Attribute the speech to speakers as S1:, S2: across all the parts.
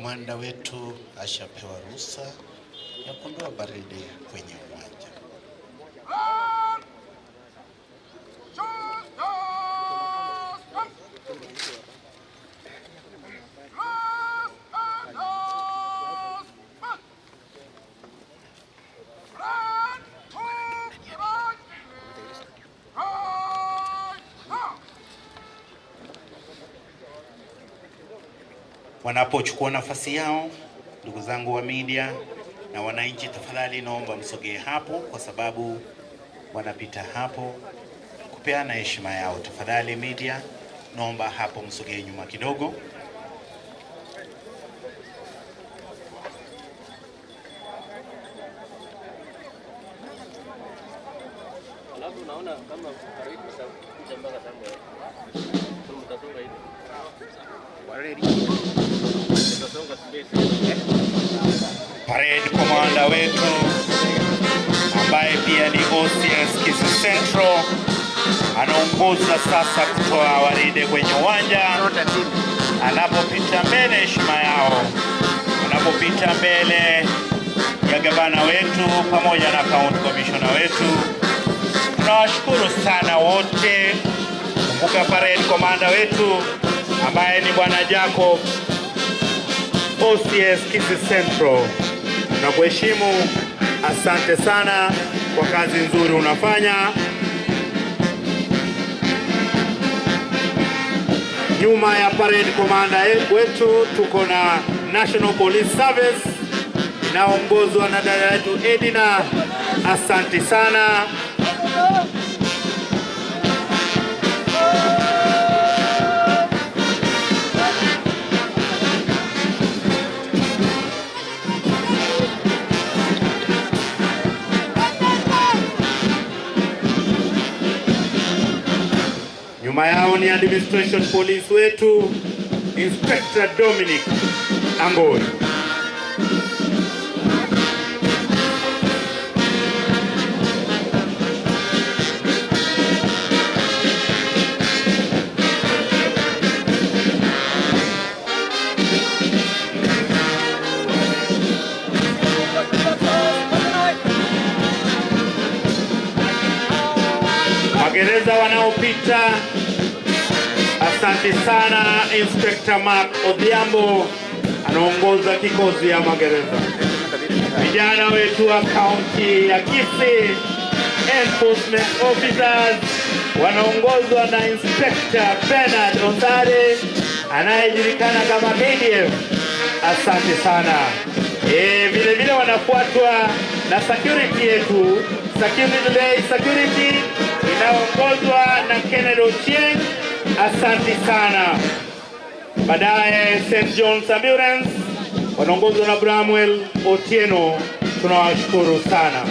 S1: Komanda wetu ashapewa ruhusa ya kuondoa baridi kwenye uwanja. Wanapochukua nafasi yao, ndugu zangu wa media na wananchi, tafadhali naomba msogee hapo, kwa sababu wanapita hapo kupeana heshima yao. Tafadhali media, naomba hapo msogee nyuma kidogo.
S2: Unaona kama parade kuja mpaka tangu mtatonga hivi.
S1: Parade commander wetu ambaye pia ni Celebration-Kisii Central anaongoza sasa kutoa waride kwenye uwanja. Anapopita mbele, heshima yao, anapopita mbele ya gavana wetu pamoja na county commissioner wetu. Tunawashukuru sana wote. Kumbuka parade commander wetu ambaye ni Bwana Jacob, Celebration-Kisii Central. Tunakuheshimu, asante sana kwa kazi nzuri unafanya. Nyuma ya parade commander wetu tuko na National Police Service inaongozwa na dada yetu Edina. Asante sana. Nyuma yao ni administration police wetu Inspector Dominic Angoli. Magereza wanaopita, asante sana. Inspector Mark Odhiambo anaongoza kikosi ya magereza. Vijana wetu wa kaunti ya Kisii, enforcement officers wanaongozwa na Inspector Bernard Osare anayejulikana kama KDF. Asante sana. Vile vile wanafuatwa na security yetu, security inaongozwa na Kennedy Ochieng. Asante sana. Baadaye St. John's Ambulance wanaongozwa na Bramwell Otieno. Tunawashukuru sana.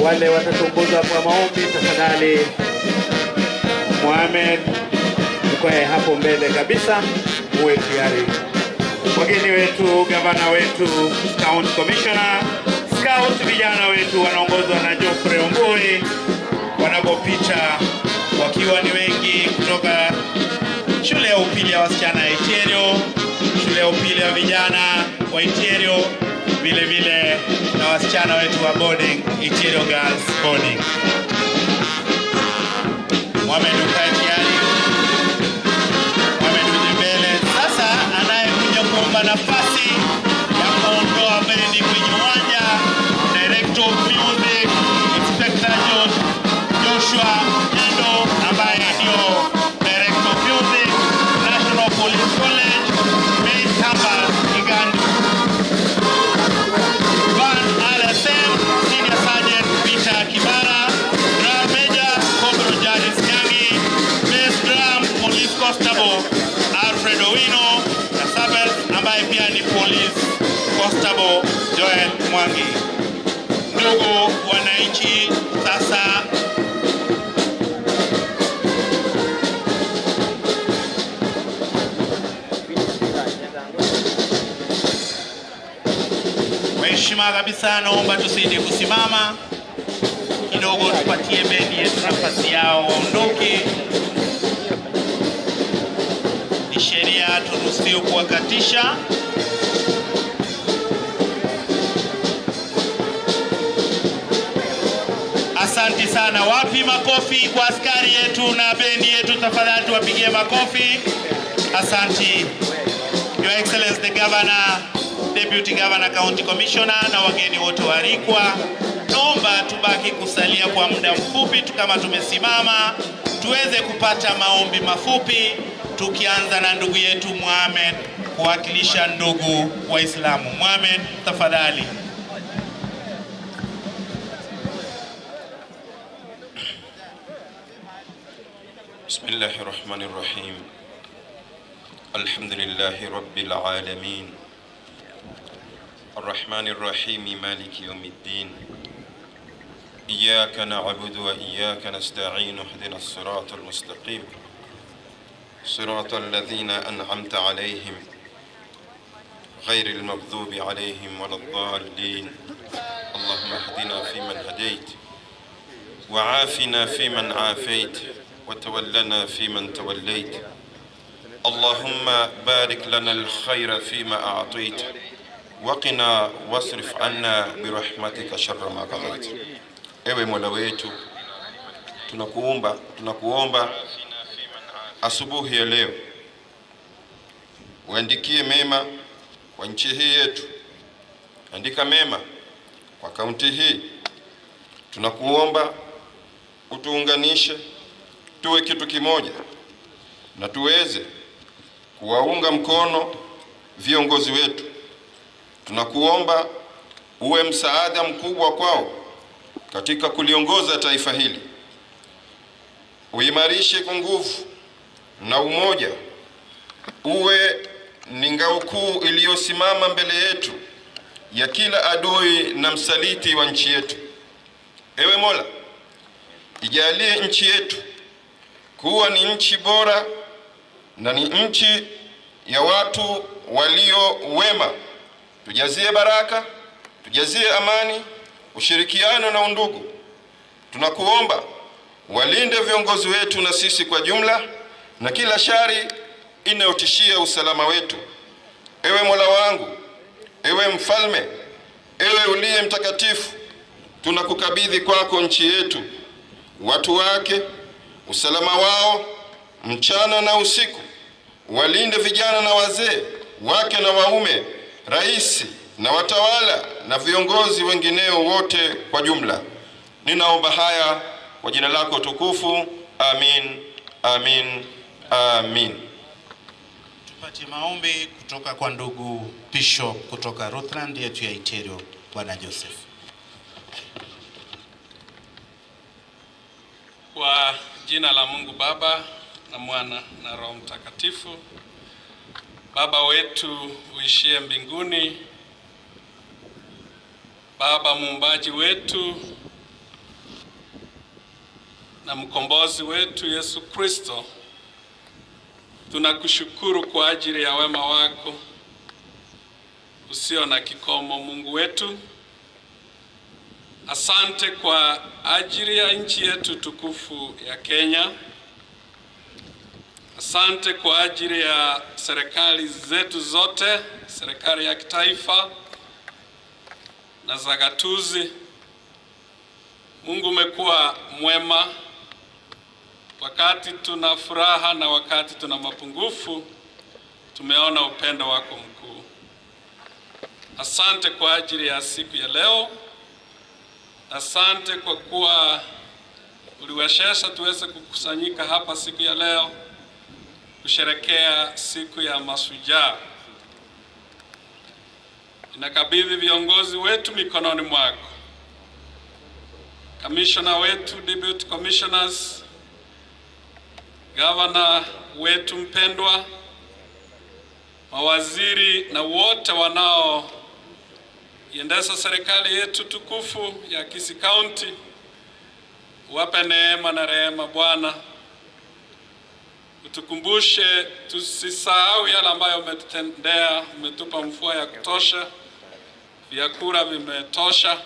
S1: Wale watatuongoza kwa maombi, tafadhali Mohamed ukae hapo mbele kabisa, uwe tayari. Wageni wetu, gavana wetu, county commissioner, scout vijana wetu wanaongozwa na Geoffrey Omboi, wanapopita wakiwa ni wengi kutoka shule ya upili ya wasichana ya Itierio, shule ya upili ya vijana wa Itierio, vile vile na wasichana wetu wa boarding, Itierio Girls Boarding. Mohamed ukae tayari. Mohamed uje mbele. Sasa anayekuja kuomba nafasi ya kuondoa bendi kwenye uwanja, Director of Music, Inspector Joshua Endo, ambaye ndio Director of Music, National Police College, Main Campus, Igandu. Van RSM, Senior Sergeant Peter Kibara, Drum Major Kobro Jadis Nyangi, Bass Drum Police Constable Alfred Owino, na Sabel ambaye pia ni Police Constable Joel Mwangi. Ndugu wananchi, sasa heshima kabisa, naomba tusidi kusimama kidogo, tupatie bendi yetu nafasi yao waondoke. kisheria turuhusiwe kuwakatisha. Asanti sana. Wapi makofi kwa askari yetu na bendi yetu, tafadhali tuwapigie makofi. Asanti. Your Excellency the Governor, Deputy Governor, County Commissioner na wageni wote waalikwa. Naomba tubaki kusalia kwa muda mfupi kama tumesimama, tuweze kupata maombi mafupi, tukianza na ndugu yetu Mohamed kuwakilisha ndugu Waislamu. Mohamed, tafadhali.
S3: Bismillahir Rahmanir Rahim. Alhamdulillahi Rabbil Alamin. Ar-Rahmanir Rahim, Maliki Yawmiddin. Iyyaka na'budu wa iyyaka nasta'in. Ihdinas siratal mustaqim. Siratal ladhina an'amta 'alayhim ghayril maghdubi 'alayhim waladdallin. Allahumma ihdina fiman hadayt wa 'afina fiman 'afayt وتولنا فيمن توليت. اللهم بارك لنا الخير فيما أعطيت وقنا واصرف عنا برحمتك شر ما قضيت. Ewe Mola wetu, tunakuomba asubuhi ya leo uandikie mema kwa nchi hii yetu, andika mema kwa kaunti hii. Tunakuomba utuunganishe tuwe kitu kimoja na tuweze kuwaunga mkono viongozi wetu. Tunakuomba uwe msaada mkubwa kwao katika kuliongoza taifa hili. Uimarishe kwa nguvu na umoja, uwe ni ngao kuu iliyosimama mbele yetu ya kila adui na msaliti wa nchi yetu. Ewe Mola, ijalie nchi yetu kuwa ni nchi bora na ni nchi ya watu walio wema. Tujazie baraka, tujazie amani, ushirikiano na undugu. Tunakuomba walinde viongozi wetu na sisi kwa jumla na kila shari inayotishia usalama wetu. Ewe Mola wangu, ewe mfalme, ewe uliye mtakatifu, tunakukabidhi kwako nchi yetu, watu wake, usalama wao mchana na usiku. Walinde vijana na wazee, wake na waume, rais na watawala na viongozi wengineo wote kwa jumla. Ninaomba haya kwa jina lako tukufu. Amin, amin, amin.
S1: Tupate maombi kutoka kwa ndugu Bishop kutoka Rutland yetu ya Itierio, Bwana Joseph.
S4: Kwa jina la Mungu Baba na Mwana na Roho Mtakatifu. Baba wetu uishie mbinguni, Baba muumbaji wetu na mkombozi wetu Yesu Kristo, tunakushukuru kwa ajili ya wema wako usio na kikomo. Mungu wetu, asante kwa ajili ya nchi yetu tukufu ya Kenya. Asante kwa ajili ya serikali zetu zote, serikali ya kitaifa na za gatuzi. Mungu umekuwa mwema wakati tuna furaha na wakati tuna mapungufu. Tumeona upendo wako mkuu. Asante kwa ajili ya siku ya leo. Asante kwa kuwa uliwezesha tuweze kukusanyika hapa siku ya leo kusherehekea siku ya Mashujaa. Ninakabidhi viongozi wetu mikononi mwako. Commissioner wetu, Deputy Commissioners, Governor wetu mpendwa, mawaziri na wote wanao iendesha serikali yetu tukufu ya Kisii County. Wape neema na rehema Bwana. Utukumbushe tusisahau yale ambayo umetutendea. Umetupa mvua ya kutosha, vyakula vimetosha,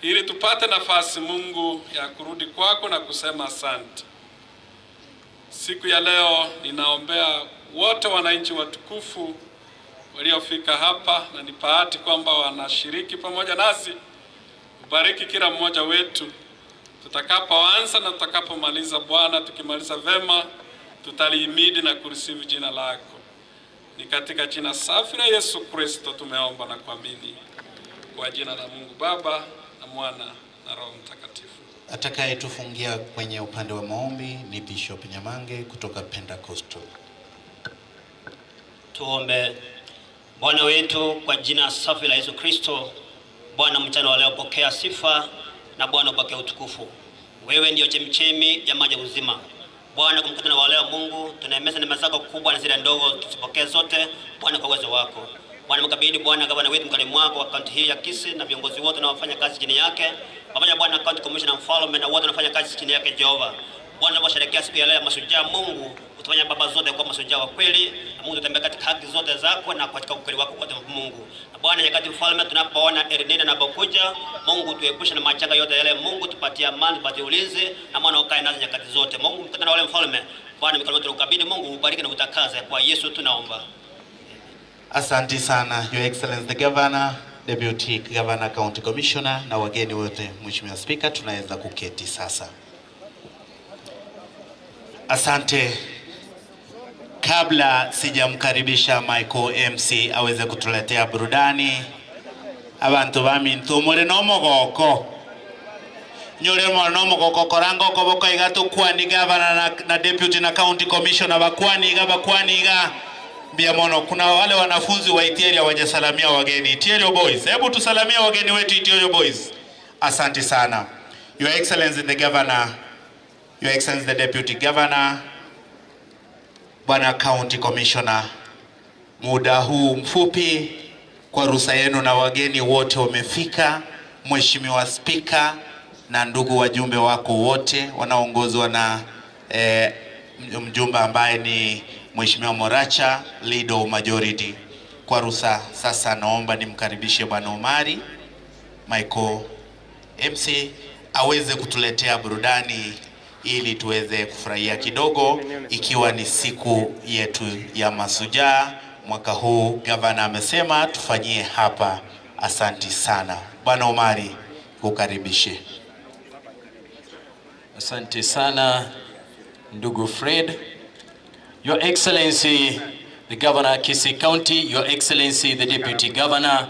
S4: ili tupate nafasi Mungu ya kurudi kwako na kusema asante. Siku ya leo ninaombea wote wananchi watukufu waliofika hapa, na ni bahati kwamba wanashiriki pamoja nasi. Ubariki kila mmoja wetu tutakapoanza na tutakapomaliza. Bwana, tukimaliza vema tutalihimidi na kureceive jina lako. Ni katika jina safi la Yesu Kristo tumeomba na kuamini, kwa jina la Mungu Baba na Mwana na Roho Mtakatifu.
S5: Atakayetufungia kwenye upande wa maombi ni Bishop Nyamange kutoka Pentecostal.
S6: Tuombe. Bwana wetu, kwa jina safi la Yesu Kristo, Bwana, mchana wa leo pokea sifa na Bwana pokea utukufu. Wewe ndio chemchemi ya maji uzima. Bwana, kwa mkutano wa leo Mungu, tunaemeza neema zako kubwa na zile ndogo, tusipokee zote Bwana kwa uwezo wako. Bwana, mkabidhi Bwana gavana wetu mkononi mwako, akaunti hii ya Kisii na viongozi wote na wafanya kazi chini yake, pamoja Bwana county commissioner mfalme na wote wanafanya kazi chini yake Jehova. Bwana, tunasherehekea siku ya leo Mashujaa. Mungu, utufanya baba zote kwa mashujaa wa kweli. Mungu, tutembea katika haki zote zako na katika ukweli wako wote Mungu. Na Bwana, nyakati mfalme tunapoona Ernina na Bokuja, Mungu tuepushe na machanga yote yale. Mungu tupatie amani, tupatie ulinzi na Bwana ukae nazo nyakati zote. Mungu, mkutano wale mfalme Bwana mikononi mwetu ukabidhi. Mungu ubariki na utakaze, kwa Yesu tunaomba.
S5: Asante sana Your Excellency the Governor, Deputy Governor, County Commissioner na wageni wote. Mheshimiwa Speaker, tunaweza kuketi sasa. Asante. Kabla sijamkaribisha Michael MC aweze kutuletea burudani, abantu bami ntumure no mogoko nyure no mogoko korango koboko igato kwani governor na deputy na county commissioner bakwaniga biamono. Kuna wale wanafunzi wa Itierio wajasalamia wageni. Itierio boys, hebu tusalamia wageni wetu Itierio boys. Asante sana Your Excellency the Governor, Your Excellency the Deputy Governor, Bwana County Commissioner, muda huu mfupi kwa ruhusa yenu na wageni wote wamefika. Mheshimiwa Speaker na ndugu wajumbe wako wote wanaongozwa na mjumbe ambaye ni Mheshimiwa Moracha, Leader Majority. Kwa ruhusa sasa naomba nimkaribishe Bwana Omari Michael MC aweze kutuletea burudani ili tuweze kufurahia kidogo, ikiwa ni siku yetu ya Mashujaa mwaka huu. Gavana amesema tufanyie hapa. Asanti sana. Bwana Omari, kukaribishe.
S7: Asante sana ndugu Fred. Your Excellency the Governor Kisii County, Your Excellency the Deputy Governor,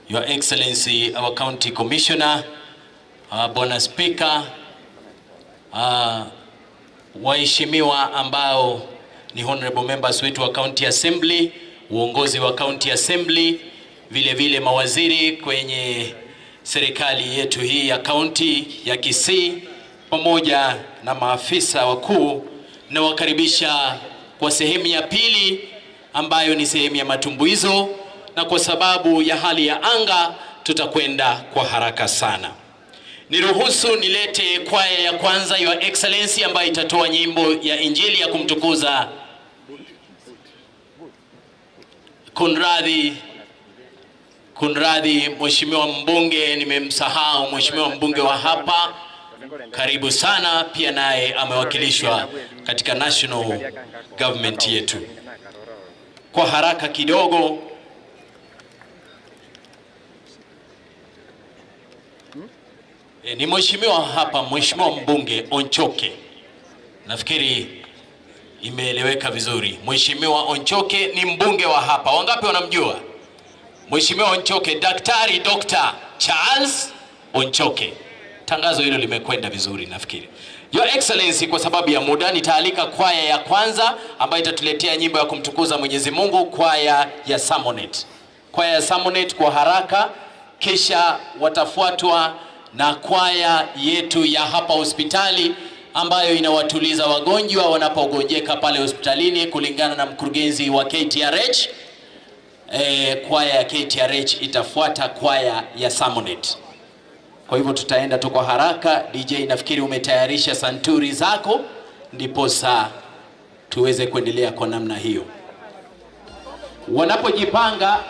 S7: Your Excellency our County Commissioner, Bwana Speaker, waheshimiwa ambao ni honorable members wetu wa County Assembly, uongozi wa County Assembly, vile vile mawaziri kwenye serikali yetu hii ya County ya Kisii, pamoja na maafisa wakuu, na wakaribisha kwa sehemu ya pili ambayo ni sehemu ya matumbuizo, na kwa sababu ya hali ya anga tutakwenda kwa haraka sana. Niruhusu nilete kwaya ya kwanza Your Excellency ambayo itatoa nyimbo ya injili ya kumtukuza. Kunradhi mheshimiwa mbunge, nimemsahau mheshimiwa mbunge wa hapa. Karibu sana, pia naye amewakilishwa katika national government yetu. Kwa haraka kidogo, ni mheshimiwa hapa, mheshimiwa mbunge Onchoke. Nafikiri imeeleweka vizuri. Mheshimiwa Onchoke ni mbunge wa hapa. Wangapi wanamjua? Mheshimiwa Onchoke, Daktari Dr. Charles Onchoke. Tangazo hilo limekwenda vizuri nafikiri. Your Excellency, kwa sababu ya muda nitaalika kwaya ya kwanza ambayo itatuletea nyimbo ya kumtukuza Mwenyezi Mungu, kwaya ya Samonet. Kwaya ya Samonet kwa haraka, kisha watafuatwa na kwaya yetu ya hapa hospitali ambayo inawatuliza wagonjwa wanapogonjeka pale hospitalini kulingana na mkurugenzi wa KTRH. Kwaya ya KTRH itafuata kwaya ya Samonet. Kwa hivyo tutaenda tu kwa haraka. DJ, nafikiri umetayarisha santuri zako, ndipo saa tuweze kuendelea kwa namna hiyo. Wanapojipanga,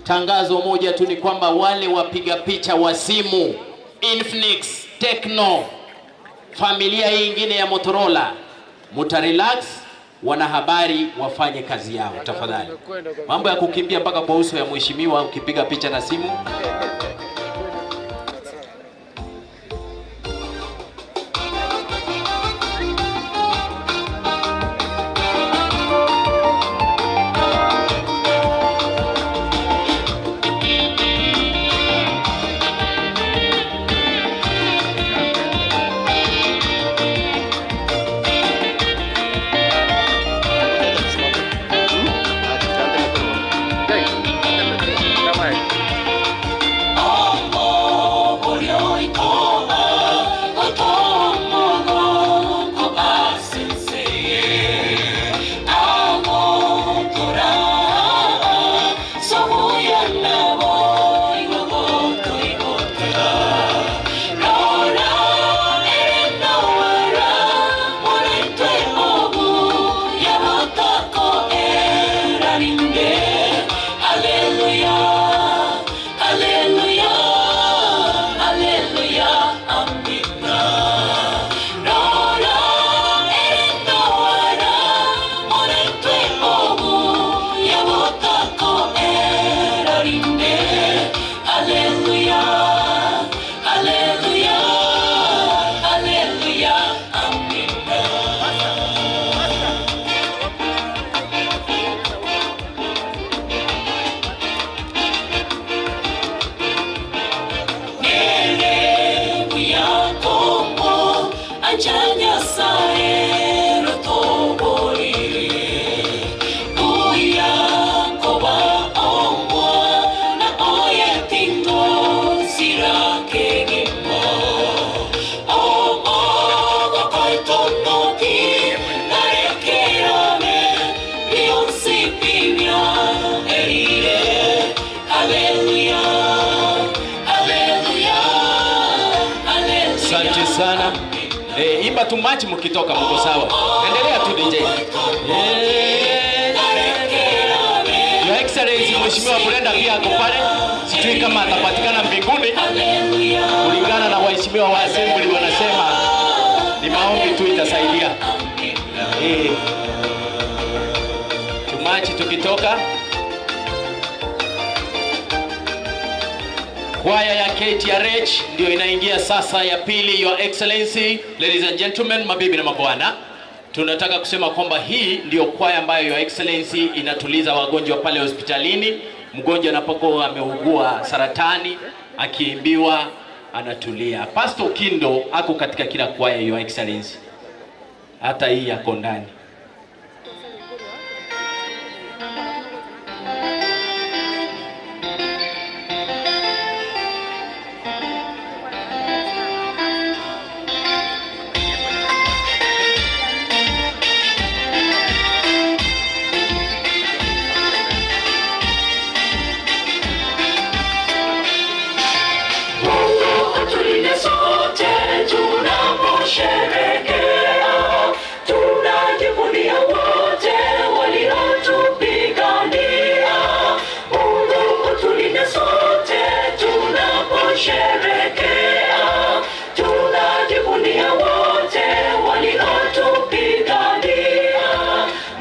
S7: tangazo moja tu ni kwamba wale wapiga picha wa simu, Infinix, Tecno, familia hii ingine ya Motorola, mutarelax wanahabari wafanye kazi yao tafadhali. Mambo ya kukimbia mpaka kwa uso ya mheshimiwa ukipiga picha na simu. Sana. Imba tu machi mkitoka mko sawa. Endelea tu DJ. Your Excellency Mheshimiwa Brenda pia ako pale. Sijui kama atapatikana mbinguni. Kulingana na waheshimiwa wa assembly wanasema ni maombi tu itasaidia. Tumachi tukitoka. Kwaya ya KTRH ndio inaingia sasa ya pili. Your Excellency, ladies and gentlemen, mabibi na mabwana, tunataka kusema kwamba hii ndio kwaya ambayo Your Excellency inatuliza wagonjwa pale hospitalini. Mgonjwa anapokuwa ameugua saratani, akiimbiwa anatulia. Pastor Kindo ako katika kila kwaya Your Excellency. Hata hii yako ndani.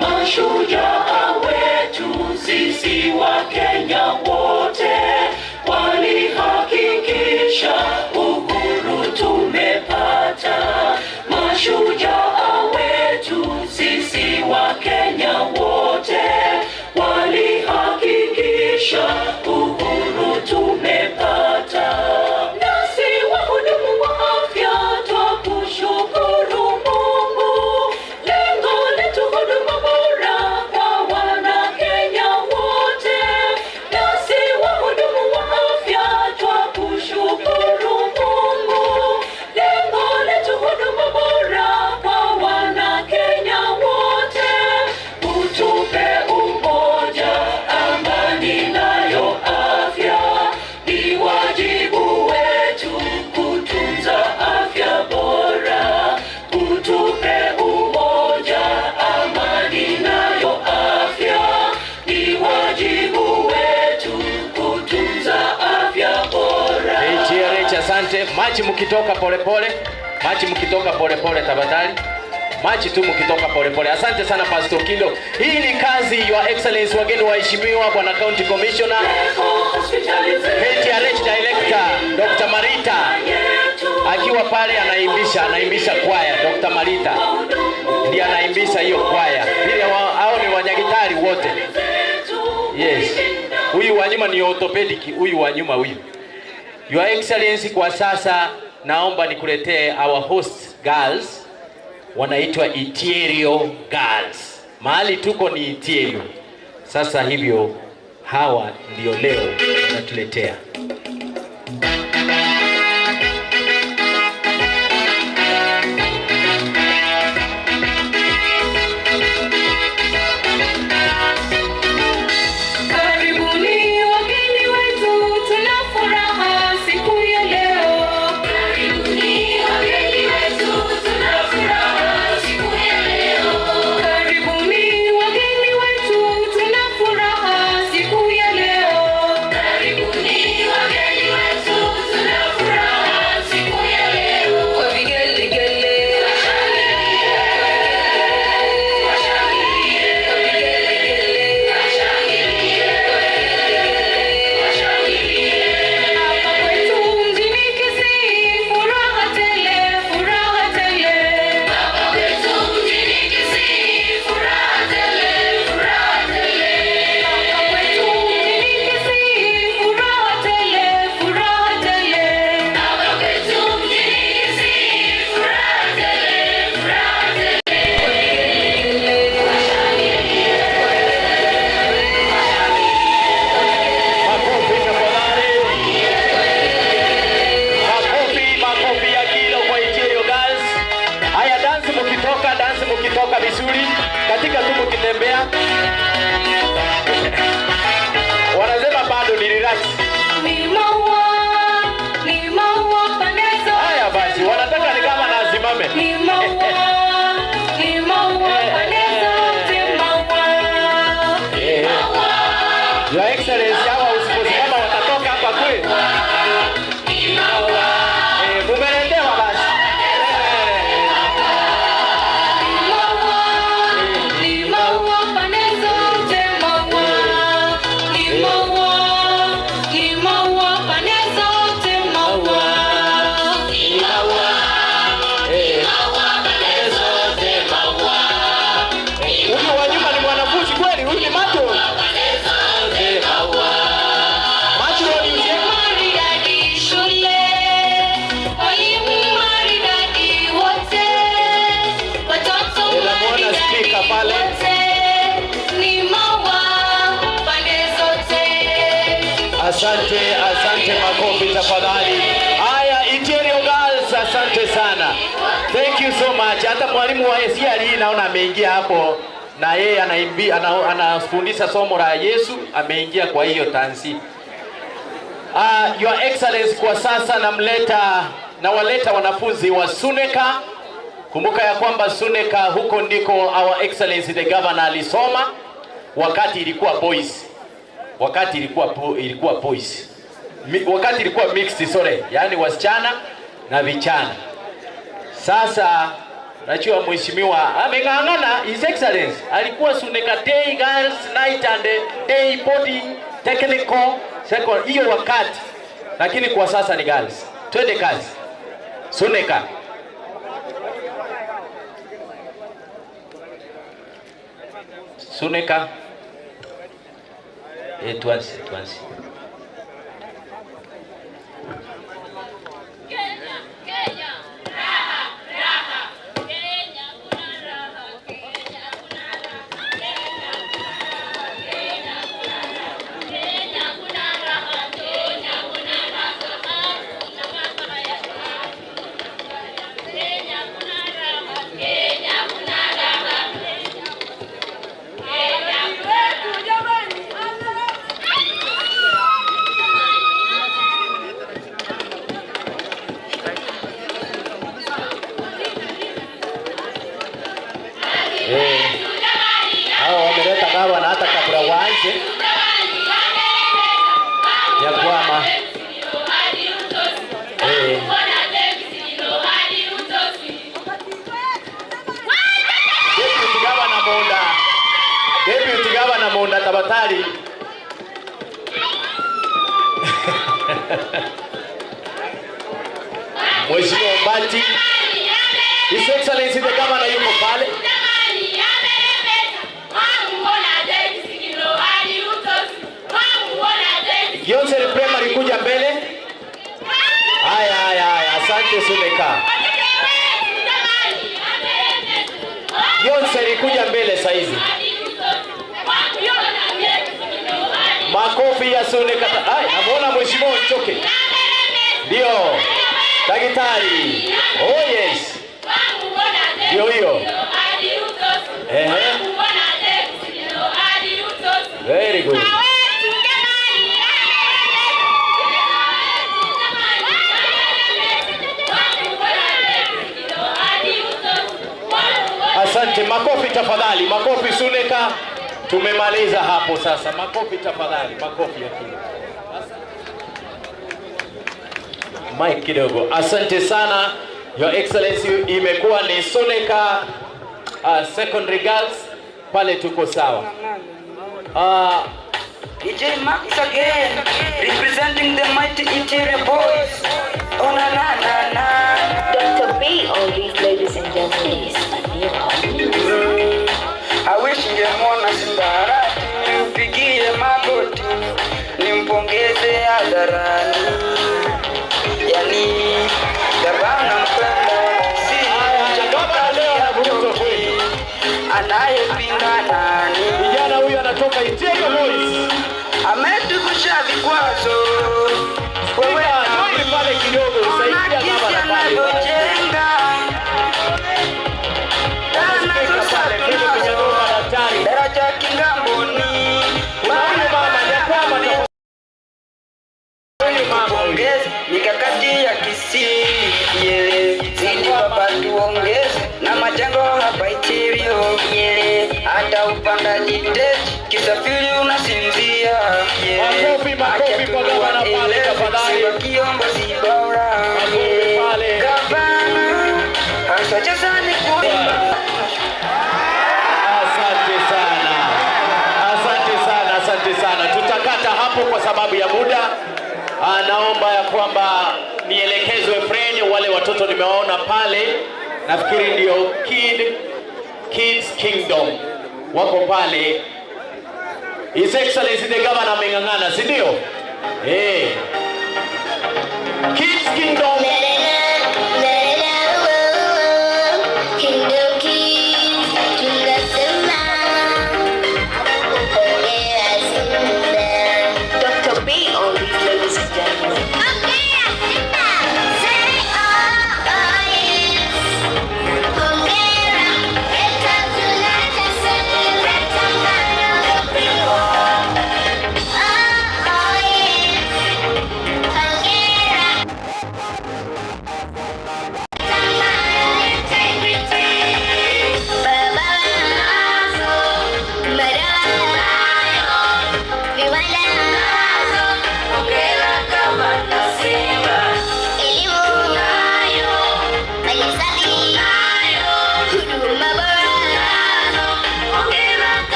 S8: Mashujaa wetu sisi wa Kenya wote walihakikisha uhuru tumepata. Mashujaa wetu sisi wa Kenya wote walihakikisha uhuru tumepata. Nasi wahudumu wa afya twakushukuru Mungu. Lengo letu huduma bora kwa wana Kenya wote. Nasi wahudumu wa afya twakushukuru Mungu. Lengo letu huduma bora kwa wana Kenya wote. Utupe umoja, amani nayo afya. Ni wajibu wetu kutunza afya bora. Utupe umoja, amani nayo afya. Ni wajibu wetu kutunza afya bora.
S7: KTRH, asante. Machi mkitoka pole pole. Machi mkitoka pole pole tafadhali. Machi tu mkitoka pole pole. Asante sana Pastor Kindo. Hii ni kazi Your Excellency, wageni waheshimiwa, Bwana County Commissioner, Itierio Director Dr. Marita akiwa pale anaimbisha kwaya. Dr. Marita ndiye anaimbisha hiyo kwaya. Vile hao ni wanyagitari wote. Yes. Huyu wa nyuma ni orthopedic, huyu wa nyuma huyu. Your Excellency, kwa sasa naomba nikuletee our host girls, wanaitwa Itierio girls. Mahali tuko ni Itierio. Sasa hivyo hawa ndio leo natuletea. Wanasema bado ni relax. Haya basi, wanataka ni kama nazimame. Your Excellency, hawa usiposi kama watatoka hapa kweli. Mumeletewa basi. Asante makofi tafadhali. Haya, Itierio girls, asante sana. Thank you so much. Hata mwalimu wa SCR naona ameingia hapo na yeye anafundisha somo la Yesu, ameingia kwa hiyo tansi. Your Excellency, kwa sasa nawaleta wanafunzi wa Suneka. Kumbuka ya kwamba Suneka huko ndiko Our Excellency the Governor alisoma wakati ilikuwa boys. Wakati ilikuwa boys. Wakati ilikuwa mixed, sorry, yani wasichana na vijana. Sasa najua mheshimiwa ameng'ang'ana, His Excellency alikuwa Suneka Day Girls Night and Day Boarding Technical Second hiyo wakati, lakini kwa sasa ni girls. Twende kazi. Suneka. Suneka. Tuanze. munda tabatari. Mheshimiwa Mbati, His Excellency the Governor yuko pale. Yonse Primary kuja mbele. Haya, asante Suneka. Yonse kuja mbele saizi. Makofi ya Suneka. Namuona Mheshimiwa Onchoke. Ndio. Daktari. Oh yes. Ndio hiyo. Very good. Asante, makofi tafadhali, makofi Suneka. Tumemaliza hapo sasa, makofi tafadhali, makofi ya kile. Mike kidogo. Asante sana Your Excellency, imekuwa ni Suneka Secondary Girls, pale tuko sawa.
S9: DJ Max again, representing the mighty Itierio boys. Oh na na na na.
S8: Dr. B, all these ladies and gentlemen, is
S9: I wish ningemwona Simbarati, nimpigie magoti, nimpongeze hadharani. Yani gavana mpenda anayepinga nani?
S7: Vijana huyu anatoka Itierio boys.
S9: Ametugusha vikwazo.
S7: Wewe ndio pale kidogo usaidia kama pale.
S9: Daraja Kingamboni. Mikakati ya Kisii zidi baba tuongeze na majengo hapa Itierio hata upandaji ndege kisafiri unasinzia
S7: Makofi kwa gavana pale tafadhali.
S9: Kiongozi bora gavana asachezani kwa.
S7: Asante sana. Tutakata hapo kwa sababu ya muda. Naomba ya kwamba nielekezwe friend, wale watoto nimewaona pale, nafikiri ndio Kids Kingdom wako pale. His Excellency the Governor ameng'ang'ana, si ndio? Kids Kingdom.
S8: Dr. B, all these ladies and gentlemen.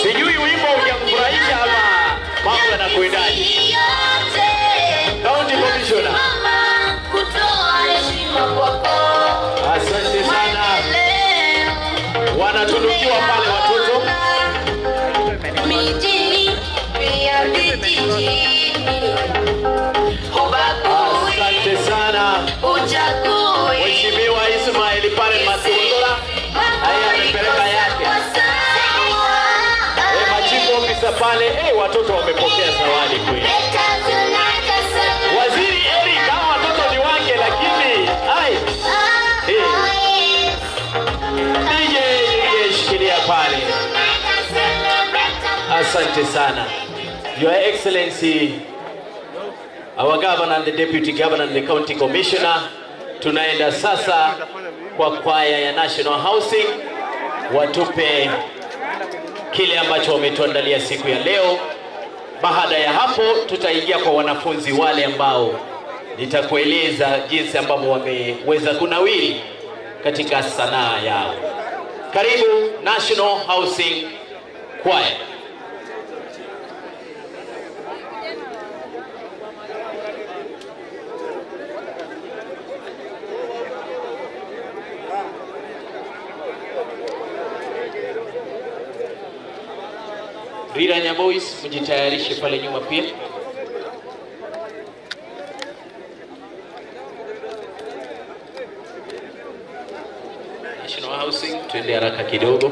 S7: Sijui wimbo hujamfurahisha ama mambo yanakwendaje? County Commissioner. Asante sana. Wanatunukiwa pale watoto. Asante sana. Mheshimiwa Ismail pale Masundura. Haya amepeleka yake. Majibu ofisa pale, watoto wamepokea zawadi kweli. Waziri Eric, kama watoto ni wake lakini DJ shikilia pale. Asante sana. Your Excellency, our Governor and the Deputy Governor and the County Commissioner, tunaenda sasa kwa kwaya ya National Housing watupe kile ambacho wametuandalia siku ya leo. Baada ya hapo tutaingia kwa wanafunzi wale ambao nitakueleza jinsi ambavyo wameweza kunawiri katika sanaa yao. Karibu National Housing Choir. Riranya Boys, mjitayarishe pale nyuma pia. National Housing, tuende haraka kidogo.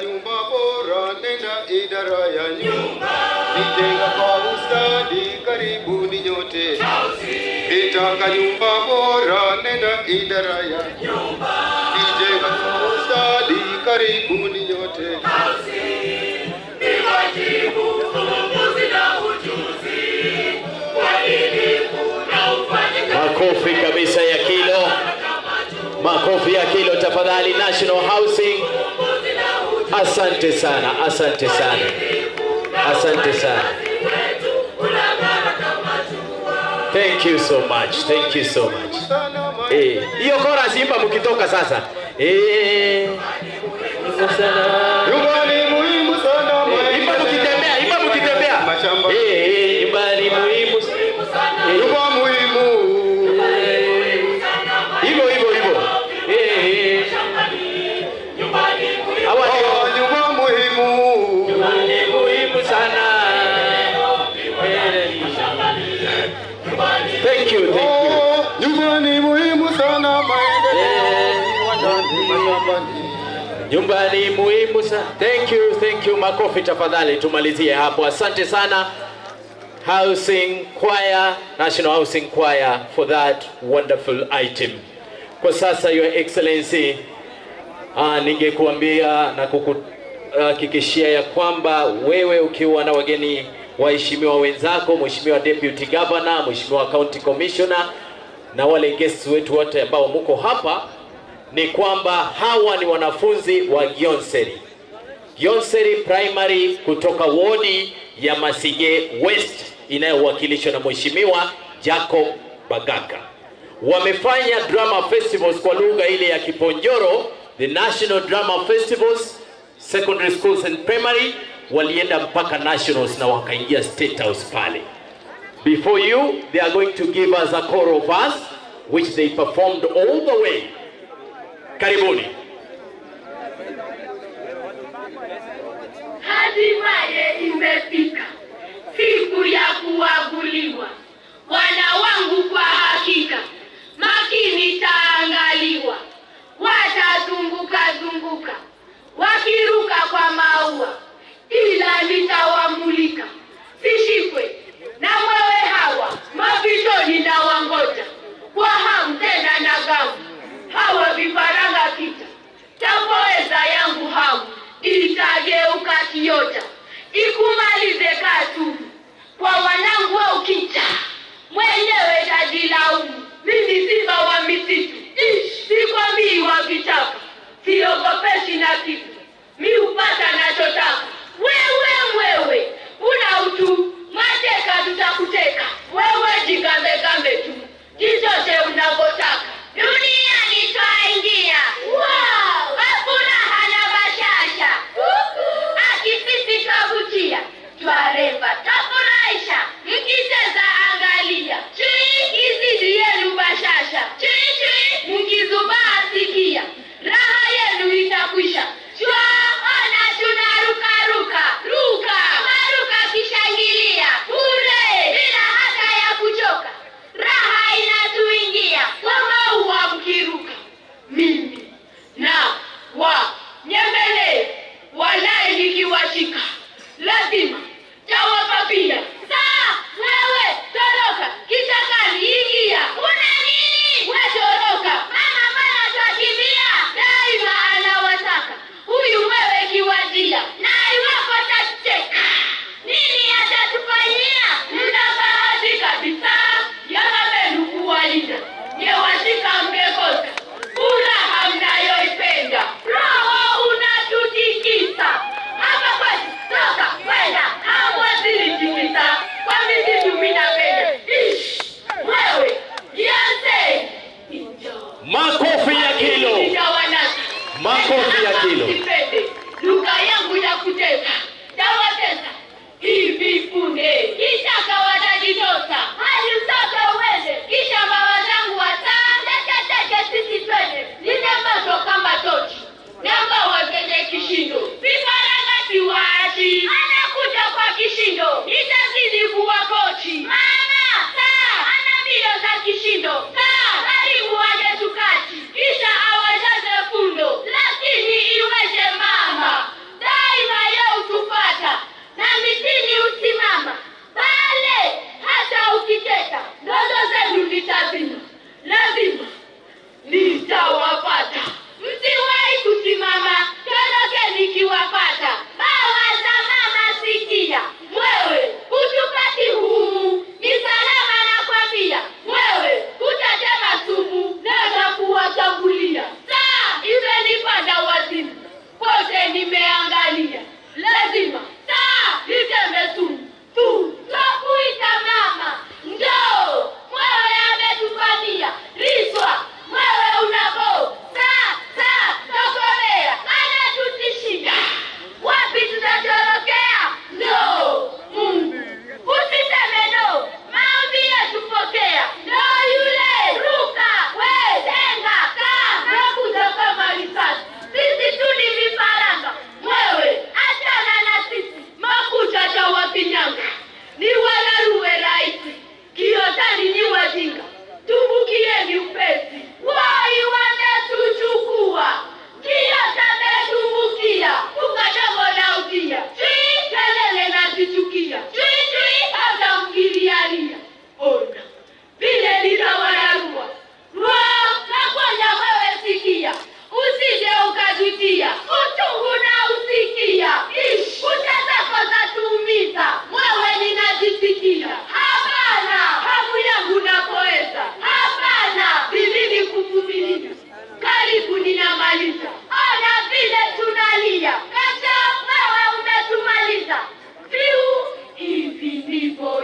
S3: Nyumba bora nenda idara ya nyumba, nitenga kwa ustadi karibuni nyote. Nitaka nyumba bora nenda idara ya nyumba, nitenga kwa ustadi karibuni nyote. Ni wajibu uongozi na ujuzi, uadilifu na ufanyikazi.
S7: Makofi kabisa ya kilo. Makofi ya kilo tafadhali National Housing. Asante sana, asante sana. Asante sana. Thank you so much. Thank you so much. Hiyo chorus imba mkitoka sasa.
S3: Nyumba ni muhimu sana.
S7: Imba mkitembea, imba mkitembea. Nyumba ni muhimu sana.
S3: Nyumba muhimu.
S7: Hivyo hivyo hivyo.
S3: Nyumba muhimu.
S7: Nyumba ni muhimu sana. Thank you, thank you.
S3: Nyumba ni muhimu sana
S7: Nyumba ni muhimu sana. Thank you. Makofi tafadhali tumalizie hapo. Asante sana Housing Choir, National Housing Choir for that wonderful item. Kwa sasa Your Excellency, ningekuambia na kukuhakikishia ya kwamba wewe ukiwa na wageni waheshimiwa wenzako, Mheshimiwa Deputy Governor, Mheshimiwa County Commissioner na wale guests wetu wote ambao mko hapa, ni kwamba hawa ni wanafunzi wa Gionseri Primary kutoka wodi ya Masige West inayowakilishwa na Mheshimiwa Jacob Bagaka. Wamefanya drama festivals kwa lugha ile ya Kiponjoro, the National Drama Festivals, secondary schools and primary, walienda mpaka nationals na wakaingia State House pale. Before you, they are going to give us a choral verse which they performed all the way. Karibuni.
S10: Hatimaye imefika siku ya kuaguliwa. Wana wangu kwa hakika makini taangaliwa. Watazunguka zunguka wakiruka kwa maua, ila nitawamulika sishikwe na mwewe hawa mapitoni na wangoja kwa hamu tena na gamu. Hawa vifaranga kita tapoeza yangu hamu itageuka kiota ikuma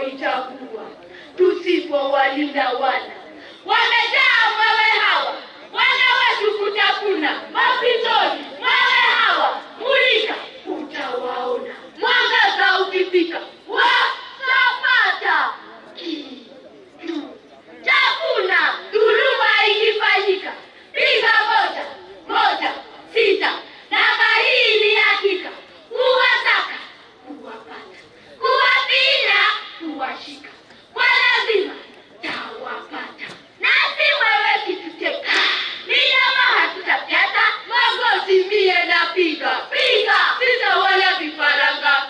S10: itakuwa tusipowalinda wana. Wamejaa mwewe hawa, wana wetu kutafuna mapitoni. Mwewe hawa, mulika utawaona, mwangaza ukifika watapata kitu. Chakuna dhuluma ikifanyika, piga 116. Namba hii ni hakika, kuwataka kuwapata, kuwapiga kuwashika, kwa lazima tawapata. Nasi wewe kituteka, ninama hatutapyata, magoti mie na piga sisa wala vifaranga.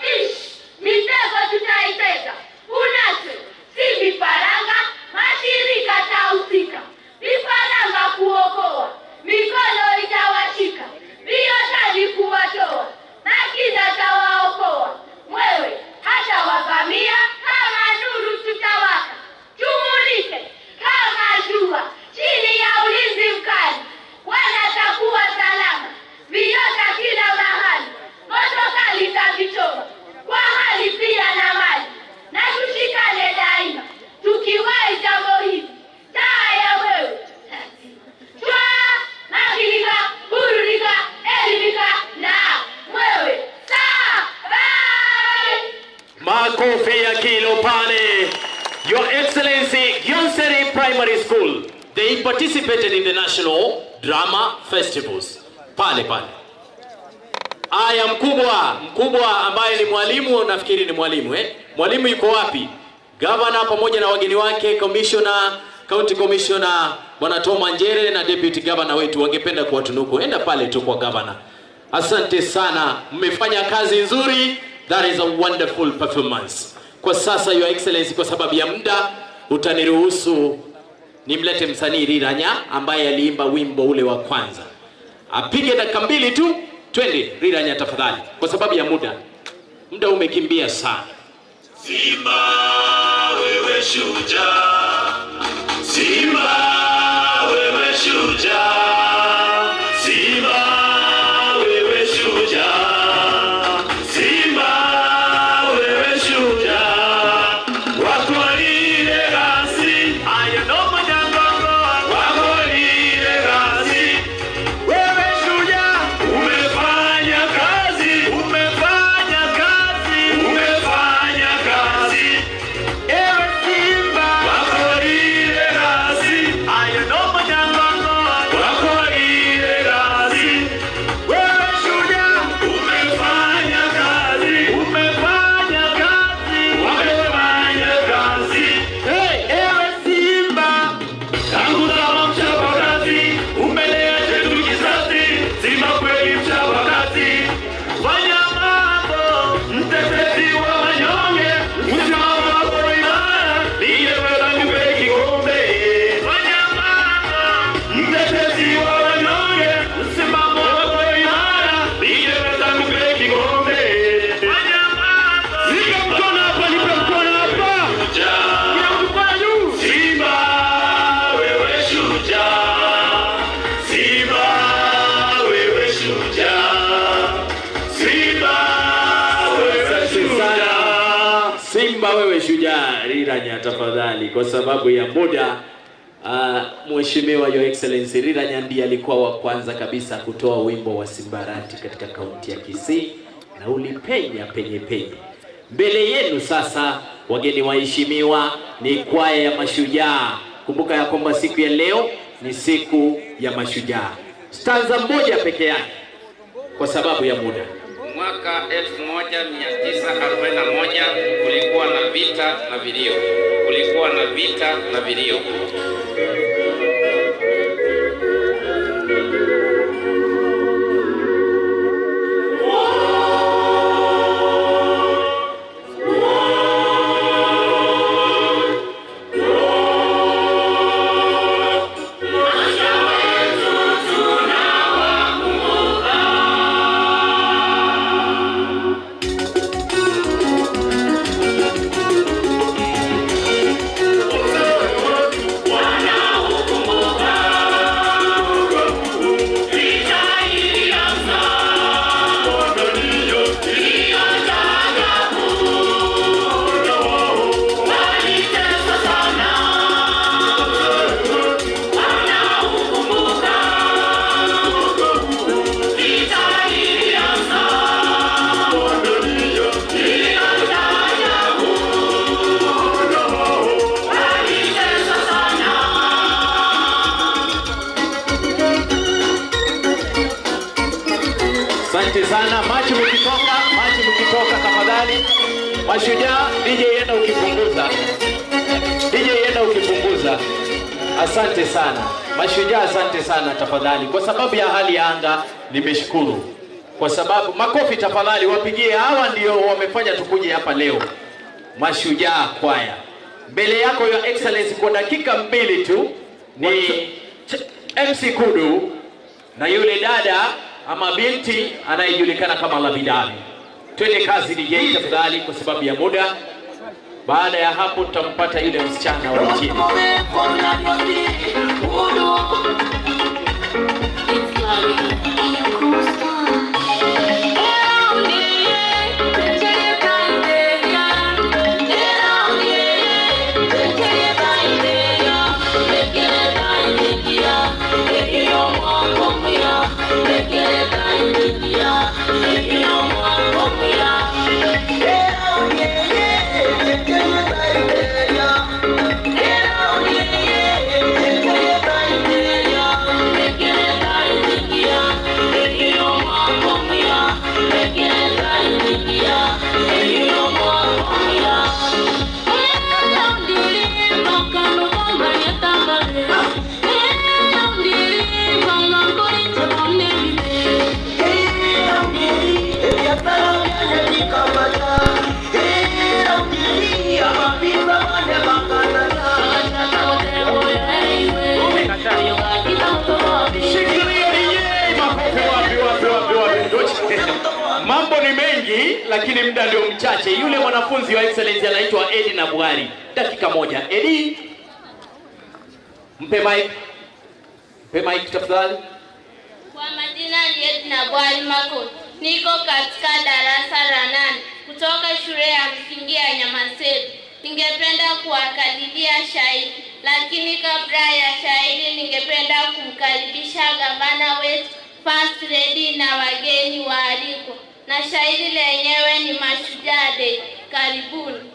S10: Mitego tutaitega, unase si vifaranga, mashirika tahusika, vifaranga kuokoa, mikono itawashika, viotani kuwatoa, makina tawaokoa. Mwewe hata wavamia, kama nuru tutawaka, tumulike kama jua, chini ya ulinzi mkali, wanatakuwa salama, viota kila mahali, moto kali tavichoma, kwa hali pia na mali, na tushikane daima, tukiwahi jambo hili, taa ya wewe lazima. Twaa, makinika, burudika, elimika, na mwewe saa. Bye!
S7: Makofi ya kilo pale. Your Excellency, Gyonseri Primary School, they participated in the National Drama Festivals. Pale. Aya, mkubwa ambaye ni mwalimu, nafikiri ni mwalimu Mwalimu yuko wapi? Governor pamoja na wageni wake, Commissioner, County Commissioner Bwana Tom Njere na Deputy Governor wetu wangependa kuwatunuku. Enda pale tu kwa Governor. Asante sana, mmefanya kazi nzuri. That is a wonderful performance. Kwa sasa Your Excellency, kwa sababu ya muda utaniruhusu nimlete msanii Riranya ambaye aliimba wimbo ule wa kwanza. Apige dakika 2 tu. Twende Riranya tafadhali, kwa sababu ya muda umekimbia sana.
S11: Simba wewe shujaa, Simba wewe shujaa, Simba wewe shujaa, Simba wewe shujaa, wako ile rasi ayano majangongo, wako ile rasi. Wewe shujaa, umefanya kazi, umefanya kazi, umefanya kazi. Ewe Simba, wako ile rasi ayano majangongo, wako ile rasi. Wewe shujaa, umefanya kazi, umefanya kazi, umefanya kazi. Hey, ewe Simba, tangu zama mchapakazi, umelea chetu kizazi, Simba kweli mchapakazi. Fanya mambo, mtetezi wa wanyonge, msimamo wako imara, ningeweza kupe kikombe. Fanya mambo, mtetezi wa wanyonge, msimamo wako imara, ningeweza kupe kikombe. Fanya mambo, nipe mkono hapa, nipe mkono hapa. Nipe mkono juu. Simba wewe shujaa, Simba wewe shujaa, Simba wewe shujaa.
S7: Simba wewe shujaa. Riranya tafadhali, kwa sababu ya muda. Mheshimiwa Your Excellency, Riranya ndiye alikuwa wa kwanza kabisa kutoa wimbo wa Simbarati katika kaunti ya Kisii, na ulipenya penye. Mbele yenu sasa, wageni waheshimiwa, ni kwaya ya Mashujaa. Kumbuka ya kwamba siku ya leo ni siku ya Mashujaa. Stanza moja peke yake kwa sababu ya muda.
S12: Mwaka 1941 kulikuwa na vita na vilio. Kulikuwa na vita na vilio.
S11: Wana
S7: Asante sana. Machi mkitoka tafadhali. Mashujaa, DJ yenda ukipunguza. Asante sana. Mashujaa, asante sana tafadhali. Kwa sababu ya hali ya anga nimeshukuru. Kwa sababu makofi tafadhali wapigie, hawa ndio wamefanya tukuje hapa leo. Mashujaa kwaya. Mbele yako Your Excellency kwa dakika 2 tu ni MC Kudu na yule dada ama binti anayejulikana kama Labidani. Twende kazi DJ tafadhali kwa sababu ya muda. Baada ya hapo tutampata yule msichana wa chini. Mambo ni mengi lakini muda ndio mchache. Yule mwanafunzi wa Excellency anaitwa Edi na Buhari. Dakika 1. Edi, mpe mic tafadhali.
S10: Kwa majina ni Edi na Buhari Mako. Niko katika darasa la 8 kutoka shule ya msingi ya Nyamaseri. Ningependa kuwakadiria shairi, lakini kabla ya shairi ningependa kumkaribisha gavana wetu, First Lady na wageni waalikwa. Na shairi lenyewe ni Mashujaa Day. Karibuni.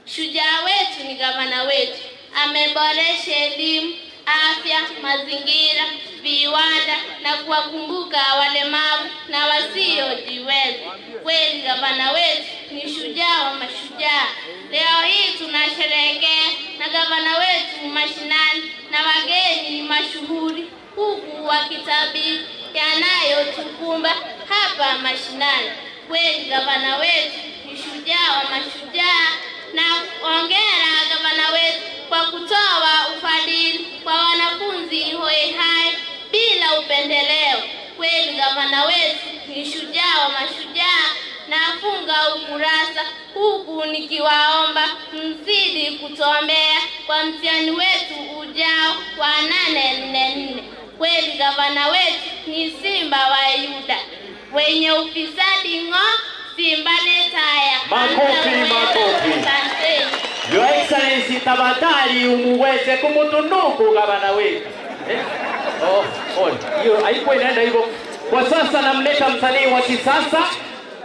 S10: Shujaa wetu ni gavana wetu. Ameboresha elimu, afya, mazingira, viwanda na kuwakumbuka walemavu na wasiojiweza. Kweli gavana wetu ni shujaa wa mashujaa. Leo hii tunasherehekea na gavana wetu mashinani na wageni ni mashuhuri, huku wakitabiri yanayotukumba hapa mashinani. Kweli gavana wetu ni shujaa wa mashujaa, na hongera gavana wetu kwa kutoa ufadhili kwa wanafunzi hoehai bila upendeleo. Kweli gavana wetu ni shujaa wa mashujaa. Nafunga ukurasa huku nikiwaomba mzidi kutuombea kwa mtihani wetu ujao wa 844. Kweli gavana wetu ni simba wa Yuda, wenye ufisadi simba letaya.
S7: Makofi. Your Excellency tafadhali umuweze kumutunuku gavana wetu. Hiyo haiko inaenda hivyo. Kwa sasa namleta msanii wa kisasa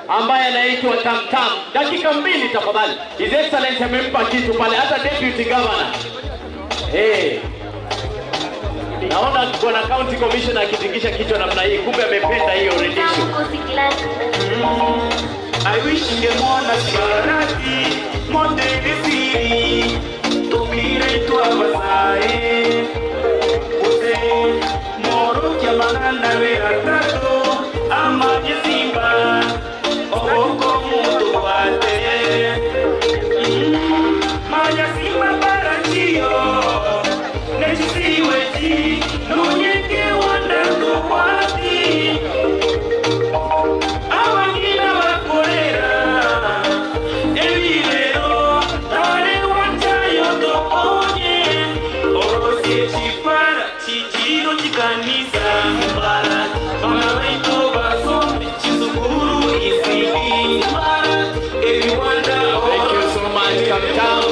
S7: ambaye anaitwa Tamtam. Dakika 2 tafadhali. His Excellency amempa kitu pale, hata deputy governor. Naona kuna county commissioner akitingisha kichwa namna hii, kumbe amependa hiyo rendition.
S11: I wish ningemwona Sibarati Mondevisi Tupire tuabasae Use moro kia mananda vera tato Ama jesimba Oko mutu wate Maya simba barachio Nechisiweti Nunyeke wandando wati Awangina wakorera Evilero Tare wanchayo toponye Orosie chifara Chichiro chikanisa Mbara Mamaweto baso Chisukuru isiki Mbara Eviwanda
S7: Thank you so much, Tamtam.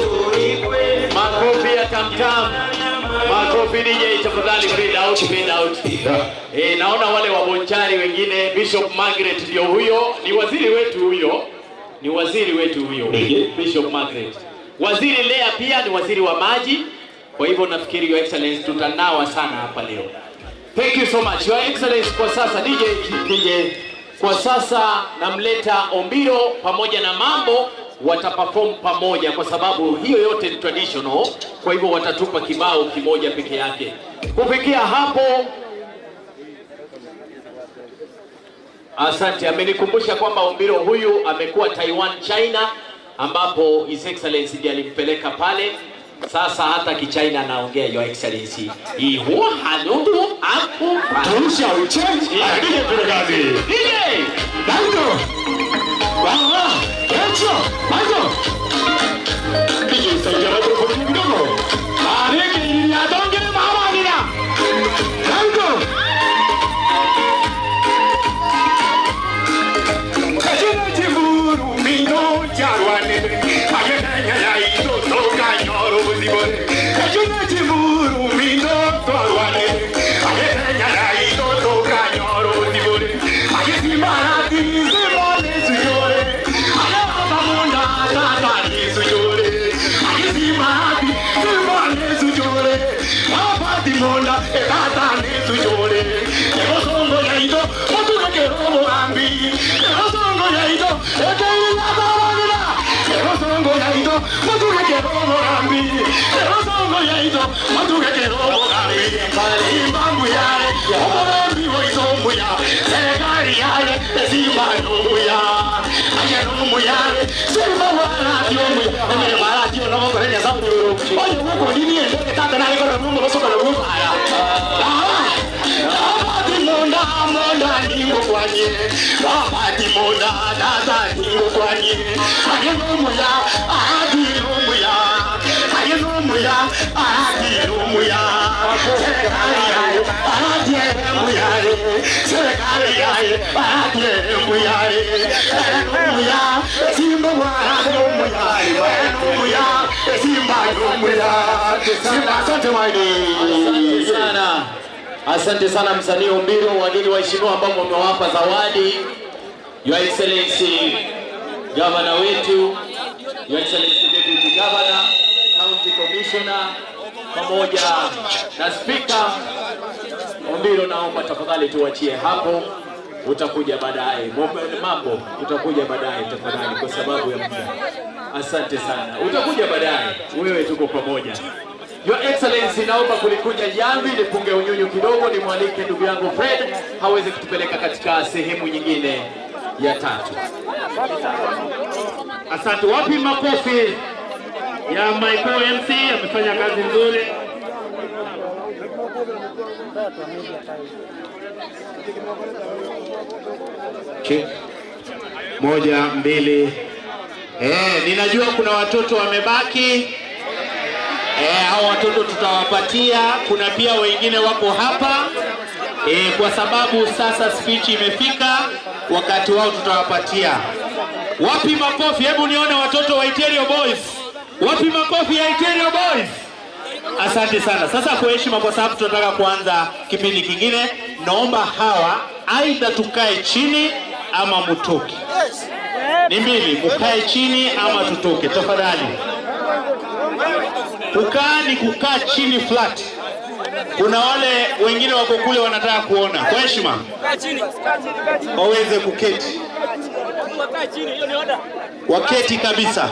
S7: Makofi ya Tamtam. Makofi DJ tafadhali, fade out. Naona wale wabonchari wengine, Bishop Margaret ndio huyo, ni waziri wetu huyo. Bishop Margaret. Waziri Lea pia ni waziri wa maji. Kwa hivyo nafikiri Your Excellency tutanawa sana hapa leo. Thank you so much Your Excellency. Kwa sasa DJ Kwa sasa namleta Ombiro pamoja na Mambo, wataperform pamoja kwa sababu hiyo yote ni traditional. Kwa hivyo watatupa kibao kimoja peke yake. Kufikia hapo, asante. Amenikumbusha kwamba Ombiro huyu amekuwa Taiwan, China, ambapo His Excellency ndiye alimpeleka pale. Sasa hata Kichina anaongea Your Excellency. Hii huwa hanundu hapo. Tunisha uchange. Ndio tunagazi. Ndio. Bango. Baba. Echo. Bango. Kiji sasa hapo kwa kidogo. Areke ili adonge mama nina. Bango. Kajina jiburu mino jarwane. Ayenya ya ito toka nyoro buzibore. Kajina jiburu mino jarwane. Ayenya ya ito toka nyoro buzibore. Ayesi marati zimone suyore. Ayama munda tata ni suyore. Ayesi marati zimone suyore. Apati munda tata ni suyore. Ego songo ya ito motu ke robo ambi. Ego songo ya ito ekei la barona. Ego songo ya ito motu ke robo ambi. Ego songo ya ito motu ke robo ambi. Bali mambu yale oborambi oizo ya. Serikali yale simba ya. Ayano muyale simba wala tiomu. Eme wala tio no korenya sabu. Oyo wako nini ndeke tata na iko rungu losoka na rungu haya. Monda ningo kwanye. Abati monda tata ningo kwanye. Ayano muya adi muya. Ayano muya adi muya. Serikali yae adi muya. Serikali yae adi muya. Ayano muya simba wala muya. Ayano muya simba muya. Simba asante waidi. Sana. Asante sana msanii Ombiro, wageni waheshimiwa ambao wamewapa zawadi. Your Excellency Governor wetu, Your Excellency Deputy Governor, County Commissioner pamoja na Speaker. Ombiro, naomba tafadhali tuachie hapo, utakuja baadaye. Mambo utakuja baadaye tafadhali kwa sababu ya muda. Asante sana. Utakuja baadaye. Wewe tuko pamoja. Your Excellency, naomba kulikuja jamvi nipunge unyunyu kidogo, nimwalike ndugu yangu Fred hawezi kutupeleka katika sehemu nyingine ya tatu.
S1: Asante. Wapi makofi ya Michael MC, amefanya kazi nzuri. Okay. 1, 2. Ninajua kuna watoto wamebaki. Hao watoto tutawapatia. Kuna pia wengine wako hapa. Kwa sababu sasa speech imefika, wakati wao tutawapatia. Wapi makofi? Hebu nione watoto wa Itierio Boys. Wapi makofi ya Itierio Boys? Asante sana. Sasa kwa heshima, kwa sababu tunataka kuanza kipindi kingine, naomba hawa aidha tukae chini ama mutoke. Ni mbili, mukae chini ama tutoke tafadhali. Kukaa ni kukaa chini flat. Kuna wale wengine wako kule wanataka kuona. Kwa heshima waweze kuketi. Waketi kabisa.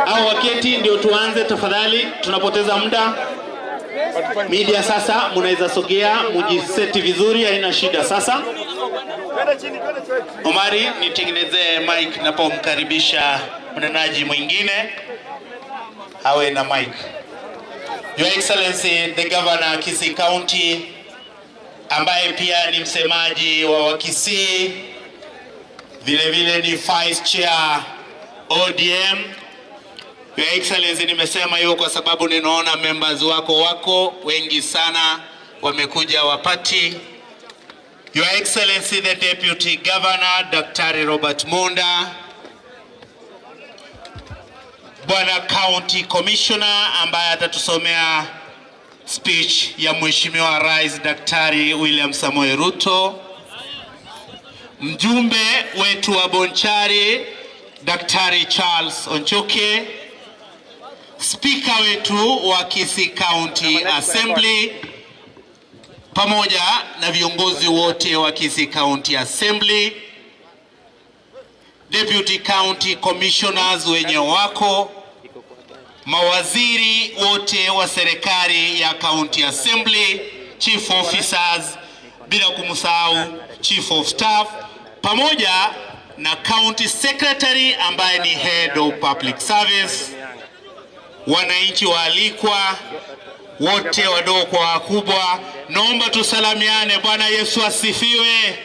S1: Au waketi ndio tuanze tafadhali, tunapoteza muda. Media sasa mnaweza sogea, mujiseti vizuri, haina shida sasa. Omari, nitengeneze mic napomkaribisha mnenaji mwingine awe na mic. Your Excellency the Governor Kisii County, ambaye pia ni msemaji wa Kisii, vile vile ni Vice Chair ODM. Your Excellency, nimesema hiyo kwa sababu ninaona members wako wengi sana wamekuja wapati. Your Excellency the Deputy Governor Dr. Robert Munda, Bwana County Commissioner ambaye atatusomea speech ya Mheshimiwa Rais Daktari William Samoei Ruto, mjumbe wetu wa Bonchari Daktari Charles Onchoke, Speaker wetu wa Kisii County Assembly
S5: pamoja na viongozi wote wa Kisii County Assembly, Deputy County Commissioners wenye wako, mawaziri wote wa serikali ya County Assembly, Chief Officers, bila kumsahau Chief of Staff, pamoja na County Secretary ambaye ni Head of Public Service, wananchi waalikwa wote wadogo kwa wakubwa, naomba tusalamiane. Bwana Yesu asifiwe.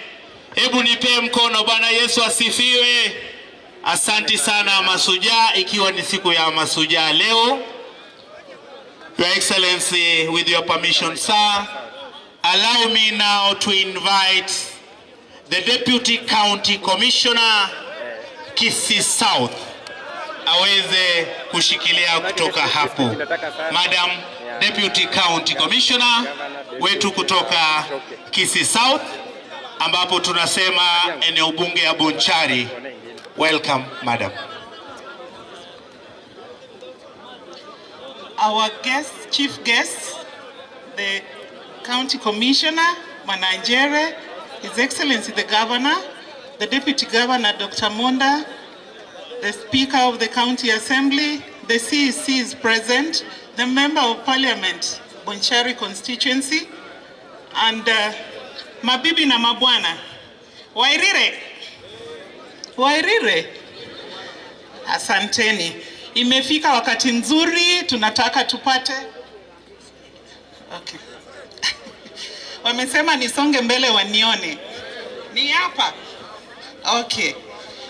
S5: Hebu nipe mkono. Bwana Yesu asifiwe. Asante sana Mashujaa, ikiwa ni siku ya Mashujaa leo. Your Excellency, with your permission, sir, allow me now to invite the Deputy County Commissioner Kisii South aweze kushikilia kutoka hapo. Madam Deputy County Commissioner wetu kutoka Kisii South, ambapo tunasema eneo bunge ya Bonchari. Welcome, madam.
S13: Our guest, chief guest, the County Commissioner, Manajere, His Excellency the Governor, the Deputy Governor, Dr. Monda, the Speaker of the County Assembly, the CEC is present, the Member of Parliament, Bonchari constituency, and mabibi na mabwana. Wairire. Asanteni. Imefika wakati nzuri, tunataka tupate. Okay. Wamesema nisonge mbele wanione. Ni hapa. Okay.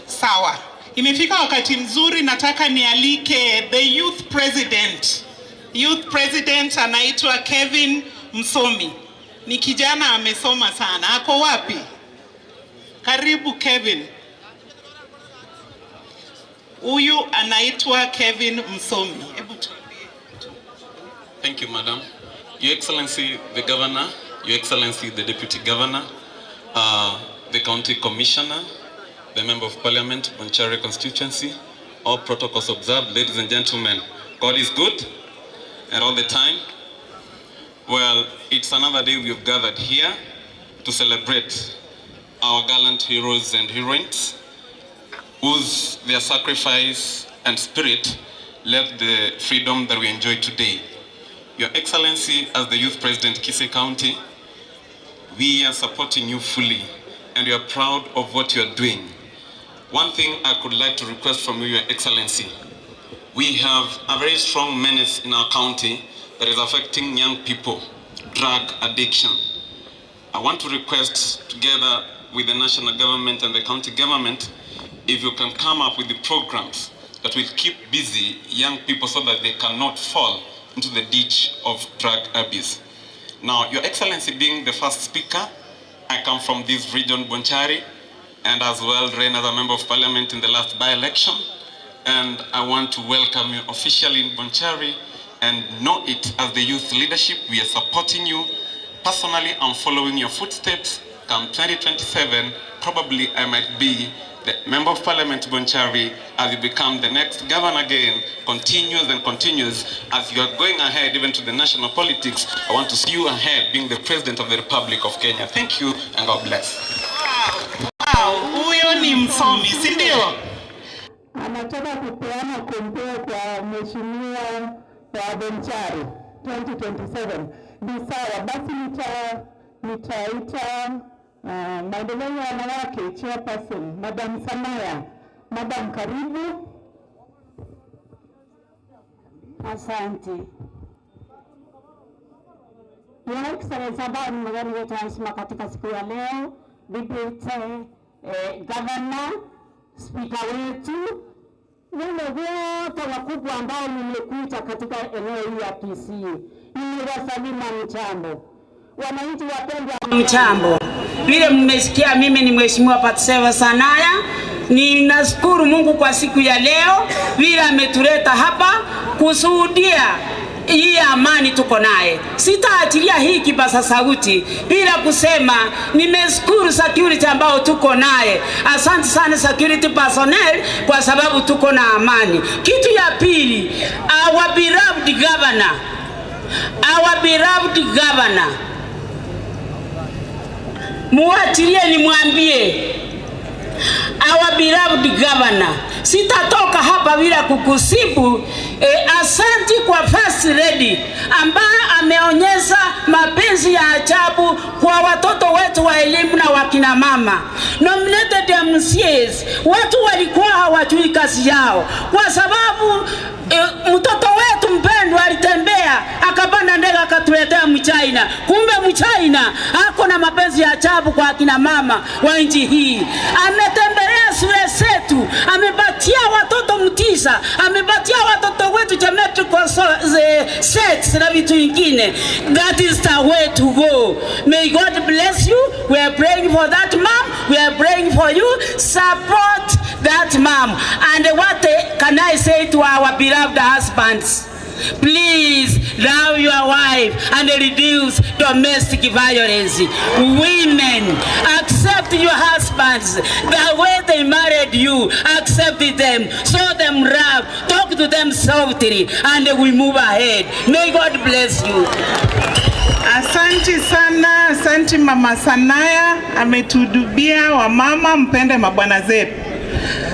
S13: Sawa. Imefika wakati mzuri, nataka nialike the youth president. Youth president anaitwa Kevin Msomi. Ni kijana amesoma sana. Ako wapi? Karibu Kevin. Huyu anaitwa Kevin Msomi. Hebu tuambie.
S14: Thank you, Madam. Your Excellency the Governor, Your Excellency the Deputy Governor, the County Commissioner, the Member of Parliament, Bonchari constituency, all protocols observed, ladies and gentlemen. God is good, and all the time. Well, it's another day we have gathered here to celebrate our gallant heroes and heroines, whose their sacrifice and spirit led the freedom that we enjoy today. Your Excellency, as the Youth President Kisii County, we are supporting you fully, and we are proud of what you are doing. One thing I could like to request from you, Your Excellency, we have a very strong menace in our county that is affecting young people, drug addiction. I want to request, together with the national government and the county government, if you can come up with the programs that will keep busy young people so that they cannot fall into the ditch of drug abuse. Now, Your Excellency being the first speaker, I come from this region, Bonchari, and as well ran as a Member of Parliament in the last by-election. And I want to welcome you officially in Bonchari and know it as the youth leadership. We are supporting you. Personally, I'm following your footsteps. Come 2027, probably I might be the Member of Parliament Bonchari as you become the next governor again, continues and continues. As you are going ahead even to the national politics, I want to see you ahead being the President of the Republic of Kenya. Thank you and God bless.
S13: Wow, huyo ni msomi, si ndio?
S15: Anataka kupeana kompea kwa mheshimiwa wa Bonchari 2027. Ni sawa, basi nitaita maendeleo ya wanawake chairperson Madam Samaya. Madam, karibu.
S16: Asante. Your Excellency, ambao ni magari yetu yanasema katika siku ya leo, Deputy Governor, Speaker wetu, wale wote wakubwa ambao nimekuta katika eneo hili ya Kisii. Nimewasalimu mchambo. Wananchi wapendwa
S17: mchambo. Vile mmesikia, mimi ni Mheshimiwa Patseva Sanaya. Ninashukuru Mungu kwa siku ya leo vile ametuleta hapa kushuhudia hii amani tuko naye. Sitaachilia hii kipaza sauti bila kusema nimeshukuru security ambao tuko naye. Asante sana security personnel kwa sababu tuko na amani. Kitu ya pili, our beloved governor muachilie nimwambie our beloved governor, sitatoka hapa bila kukusibu. Asanti kwa First Lady ambaye ameonyesha mapenzi ya ajabu kwa watoto wetu wa elimu na wakina mama. Nominated MCAs, watu walikuwa hawajui kazi yao kwa sababu mtoto wetu mpendwa alitembea akapanda ndege akatuletea Mchina. Kumbe Mchina hako na mapenzi ya ajabu kwa akina mama wa nchi hii. Ametembelea shule zetu, amepatia watoto mtisa, amepatia watoto wetu geometrical sets na vitu vingine. That is the way to go. May God bless you. We are praying for that mom. We are praying for you. Support that mom. And what can I say to our beloved husbands? Please love your wife and reduce domestic violence. Women, accept your husbands the way they married you. Accept them, show them love, talk to them softly, and we move ahead. May God bless you.
S13: Asante sana, asante Mama Sanaya, ametudubia wa mama mpende mabwana zetu.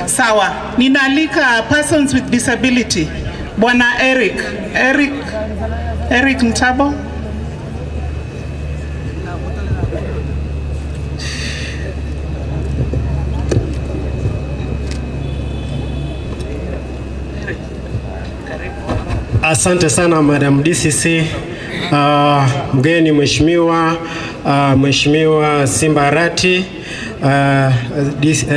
S13: Sawa, ninaalika persons with disability. Bwana Eric Mtabo.
S18: Asante sana Madam DCC. Mgeni Mheshimiwa Simba Arati,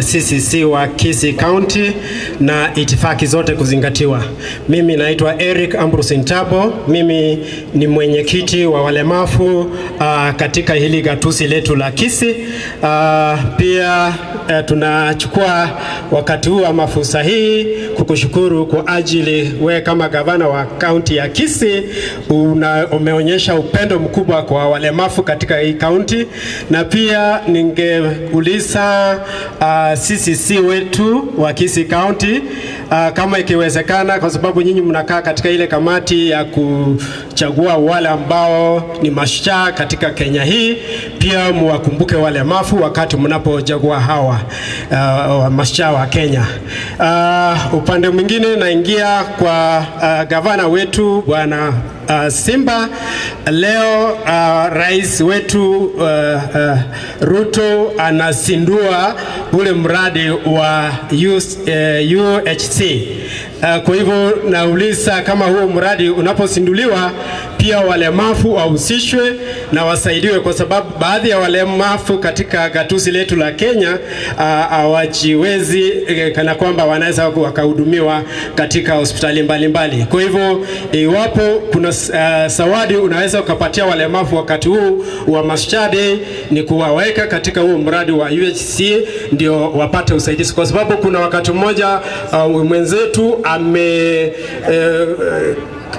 S18: CCC wa Kisii County na itifaki zote kuzingatiwa. Mimi naitwa Eric Ambrose Ntabo. Mimi ni mwenyekiti wa walemavu katika hili gatuzi letu la Kisii. Pia tunachukua wakati huu wa fursa hii kukushukuru kwa ajili we kama gavana wa kaunti ya Kisii umeonyesha upendo mkubwa kwa walemavu katika hii kaunti, na pia ningeuliza CCC wetu wa Kisii County kama ikiwezekana, kwa sababu nyinyi mnakaa katika ile kamati ya kuchagua wale ambao ni mashujaa katika Kenya hii, pia muwakumbuke walemavu wakati mnapochagua hawa mashujaa wa Kenya. Upande mwingine naingia kwa gavana wetu Bwana Simba. Leo rais wetu Ruto anazindua ule mradi wa UHC. Kwa hivyo nauliza kama huo mradi unapozinduliwa pia walemavu wahusishwe na wasaidiwe, kwa sababu baadhi ya walemavu katika gatuzi letu la Kenya hawajiwezi kana kwamba wanaweza wakahudumiwa katika hospitali mbalimbali. Kwa hivyo iwapo kuna zawadi unaweza ukapatia walemavu wakati huu wa Mashujaa Day, ni kuwaweka katika huo mradi wa UHC ndio wapate usaidizi, kwa sababu kuna wakati mmoja mwenzetu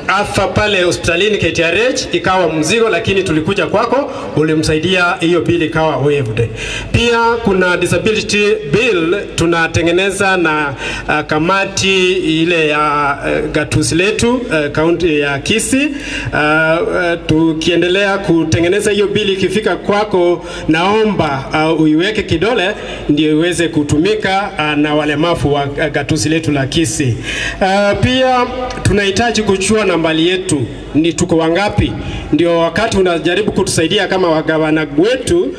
S18: afa pale hospitalini KTRH, ikawa mzigo, lakini tulikuja kwako ulimsaidia, hiyo bili ikawa waived. Pia kuna disability bill tunatengeneza na kamati ile ya gatuzi letu kaunti ya Kisii. Tukiendelea kutengeneza hiyo bili, ikifika kwako naomba uiweke kidole ndio iweze kutumika na walemavu wa gatuzi letu la Kisii. Pia tunahitaji kuchua nambari yetu ni tuko wangapi, ndio wakati unajaribu kutusaidia kama wagavana wetu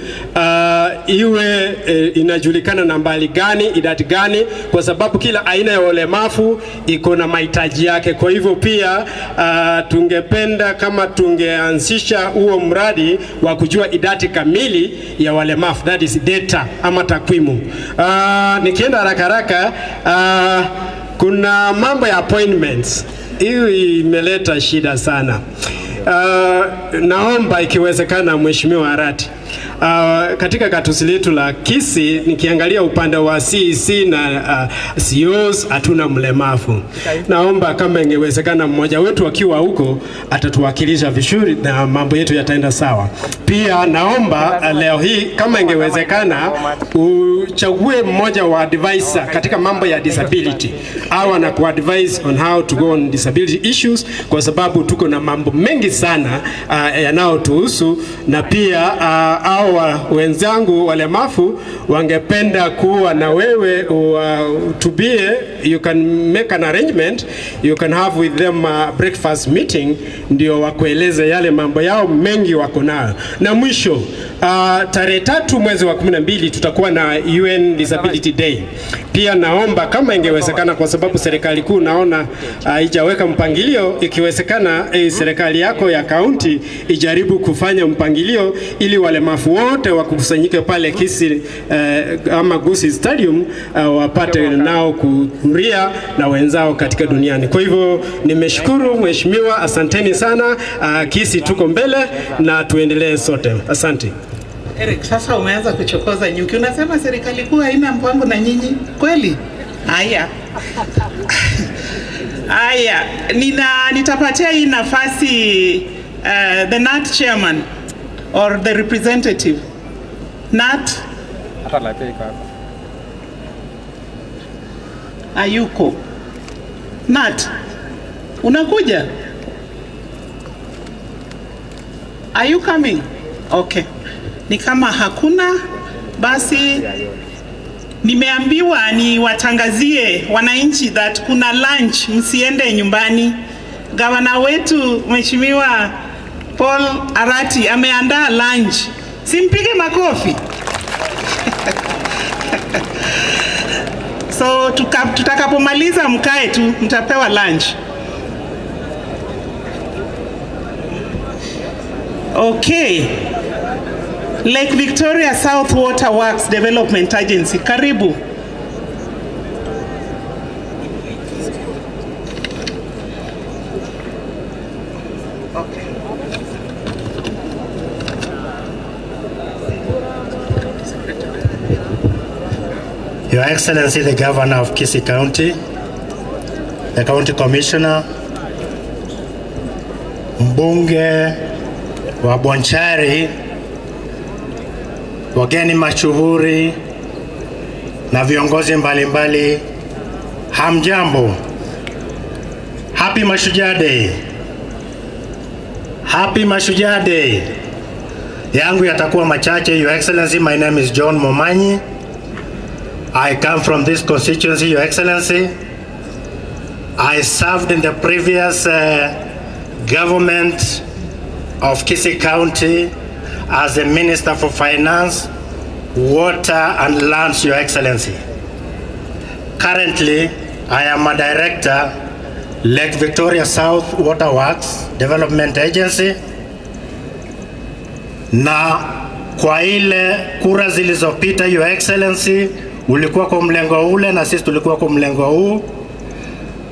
S18: iwe inajulikana nambari gani, idadi gani, kwa sababu kila aina ya ulemavu iko na mahitaji yake. Kwa hivyo pia tungependa kama tungeanzisha huo mradi wa kujua idadi kamili ya walemavu, that is data ama takwimu. Nikienda haraka kuna mambo ya appointments. Hiyo imeleta shida sana. Naomba ikiwezekana Mheshimiwa Arati, katika gatuzi letu la Kisii nikiangalia upande wa CEC na CEOs hatuna mlemavu. Naomba kama ingewezekana mmoja wetu akiwa huko atatuwakilisha vizuri na mambo yetu yataenda sawa. Pia naomba leo hii kama ingewezekana uchague mmoja wa advisor katika mambo ya disability au na kuadvise on how to go on disability issues, kwa sababu tuko na mambo mengi sana yanayotuhusu, na pia au hawa wenzangu walemavu wangependa kuwa na wewe to be, you can make an arrangement, you can have with them a breakfast meeting, ndio wakueleze yale mambo yao mengi wako nayo. Na mwisho tarehe 3 mwezi wa 12 tutakuwa na UN Disability Day. Pia naomba kama ingewezekana, kwa sababu serikali kuu naona haijaweka mpangilio, ikiwezekana serikali yako ya kaunti ijaribu kufanya mpangilio ili walemavu wote wakusanyike pale Kisii ama Gusii Stadium wapate nao kuhudhuria na wenzao katika duniani. Kwa hivyo nimeshukuru mheshimiwa, asanteni sana. Kisii tuko mbele na tuendelee sote. Asante.
S13: Eric, sasa umeanza kuchokoza nyuki. Unasema serikali kuu haina mpango na nyinyi. Kweli? Haya. Haya, nitapatia hii nafasi the NAT chairman or the representative. NAT? Ayuko. NAT, unakuja? Are you coming? Okay. Ni kama hakuna, basi nimeambiwa ni watangazie wananchi that kuna lunch, msiende nyumbani. Gavana wetu Mheshimiwa Paul Arati ameandaa lunch. Simpige makofi. So tutakapomaliza mkae tu, mtapewa lunch. Okay. Lake Victoria South Water Works Development Agency, karibu.
S19: Your Excellency, the Governor of Kisii County, the County Commissioner, mbunge wa Bonchari, wageni mashuhuri na viongozi mbalimbali, hamjambo. Happy Mashujaa Day. Happy Mashujaa Day. Yangu yatakuwa machache. Your Excellency, my name is John Momanyi. I come from this constituency, Your Excellency. I served in the previous government of Kisii County as the Minister for Finance, Water and Lands, Your Excellency. Currently, I am a director, Lake Victoria South Water Works Development Agency. Na kwa ile kura zilizopita, Your Excellency, ulikuwa kwa mlengo ule na sisi tulikuwa kwa mlengo huu,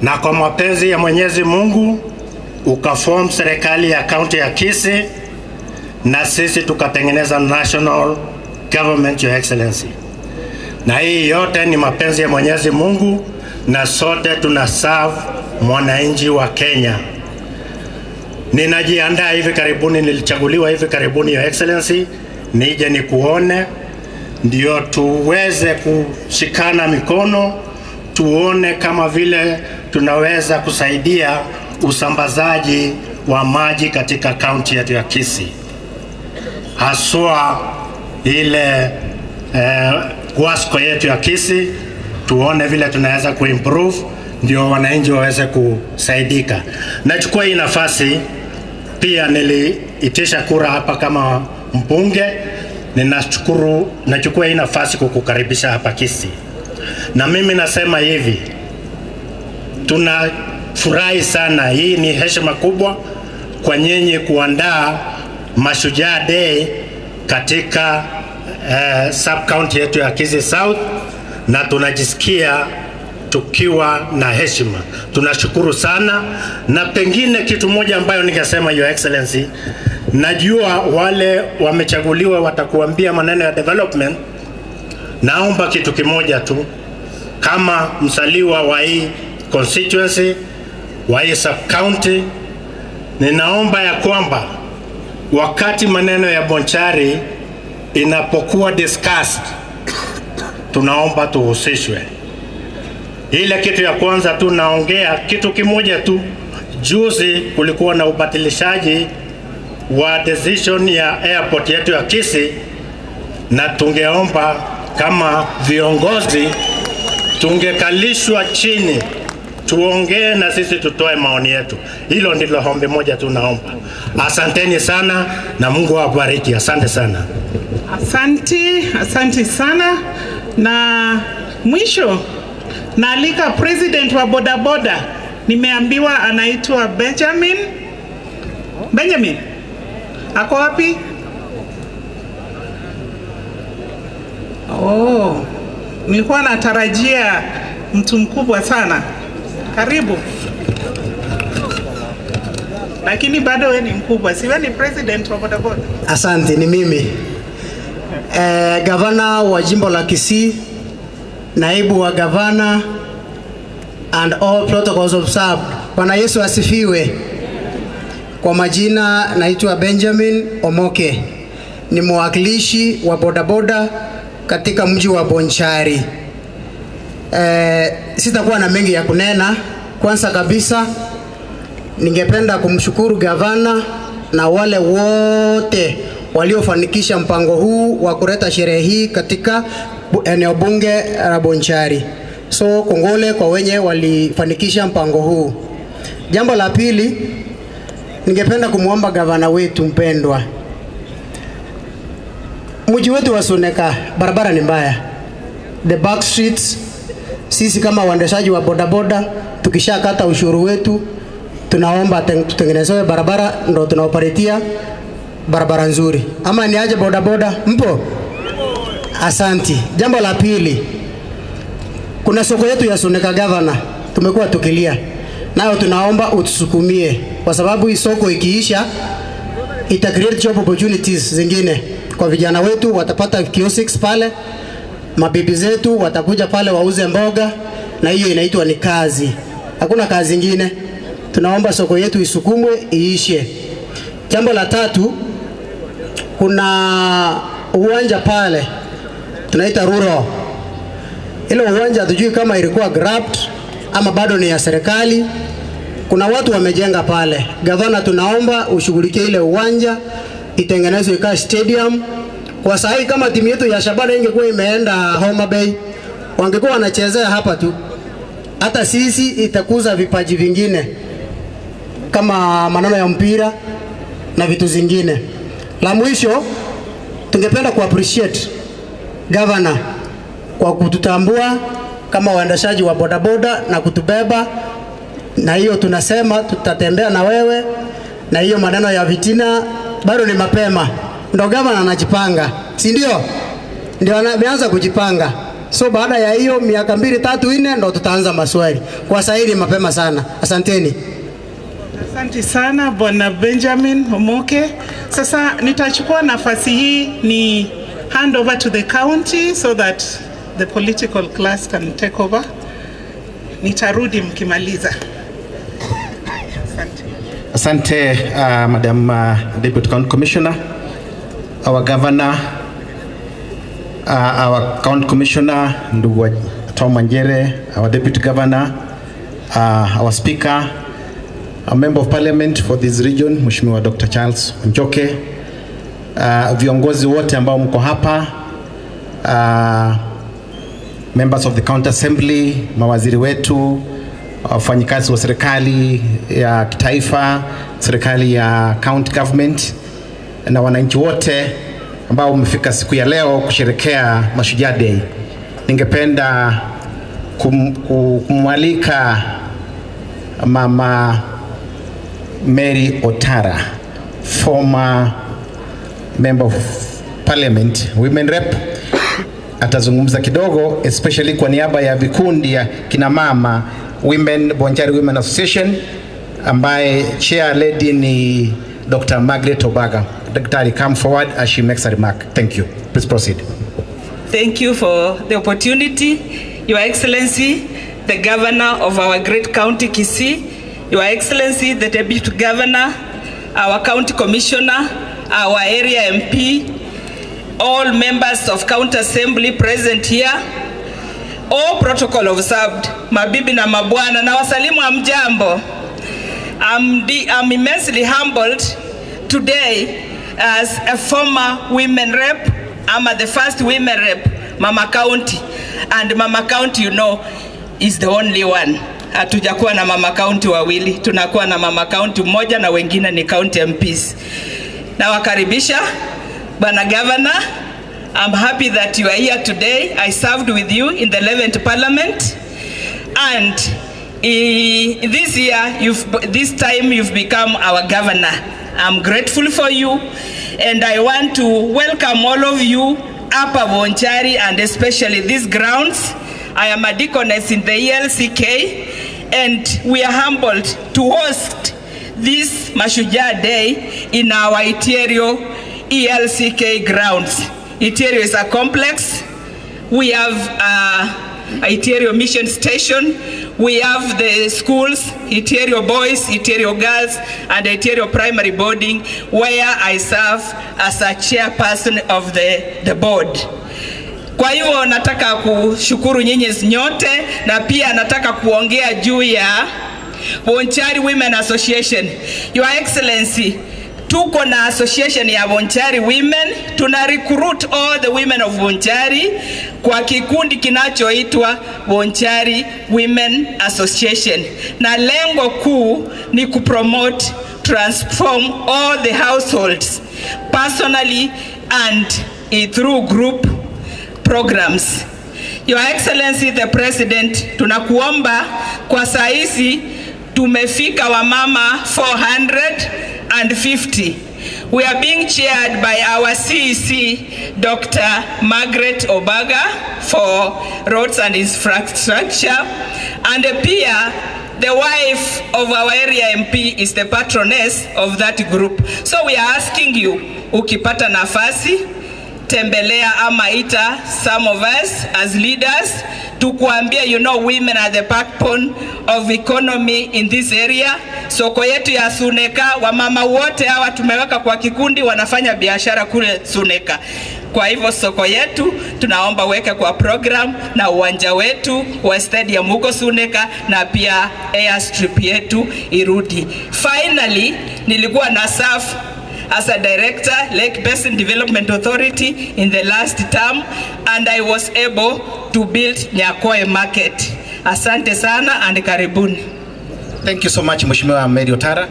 S19: na kwa mapenzi ya Mwenyezi Mungu ukaform serikali ya kaunti ya Kisii na sisi tukatengeneza national government, Your Excellency. Na hii yote ni mapenzi ya Mwenyezi Mungu na sote tuna serve mwananchi wa Kenya. Ninajiandaa hivi karibuni, nilichaguliwa hivi karibuni, Your Excellency, nije nikuone ndio tuweze kushikana mikono, tuone kama vile tunaweza kusaidia usambazaji wa maji katika kaunti yetu ya Kisii. Haswa ile Guasco yetu ya Kisii, tuone vile tunaweza kuimprove ndio wananchi waweze kusaidika. Nachukua hii nafasi pia, niliitisha kura hapa kama mbunge. Nachukua hii nafasi kukukaribisha hapa Kisii. Na mimi nasema hivi, tunafurahi sana, hii ni heshima kubwa kwa nyinyi kuandaa Mashujaa Day katika sub county yetu ya Kisii South, na tunajisikia tukiwa na heshima. Tunashukuru sana. Na pengine kitu moja ambayo ningesema, Your Excellency, najua wale wamechaguliwa watakuambia maneno ya development. Naomba kitu kimoja tu, kama msaliwa wa hii constituency, wa hii sub county, ninaomba ya kwamba wakati maneno ya Bonchari inapokuwa discussed, tunaomba tuhusishwe. Ile kitu ya kwanza tu naongea kitu kimoja tu. Juzi kulikuwa na ubatilishaji wa decision ya airport yetu ya Kisii na tungeomba kama viongozi tungekalishwa chini tuongee na sisi tutoe maoni yetu. Hilo ndilo ombi moja tunaomba. Asanteni sana na Mungu awabariki. Asante sana.
S13: Asante sana. Na mwisho naalika president wa bodaboda, nimeambiwa anaitwa Benjamin. Ako wapi? Oh, nilikuwa natarajia mtu mkubwa sana. Karibu. Lakini bado wewe ni mkubwa, si wewe ni president wa bodaboda?
S18: Asante, ni mimi. Gavana wa jimbo la Kisii, naibu wa gavana and all protocols observed. Bwana Yesu asifiwe. Kwa majina naitwa Benjamin Omoke. Ni mwakilishi wa bodaboda katika mji wa Bonchari. Sitakuwa na mengi ya kunena. Kwanza kabisa ningependa kumshukuru gavana na wale wote waliofanikisha mpango huu wa kuleta sherehe hii katika eneo bunge la Bonchari. So kongole kwa wenye walifanikisha mpango huu. Jambo la pili, ningependa kumuomba gavana wetu mpendwa. Mji wetu wa Soneka barabara ni mbaya. The back streets, sisi kama waendeshaji wa bodaboda tukishakata ushuru wetu tunaomba tutengenezewe barabara, ndo tunaoperatia barabara nzuri. Ama ni aje bodaboda? Mpo? Asanti. Jambo la pili, kuna soko yetu ya Soneka gavana, tumekuwa tukilia. Nayo tunaomba utusukumie, kwa sababu hii soko ikiisha ita create job opportunities zingine kwa vijana wetu. Watapata kiosks pale, mabibi zetu watakuja pale wauze mboga, na hiyo inaitwa ni kazi. Hakuna kazi nyingine. Tunaomba soko yetu isukumwe iishe. Jambo la tatu, kuna uwanja pale tunaita rural. Ile uwanja hatujui kama ilikuwa grabbed ama bado ni ya serikali. Kuna watu wamejenga pale. Gavana, tunaomba ushughulikie ile uwanja itengenezwe ikawa stadium. Kwa sahi kama timu yetu ya Shabana ingekuwa imeenda Homa Bay, wangekuwa wanachezea hapa tu. Hata sisi itakuza vipaji vingine kama maneno ya mpira na vitu zingine. La mwisho, tungependa appreciate gavana kwa kututambua kama waendeshaji wa bodaboda na kutubeba, na hiyo tunasema tutatembea na wewe, na hiyo maneno ya vitina bado ni mapema. Ndo gavana anajipanga, si ndio? Ndio ameanza kujipanga. So baada ya hiyo miaka 2, 3, 4 ndo tutaanza maswali. Kwa sasa ni mapema sana. Asanteni.
S13: Asante sana Bwana Benjamin Omoke. Sasa nitachukua nafasi hii ni hand over to the county so that the political class can take over. Nitarudi mkimaliza.
S20: Asante Madam Deputy County Commissioner, our Governor, our County Commissioner ndugu Tom Manjere, our Deputy Governor, our Speaker, a Member of Parliament for this region, Mheshimiwa Dr. Charles Njoke, viongozi wote ambao mko hapa, members of the County Assembly, mawaziri wetu, wafanyikazi wa serikali ya kitaifa, serikali ya county government, na wananchi wote ambao umefika siku ya leo kusherehekea Mashujaa Day. Ningependa kumwalika Mama Mary Otara, former Member of Parliament, Women Rep, atazungumza kidogo, especially kwa niaba ya vikundi ya kina mama Women, Bonchari Women Association, ambaye chair lady ni Dr. Margaret Obaga. Dr. come forward as she makes a remark. Thank you. Please proceed.
S17: Thank you for the opportunity. Your Excellency, the Governor of our great county Kisii, Your Excellency, the Deputy Governor, our County Commissioner, our area MP, all members of County Assembly present here, all protocol observed, mabibi na mabwana, na wasalimu amjambo. I'm immensely humbled today as a former women rep I'm the first women rep, Mama County. And Mama County, you know, is the only one. Hatujakuwa na Mama County wawili, tunakuwa na Mama County mmoja na wengine ni County MPs. Na wakaribisha, Bwana Governor, I'm happy that you are here today. I served with you in the 11th Parliament. And this year, this time you've become our governor. I'm grateful for you. And I want to welcome all of you, Upper Bonchari, and especially these grounds. I am a deaconess in the ELCK, and we are humbled to host this Mashujaa Day in our Itierio ELCK grounds. Itierio is a complex. We have Itierio Mission Station. We have the schools, Itierio Boys, Itierio Girls, and Itierio Primary Boarding, where I serve as a chairperson of the board. Kwa hivyo nataka kushukuru nyinyi nyote, na pia nataka kuongea juu ya Bonchari Women Association. Your Excellency, tuko na association ya Bonchari Women, tuna recruit all the women of Bonchari kwa kikundi kinachoitwa Bonchari Women Association. Na lengo kuu ni kupromote, transform all the households personally and through group programs. Your Excellency the President, tunakuomba kwa sahizi tumefika wamama 450. We are being chaired by our CEC, Dr. Margaret Obaga, for roads and infrastructure, and pia the wife of our area MP is the patroness of that group. So we are asking you, ukipata nafasi, tembelea ama ita some of us as leaders tukuambia, you know, women are the backbone of economy in this area. Soko yetu ya Suneka, wamama wote hawa tumeweka kwa kikundi, wanafanya biashara kule Suneka. Kwa hivyo soko yetu tunaomba weke kwa program, na uwanja wetu wa stadium huko Suneka, na pia airstrip yetu irudi. Finally, nilikuwa na serve as a director, Lake Basin Development Authority in the last term, and I was able to build Nyakoe Market. Asante sana and karibuni.
S20: Thank you so much, Mheshimiwa Mary Otara.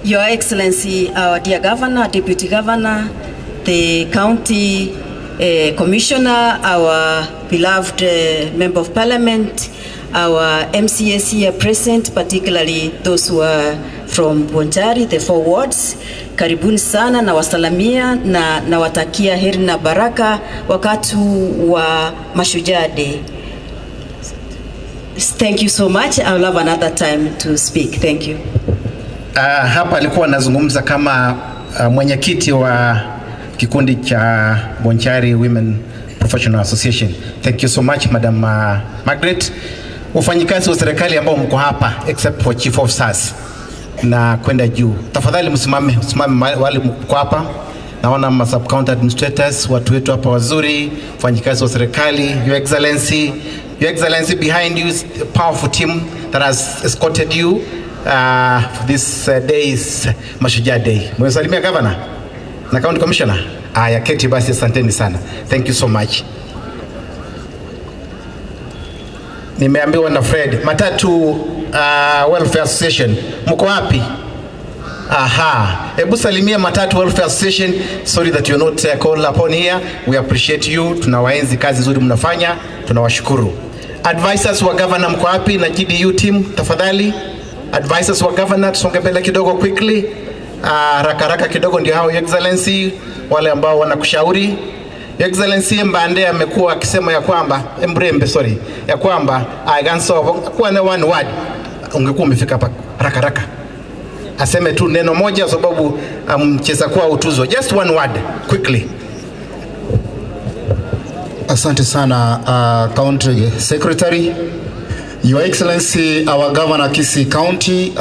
S21: Your Excellency, our dear Governor, Deputy Governor, the County Commissioner, our beloved Member of Parliament, our MCAs here present, particularly those who are from Bonchari, the 4 wards. Karibuni sana na wasalamia na nawatakia heri na baraka wakati wa Mashujaa Day. Thank you so much. I'll have another time to speak. Thank you.
S20: Hapa alikuwa anazungumza kama mwenyekiti wa kikundi cha Bonchari Women Professional Association. Thank you so much, Madam Margaret. Wafanyikazi wa serikali ambao mko hapa except for chief officers na kwenda juu, tafadhali msimame wale mko hapa. Naona ma sub county administrators, watu wetu hapa wazuri, wafanyikazi wa serikali. Your Excellency behind you is a powerful team that has escorted you for this day's Mashujaa Day. Mwesalimia Governor na County Commissioner. Aya, keti basi, asanteni sana. Thank you so much. Nimeambiwa na Fred, Matatu Welfare Association, mko wapi? Aha, hebu salimia Matatu Welfare Association. Sorry that you're not called upon here. We appreciate you. Tunawaenzi kazi nzuri mnafanya. Tunawashukuru. Advisors wa governor mko wapi na GDU team tafadhali? Advisors wa governor tusonge mbele kidogo quickly. Haraka kidogo ndio hao, Your Excellency, wale ambao wanakushauri. Your Excellency Mbande amekuwa akisema ya kwamba ya kwamba aganso kwa na one word ungekuwa umefika hapa haraka. Aseme tu neno moja sababu mcheza kwa utuzo. Just one word quickly.
S22: Asante sana County Secretary. Your Excellency, our Governor Kisii County,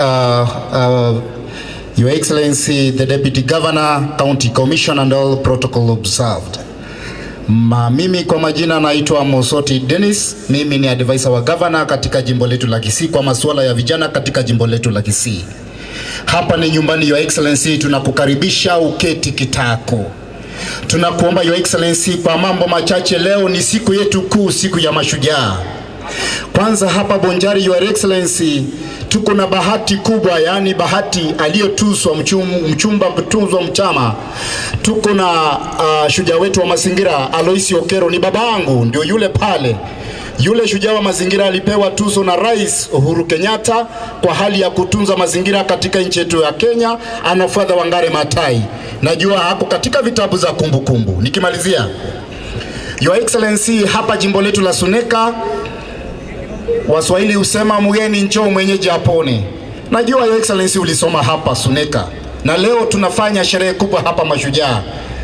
S22: Your Excellency the Deputy Governor, County Commission, and all protocol observed. Mimi kwa majina naitwa Mosoti Dennis. Mimi ni advisor wa governor katika jimbo letu la Kisii kwa masuala ya vijana katika jimbo letu la Kisii. Hapa ni nyumbani, Your Excellency, tunakukaribisha uketi kitako. Tunakuomba Your Excellency kwa mambo machache. Leo ni siku yetu kuu, siku ya mashujaa. Kwanza hapa Bonjari, Your Excellency, tuko na bahati kubwa, yani bahati aliyotuzwa mchumba kutuzwa mchama. Tuko na shujaa wetu wa mazingira Aloisi Okero, ni babangu, ndio yule pale. Yule shujaa wa mazingira alipewa tuzo na Rais Uhuru Kenyatta kwa hali ya kutunza mazingira katika nchi yetu ya Kenya. Anafuata Wangare Maathai. Najua hapo katika vitabu za kumbukumbu. Nikimalizia, Your Excellency, hapa jimbo letu la Suneka, Waswahili husema mgeni njoo mwenyeji apone. Najua Your Excellency ulisoma hapa Suneka, na leo tunafanya sherehe kubwa hapa mashujaa.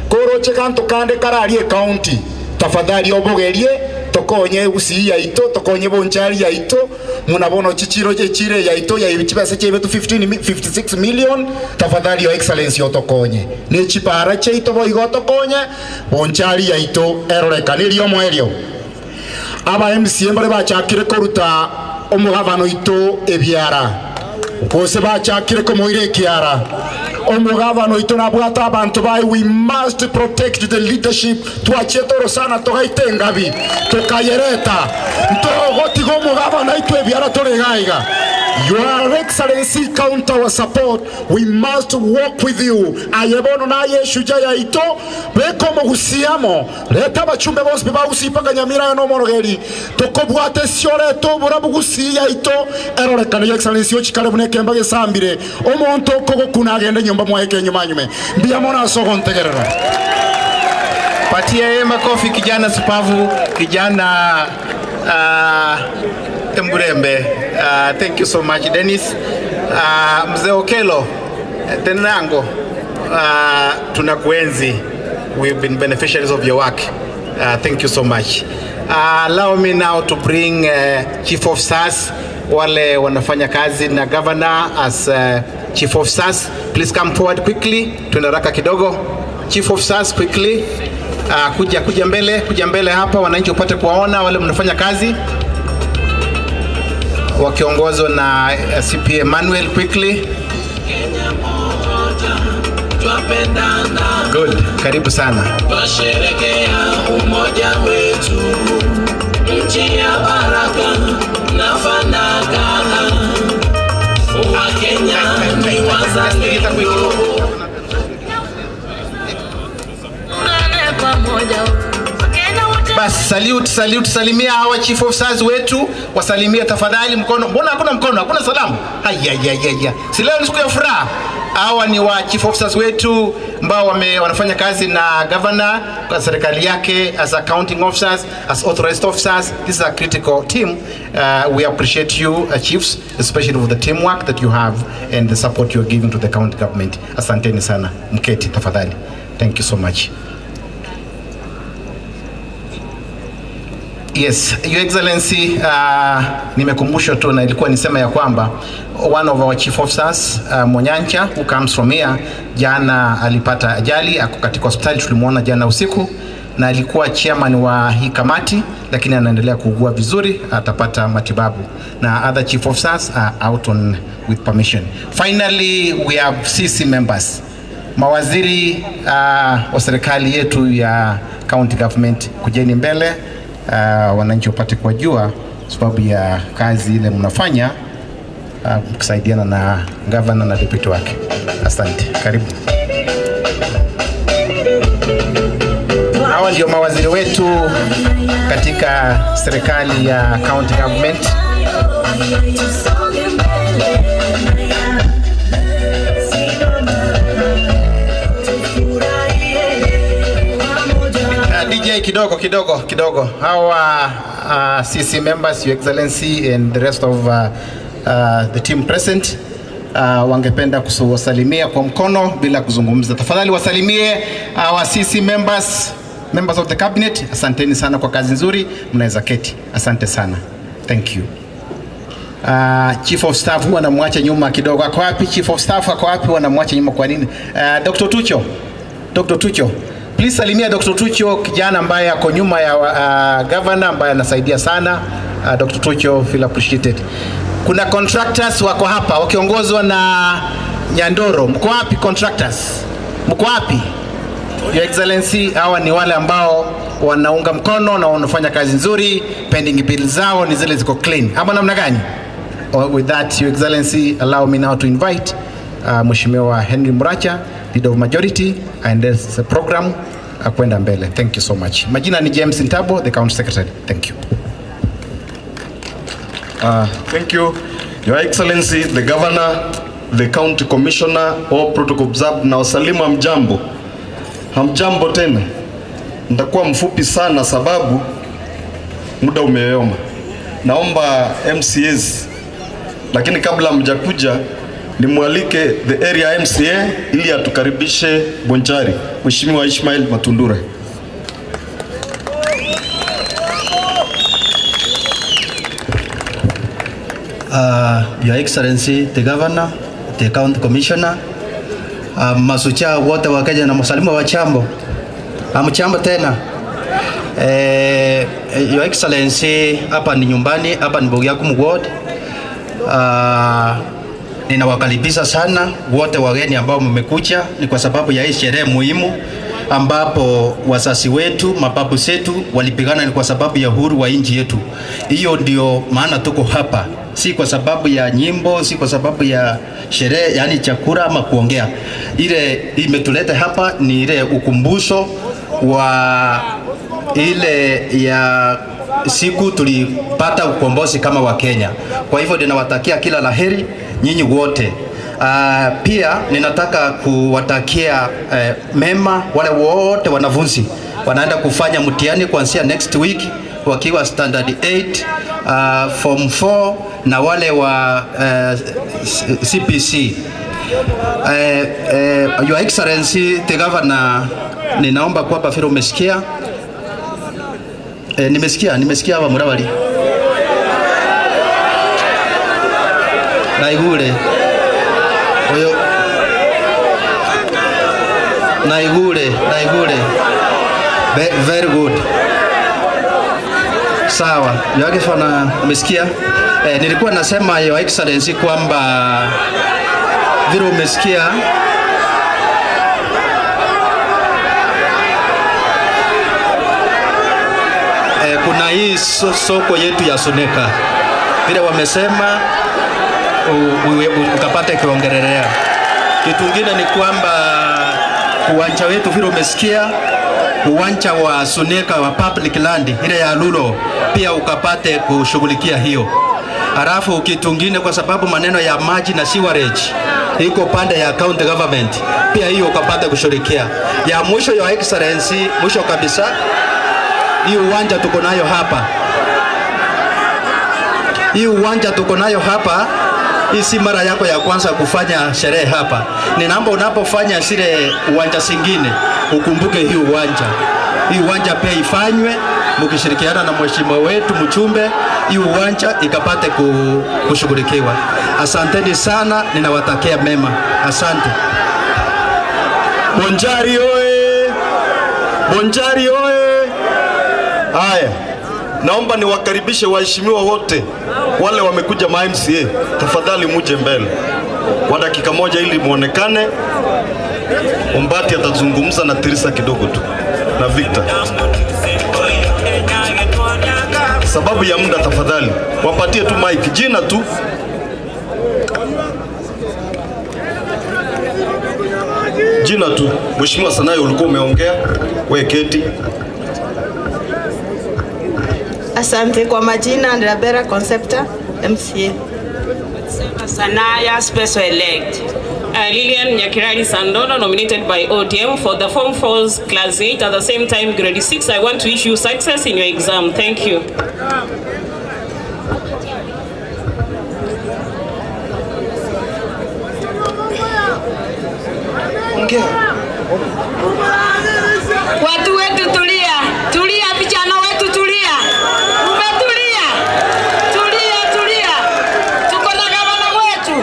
S22: Koro chekanto kande kararie county, tafadhali obogerie tokonye usi ya ito, tokonye Bonjari ya ito, munabono chichiro chechire ya ito ya ichibase chebetu 56 million. Tafadhali Your Excellency otokonye ne chipara che ito boigo tokonye Bonjari ya ito eroreka moelio. Aba MCM bale bachakire koruta omugabano ito ebyara kose bachakire ko moire kiara omugabano ito nabwata abantu bayi. We must protect the leadership. Tuachetoro sana togaitengabi tokayereta ntogoti go mugabano ito ebyara toregaiga. Your Excellency, count our support. We must work with you. Ayebono na ye shujaa ya ito beko mugusiamo leta bachumbe bose bawusipanga Nyamira no morogeri tokobwate siore to burabugusi ya ito erorekana. Your Excellency, ochikare buneke mbage sambire omonto kogo kuna agende nyumba mweke nyuma nyume mbia mona soko ntegerera.
S20: Patia makofi kijana supavu, kijana Mburembe. Thank you so much Dennis. Mzee Okelo Tenango, tunakuenzi. We've been beneficiaries of your work. Thank you so much. Allow me now to bring Chief of Staff wale wanafanya kazi na governor as Chief of Staff. Please come forward quickly. Tunaraka kidogo. Chief of Staff quickly. Kuja mbele hapa, wananchi upate kuwaona wale mnafanya kazi wakiongozwa na CPA Manuel. Quickly. Good. Karibu sana.
S11: Twasherekea umoja wetu, nchi ya baraka na fanaka. Wakenya ni wazalendo.
S20: Bas, salute, salimia hawa chief of staff wetu, wasalimia tafadhali. Mkono, mbona hakuna mkono, hakuna salamu? Haya. Si leo ni siku ya furaha. Hawa ni wa chief of staff wetu ambao wanafanya kazi na governor kwa serikali yake as accounting officers, as authorized officers. This is a critical team. We appreciate you chiefs, especially for the teamwork that you have and the support you are giving to the county government. Asanteni sana. Mketi tafadhali. Thank you so much. Yes, Your Excellency, nimekumbushwa tu na ilikuwa nisema ya kwamba one of our chief officers, Monyancha, who comes from here, jana alipata ajali, ako katika hospitali, tulimuona jana usiku, na alikuwa chairman wa hii kamati, lakini anaendelea kuugua vizuri, atapata matibabu. Na other chief officers are out on with permission. Finally, we have CC members. Mawaziri wa serikali yetu ya county government, kujeni mbele. Wananchi upate kujua sababu ya kazi ile mnafanya, kusaidiana na governor na deputy wake. Asante. Karibu. Hawa ndio mawaziri wetu katika serikali ya county government. DJ kidogo. Hawa CC members, Your Excellency, and the rest of the team present, wangependa kusalimia kwa mkono bila kuzungumza. Tafadhali wasalimie our CC members of the cabinet. Asanteni sana kwa kazi nzuri, mnaweza keti. Asante sana. Thank you. Chief of Staff wanamwacha nyuma kidogo. Ako wapi Chief of Staff? Ako wapi? Wanamwacha nyuma kwa nini? Dr. Tucho. Please salimia Dr. Tucho, kijana ambaye ako nyuma ya governor ambaye anasaidia sana. Dr. Tucho, feel appreciated. Kuna contractors wako hapa wakiongozwa na Nyandoro. Mko wapi contractors? Mko wapi? Your Excellency, hawa ni wale ambao wanaunga mkono na wanafanya kazi nzuri, pending bills zao ni zile ziko clean. Ama namna gani? With that, Your Excellency, allow me now to invite Mheshimiwa Henry Muracha, Leader of Majority, and the program kwenda mbele. Thank you so much. Majina ni James Ntabo, the County Secretary. Thank you.
S2: Thank you, Your Excellency, the Governor, the County Commissioner, all protocol observed. Na wasalimu hamjambo. Hamjambo tena. Nitakuwa mfupi sana sababu muda umeyoyoma. Naomba MCAs, lakini kabla mjakuja nimwalike the area MCA ili atukaribishe Bonchari, Mheshimiwa Ishmael Matundura.
S4: Your Excellency, the Governor, the County Commissioner, Mashujaa wote wa Kenya na msalimu wa chambo. Amchambo tena. Your Excellency, hapa ni nyumbani, hapa ni Bugiakum Ward. Ninawakaribisha sana wote wageni ambao mmekuja, ni kwa sababu ya hii sherehe muhimu ambapo wazazi wetu, mababu zetu walipigana, ni kwa sababu ya uhuru wa nchi yetu. Hiyo ndio maana tuko hapa, si kwa sababu ya nyimbo, si kwa sababu ya sherehe, yani chakula ama kuongea. Ile imetuleta hapa ni ile ukumbusho wa ile ya siku tulipata ukombozi kama wa Kenya. Kwa hivyo ninawatakia kila laheri nyinyi wote. Pia ninataka kuwatakia mema wale wote wanafunzi wanaenda kufanya mtihani kuanzia next week wakiwa standard 8, form 4 na wale wa CPC. Your Excellency, the Governor, ninaomba kwamba vile umesikia nimesikia wa Murawali naigure oyo naigure very good, sawa. Yake fana umesikia. Nilikuwa nasema Your Excellency kwamba vile umesikia kuna hii soko yetu ya Suneka, vile wamesema ukapate kuongelelea. Kitu kingine ni kwamba uwanja wetu vile umesikia, uwanja wa Suneka wa public land ile ya Lulo pia ukapate kushughulikia hiyo. Alafu kitu kingine, kwa sababu maneno ya maji na sewerage iko pande ya county government, pia hiyo ukapate kushughulikia. Ya mwisho, Your Excellency, mwisho kabisa, hii uwanja tuko nayo hapa. Hii uwanja tuko nayo hapa. Hii si mara yako ya kwanza kufanya sherehe hapa. Ninaomba unapofanya zile uwanja zingine ukumbuke hii uwanja. Hii uwanja pia ifanywe mkishirikiana na mheshimiwa wetu mchumbe, hii uwanja ikapate kushughulikiwa. Asanteni sana, ninawatakia mema. Asante.
S2: Bonchari oye! Bonchari oye! Haya, naomba niwakaribishe waheshimiwa wote wale wamekuja ma MCA, tafadhali muje mbele kwa dakika moja ili muonekane. Ombati atazungumza na Teresa kidogo tu na Victor. Sababu ya muda, tafadhali wapatie tu mic, jina tu. Jina tu. Mheshimiwa Sanayo, ulikuwa umeongea, wewe keti.
S23: Asante. Kwa majina Ndabera Concepta, MCA.
S24: Sanaya, special elect. Lilian Nyakirali Sandono, nominated by ODM for the Form 4's Class 8, at the same time Grade 6. I want to wish you success in your exam. Thank you.
S23: Watu wetu tulia, tulia, vijana wetu tulia. Umetulia. Tulia. Tuko na gavana wetu.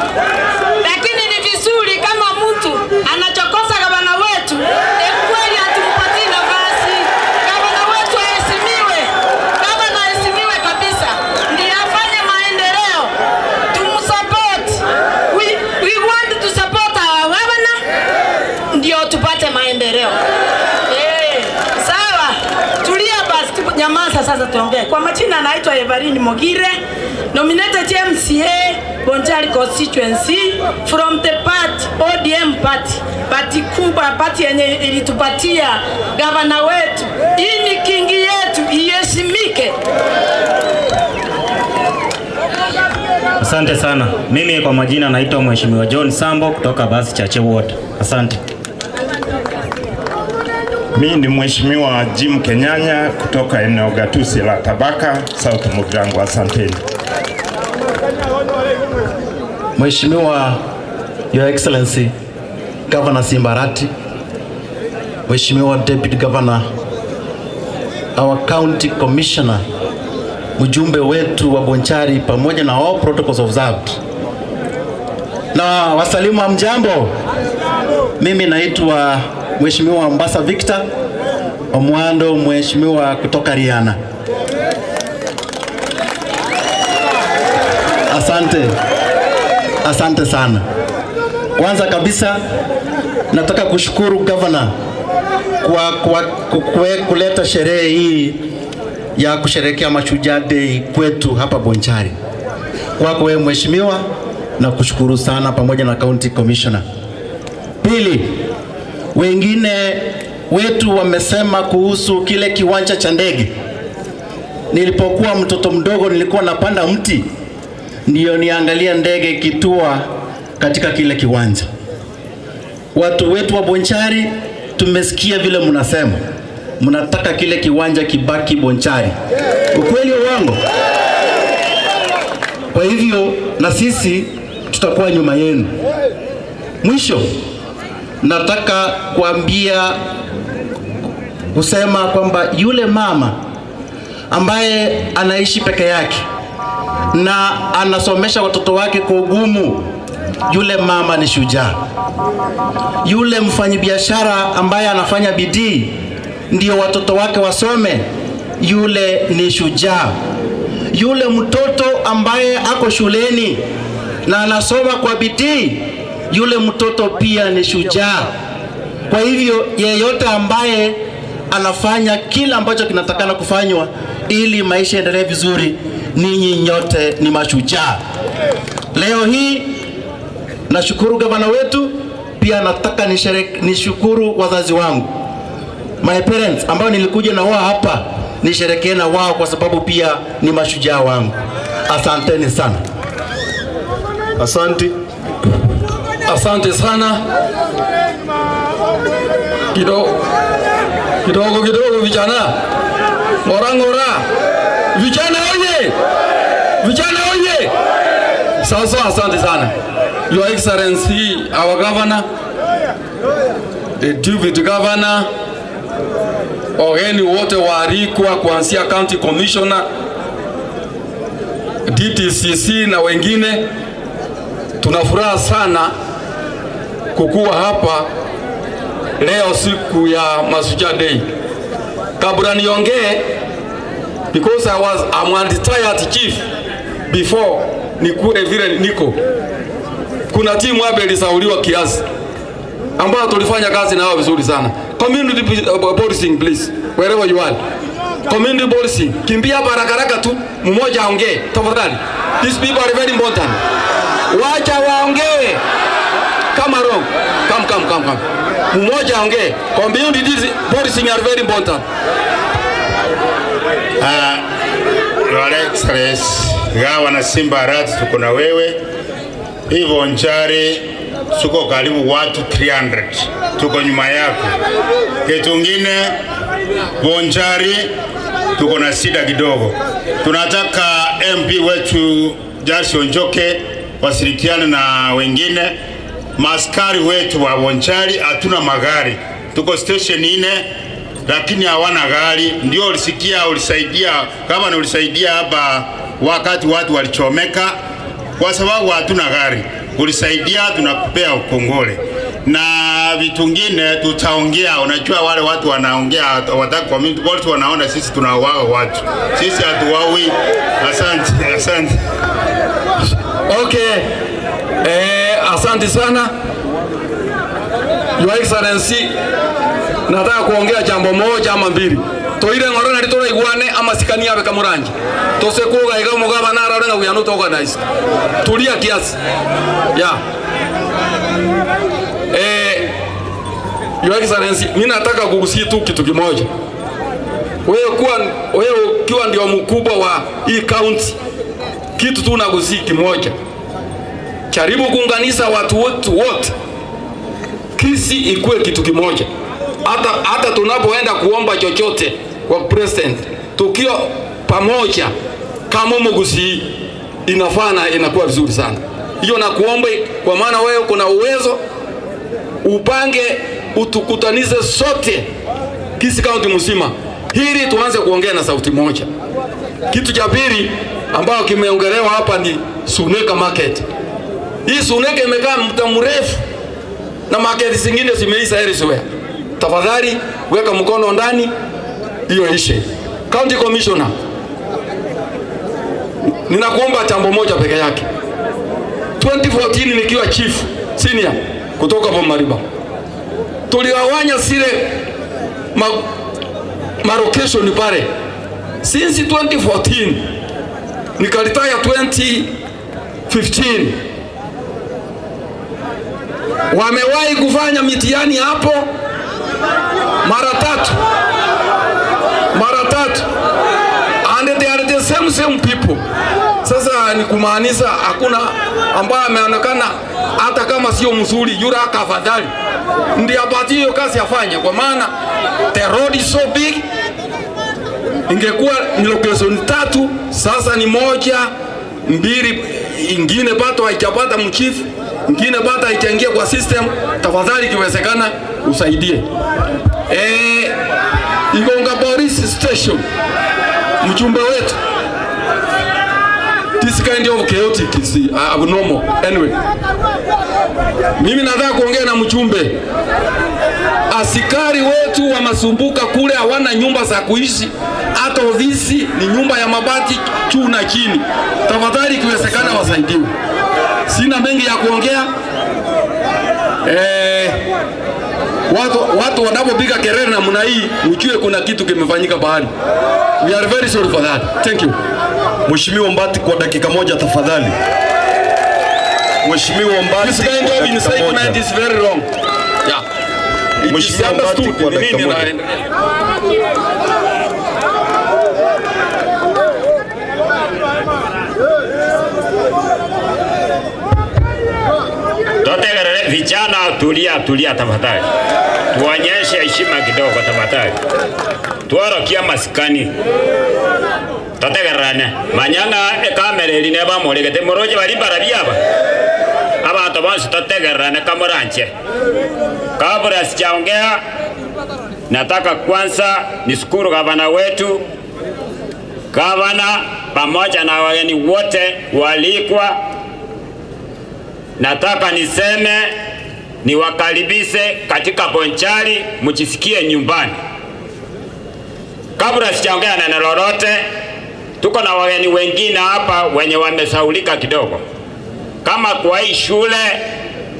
S23: Lakini ni vizuri kama mtu anachokosa gavana wetu, kweli atumpatie nafasi. Gavana wetu aheshimiwe. Gavana aheshimiwe kabisa. Ndiye afanye maendeleo. Tumsupport. We want to support our governor. Ndio tupate maendeleo. kwanza tuongee. Kwa majina naitwa Evaline Mogire, nominated MCA Bonchari constituency from the party ODM party. Party kubwa, party yenye ilitupatia gavana wetu. Hii ni kingi yetu, iheshimike.
S3: Asante sana. Mimi kwa majina naitwa Mheshimiwa John Sambo kutoka Basi Chache Ward. Asante.
S6: Mimi ni Mheshimiwa Jim Kenyanya kutoka eneo gatuzi la Tabaka, South Mugirango. Asanteni.
S8: Mheshimiwa Your Excellency Governor Simbarati, Mheshimiwa Deputy Governor, our County Commissioner, mjumbe wetu wa Bonchari pamoja na all protocols observed. Na wasalimu amjambo. Mimi naitwa Mheshimiwa Mbasa Victor Omwando, Mheshimiwa kutoka Riana. Asante sana. Kwanza kabisa nataka kushukuru governor kwa kuleta sherehe hii ya kusherehekea Mashujaa Day kwetu hapa Bonchari. Kwako wewe mheshimiwa, na kushukuru sana pamoja na county commissioner. Pili, wengine wetu wamesema kuhusu kile kiwanja cha ndege. Nilipokuwa mtoto mdogo nilikuwa napanda mti ndio niangalia ndege ikitua katika kile kiwanja. Watu wetu wa Bonchari tumesikia vile mnasema mnataka kile kiwanja kibaki Bonchari. Ukweli uongo? Kwa hivyo na sisi tutakuwa nyuma yenu. Mwisho nataka kusema kwamba yule mama ambaye anaishi peke yake na anasomesha watoto wake kwa ugumu, yule mama ni shujaa. Yule mfanyabiashara ambaye anafanya bidii ndio watoto wake wasome, yule ni shujaa. Yule mtoto ambaye ako shuleni na anasoma kwa bidii, yule mtoto pia ni shujaa. Kwa hivyo yeyote ambaye anafanya kila ambacho kinatakana kufanywa ili maisha yaendelee vizuri, ninyi nyote ni mashujaa. Leo hii nashukuru gavana wetu, pia nataka nishukuru wazazi wangu, my parents ambao nilikuja na wao hapa nisherekee na wao kwa sababu pia ni mashujaa wangu. Asanteni sana.
S9: Asante sana. Kidogo vijana. Ngora. Vijana oye! Sasa asante sana. Your Excellency, our governor, the deputy governor, wageni wote waalikwa kuanzia county commissioner, DTCC na wengine, tunafuraha sana kukuwa hapa leo siku ya Mashujaa Day. Kabla niongee, because I'm a retired chief before nikuwe vile niko, kuna timu hapa ilisauliwa kiasi ambao tulifanya kazi na wao vizuri sana. Community policing please, wherever you are. Community policing, kimbia hapa haraka tu, mmoja aongee tafadhali. These people are very important. Wacha waongee. Come along. Come. Mmoja aongee. Community policing are very important.
S6: Your Excellency, Gavana Simbarati, tuko na wewe. Hii Bonchari tuko karibu watu 300. Tuko nyuma yako. Kitu kingine, Bonchari tuko na shida kidogo. Tunataka MP wetu Jackson Njoke wasirikiane na wengine. Maskari wetu wa Bonchari hatuna magari. Tuko station 4 lakini hawana gari. Ndio ulisaidia kama ulisaidia hapa wakati watu walichomeka, kwa sababu hatuna gari. Ulisaidia, tunakupea ukongole. Na vitu vingine tutaongea. Unajua wale watu wanaongea wataka community board wanaona sisi tunawao watu. Sisi hatuwawi. Asante.
S9: Okay. Asante sana. Your Excellency, nataka kuongea jambo moja ama mbili. toire ngoro na ritora igwane amasikani abe kamurangi tose kuga iga mugaba na rara we are not organized tulia kiasi ya Your Excellency, mimi nataka kugusia tu kitu kimoja. Wewe ukiwa ndio mkubwa wa hii county, kitu tu nagusia kimoja. Karibu kuunganisha watu wote. Kisii ikuwe kitu kimoja. Hata tunapoenda kuomba chochote kwa president, tukiwa pamoja kama Mugusii inafana inakuwa vizuri sana. Hiyo nakuomba kwa maana wewe kuna uwezo upange utukutanishe sote Kisii County mzima ili tuanze kuongea na sauti moja. Kitu cha pili ambao kimeongelewa hapa ni Suneka market. Hii Suneka imekaa muda mrefu na market zingine zimeisha elsewhere. Tafadhali weka mkono ndani hiyo ishe. County Commissioner, ninakuomba jambo moja peke yake. 2014 nikiwa chief senior kutoka Bomariba, tuliwawanya zile location pale. Since 2014 nikalitaya 2015 wamewahi kufanya mitihani hapo mara tatu and they are the same people. Sasa ni kumaanisha hakuna ambaye ameonekana hata kama sio mzuri yule akafadhali ndiye apati hiyo kazi afanye, kwa maana the road is so big. Ingekuwa ni location tatu, sasa ni moja mbili, ingine pato haijapata mchifu, ingine pato haijaingia kwa system. Tafadhali kiwezekana usaidie. Igonga Police Station, mjumbe wetu, this kind of chaotic is abnormal. Anyway, mimi nataka kuongea na mjumbe. Askari wetu wamasumbuka kule, hawana nyumba za kuishi, hata ofisi ni nyumba ya mabati juu na chini. Tafadhali kiwezekana wasaidiwe. Sina mengi ya kuongea. Watu wanapopiga kelele na mna hii, ujue kuna kitu kimefanyika bahari. We are very sorry for that. Thank you.
S2: Mheshimiwa Mbati kwa dakika moja tafadhali. Mheshimiwa Mbati,
S9: this kind of incitement is very wrong. Yeah.
S2: Mheshimiwa Mbati kwa dakika moja.
S1: Totegerere vijana, tulia tafadhali. Tuonyeshe heshima kidogo tafadhali. Tuorokia maskani. Totegerane manyana kamera ili neba molegete moroje bali barabiaba. Abantu bose totegerane kamoranje. Kabla sijaongea, nataka kwanza nishukuru gavana wetu. Gavana pamoja na wageni wote walikwa. Nataka niseme niwakaribishe katika Bonchari, mjisikie nyumbani. Kabla sijaongea neno lolote, tuko na wageni wengine hapa wenye wamesaulika kidogo. Kama kwa hii shule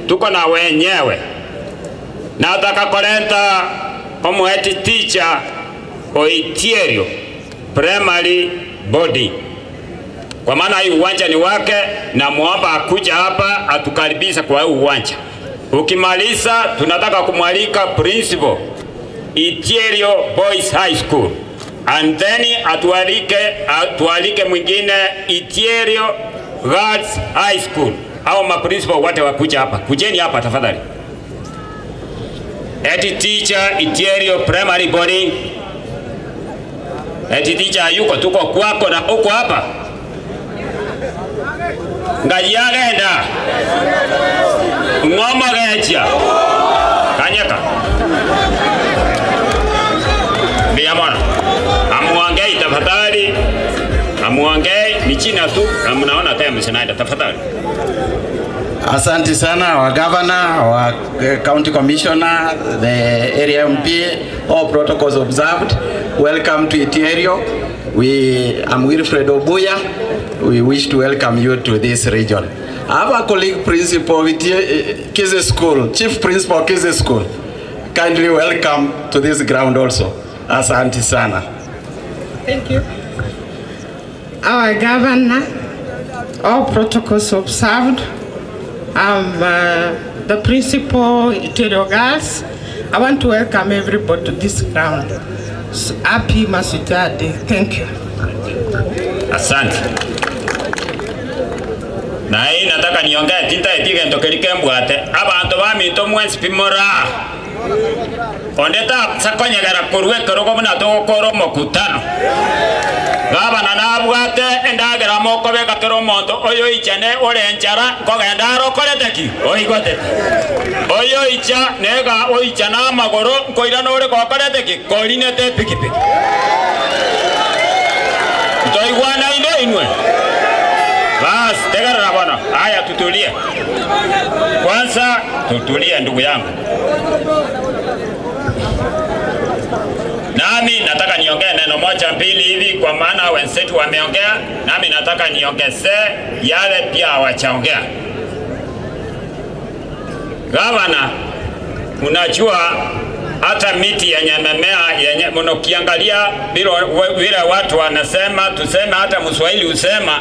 S1: tuko na wenyewe. Nataka kuleta head teacher wa Itierio primary body, kwa maana hii uwanja ni wake, na muomba akuja hapa atukaribisha kwa hii uwanja. Ukimaliza tunataka kumwalika principal Itierio Boys High School, and then atualike mwingine Itierio Girls High School. Hao maprincipal wote wakuja hapa. Kujeni hapa tafadhali. Head teacher Itierio primary boarding. Head teacher yuko, tuko kwako na uko hapa. Ngajagenda ngoma gacha kanyaka biamana amuongei tafadhali, amuongei ni chini tu, mnaona time sinaenda tafadhali.
S8: Asante sana our governor, our county commissioner, the area MP, all protocols observed. Welcome to Itierio. I'm Wilfred Obuya. We wish to welcome you to this region. I have a colleague principal with Kisii School, Chief Principal Kisii School. Kindly welcome to this ground also.
S5: Asante sana.
S7: Thank you. Our governor, all protocols observed. The principal, Itierio girls. I want to welcome everybody to this ground. Happy Mashujaa Day. Thank you.
S1: Asante. Na hii nataka niongee tinta etige ndokelike mbwate. Abantu baminto mwensi pimora. Ondeta sakonyegera kurwe korogo muna tokoro mokutano. Gabana nabwate endagera moko beka kero monto oyo ichane orenchara kogenda rokoleteki oigote. Oyo icha nega oicha na magoro koira nore kokoleteki kolinete pikipiki. Toigwana ine inwe. Bas, tegara bwana. Haya tutulie. Kwanza tutulie ndugu yangu. Nami nataka niongee neno moja mbili hivi kwa maana wenzetu wameongea, nami nataka niongeze yale pia hawajaongea. Gavana, unajua hata miti yenye memea yenye mnokiangalia vile watu wanasema, tuseme hata Mswahili usema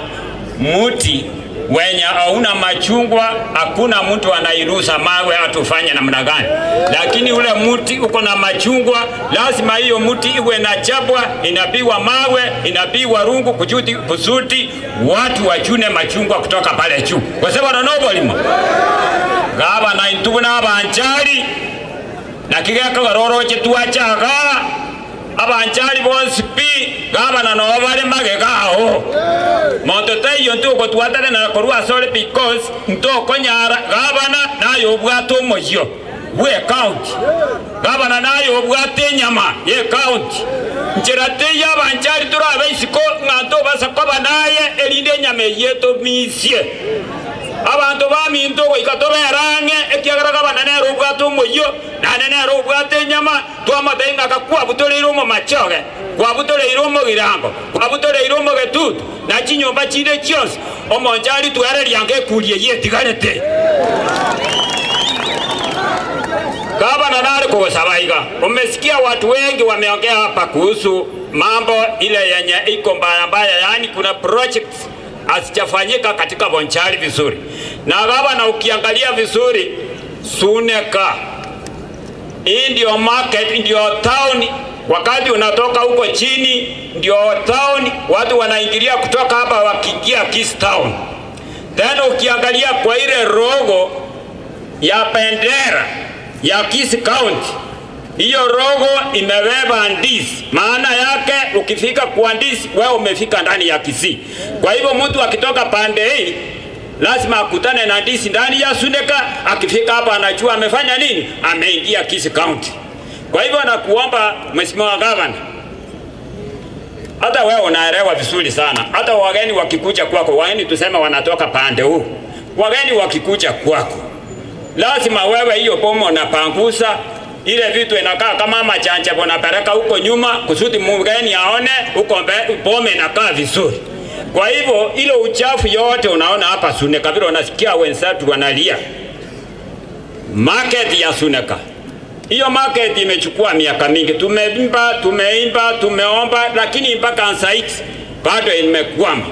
S1: muti wenye hauna machungwa hakuna mtu anairusa mawe atufanye namna gani. Lakini ule muti uko na machungwa, lazima hiyo muti iwe na chabwa, inapigwa mawe, inapigwa rungu kusudi watu wachune machungwa kutoka pale juu. Kwa sababu anobo limo. Gaba na intubu na abanjali na kigaka garoro chetu achaga abanjali bonsi pi gaba na novale magegao monto tayo ntuko tuatale na korwa sole because ntoko nyara gaba na nayo bwato moyo we county gaba na nayo bwate nyama ye county ncherate yabanjali turabe isiko ngato basakoba naye elinde nyame yeto misie abantu baminto ikatoberange ekiagaraga banane rubwato moyo nanene rubwate nyama twamatenga kakwa butolero mu machoge kwa butolero mu girango kwa butolero mu getutu na chinyomba chire cyose omonjali tware lyange kulie yetigarete Gavana nari kuwasabaiga. Umesikia watu wengi wameongea hapa kuhusu mambo ile yenye iko mbaya, yani kuna projects asijafanyika katika Bonchari vizuri. Na gavana ukiangalia vizuri Suneka ndio market, ndio town, wakati unatoka huko chini ndio town, watu wanaingilia kutoka hapa wakiingia Kisii town. Tena ukiangalia kwa ile rogo ya bendera ya Kisii County, hiyo rogo imebeba ndizi. Maana yake ukifika kwa ndizi wewe umefika ndani ya Kisii. Kwa hivyo mtu akitoka pande hii lazima akutane na ndizi ndani ya Suneka. Akifika hapa anajua amefanya nini, ameingia Kisii County. Kwa hivyo nakuomba Mheshimiwa Gavana, hata wewe unaelewa vizuri sana, hata wageni wakikuja kwako, wageni tuseme wanatoka pande huu, wageni wakikuja kwako lazima wewe hiyo bomo unapangusa, ile vitu inakaa kama machanja unapeleka huko nyuma kusudi mgeni aone huko bomo inakaa vizuri. Kwa hivyo ile uchafu yote unaona hapa Suneka, vile unasikia wenzetu wanalia market ya Suneka. Hiyo market imechukua miaka mingi, tumeimba, tumeomba, lakini mpaka sasa bado imekwama.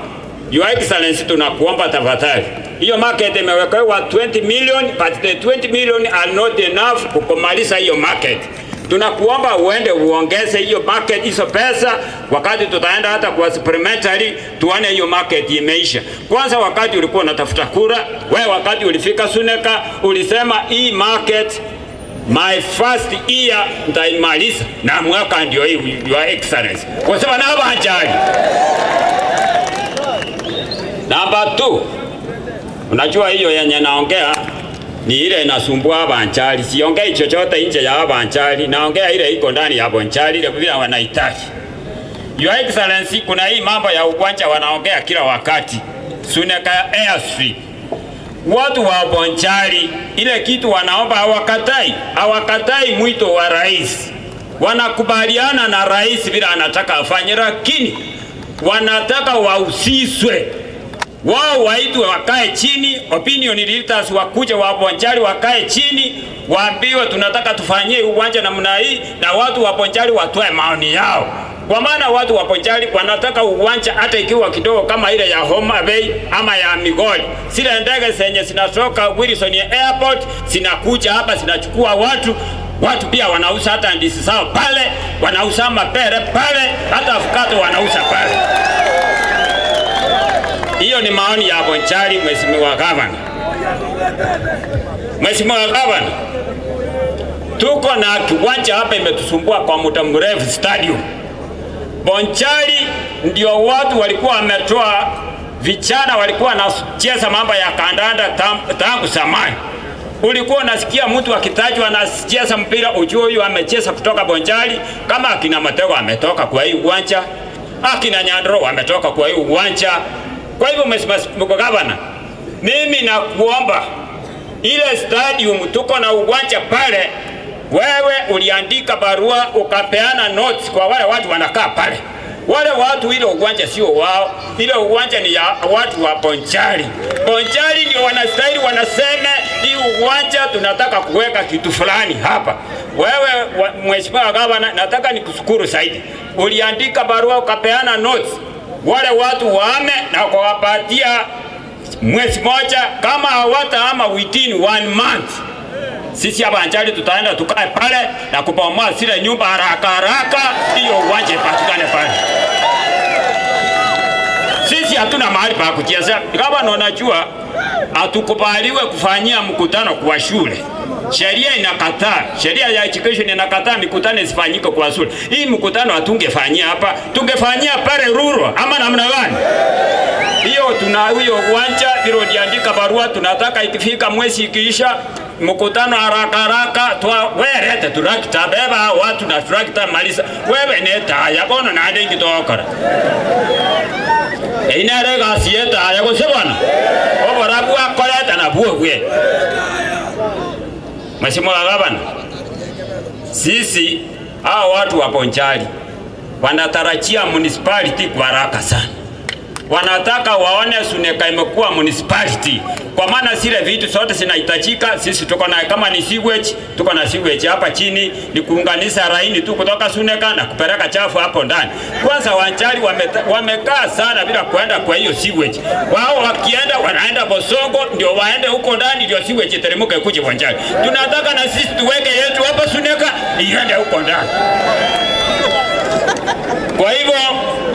S1: Your Excellency, tunakuomba tafadhali, hiyo market imewekewa 20 million, but the 20 million are not enough kukumaliza hiyo market. Tunakuomba uende uongeze hiyo market, hizo pesa, wakati tutaenda hata kwa supplementary tuone hiyo market imeisha. Kwanza wakati ulikuwa unatafuta kura, wewe wakati ulifika Suneka ulisema hii market my first year nitaimaliza, na mwaka ndio hii, Your Excellency. Kwa sababu na banjali. Number 2, unajua hiyo yenye naongea ni ile inasumbua Bonchari. Siongei chochote nje ya Bonchari, naongea ile iko ndani ya Bonchari, ile vile wanahitaji. Your Excellency, kuna hii mambo ya uwanja wanaongea kila wakati. Suneka Airstrip. Watu wa Bonchari ile kitu wanaomba hawakatai mwito wa rais. Wanakubaliana na rais vile anataka afanye, lakini wanataka wahusishwe wao waitwe wakae chini, opinion leaders wakuje wa Bonchari wakae chini, waambiwe tunataka tufanyie uwanja namna hii, na watu wa Bonchari watoe maoni yao. Kwa maana watu wa Bonchari wanataka uwanja hata ikiwa kidogo kama ile ya Homa Bay ama ya Migori. Zile ndege zenye zinatoka Wilson Airport zinakuja hapa zinachukua watu pia wanauza hata ndizi zao pale, wanauza mapere pale, hata avocado wanauza pale. Hiyo ni maoni ya Bonchari, Mheshimiwa Gavana. Mheshimiwa Gavana, tuko na kiwanja hapa imetusumbua kwa muda mrefu, stadium. Bonchari ndio watu walikuwa wametoa, vijana walikuwa wanacheza mambo ya kandanda tangu zamani. Ulikuwa unasikia mtu akitajwa anacheza mpira ujue huyu amecheza kutoka Bonchari, kama akina Matego ametoka kwa hii uwanja, akina Nyandro wametoka kwa hii uwanja. Kwa hivyo Mheshimiwa Gavana, mimi nakuomba ile stadium tuko na uwanja pale, wewe uliandika barua ukapeana notes kwa wale watu wanakaa pale. Wale watu ile uwanja sio wao, ile uwanja ni ya watu wa Bonchari. Bonchari ndio wanastahili wanasema hii uwanja tunataka kuweka kitu fulani hapa. Wewe Mheshimiwa Gavana, nataka nikushukuru zaidi. Uliandika barua ukapeana notes. Wale watu waame na kuwapatia mwezi moja, kama hawataama within 1 month. Sisi hapa Bonchari tutaenda tukae pale na kubomoa zile nyumba haraka hiyo uwanja ipatikane pale. Sisi hatuna mahali pa kucheza. Kama unajua hatukubaliwe kufanyia mkutano kwa shule. Sheria inakataa, sheria ya education inakataa mikutano isifanyike kwa shule. Hii mkutano hatungefanyia hapa, tungefanyia pale rural ama namna gani? Hiyo hiyo uwanja hilo diandika barua, tunataka ikifika mwezi ikiisha mkutano haraka werete turakita beba watu na turakita malisa wewe neta yakono na ande kitokora inarega sieta yako sebana obarabu akoleta na buwe. Mheshimiwa Gavana, sisi hao watu wa Bonchari wanatarajia municipality kwa haraka sana. Wanataka waone Suneka imekuwa municipality, kwa maana zile vitu zote zinahitajika. Sisi tuko na kama ni sewage, tuko na sewage hapa chini, ni kuunganisha laini tu kutoka Suneka na kupeleka chafu hapo ndani. Kwanza Bonchari wamekaa sana bila kuenda kwa hiyo sewage. Wao wakienda wanaenda Bosongo ndio waende huko ndani ndio sewage teremke kuja Bonchari. Tunataka na sisi tuweke yetu hapa Suneka iende huko ndani. Kwa hivyo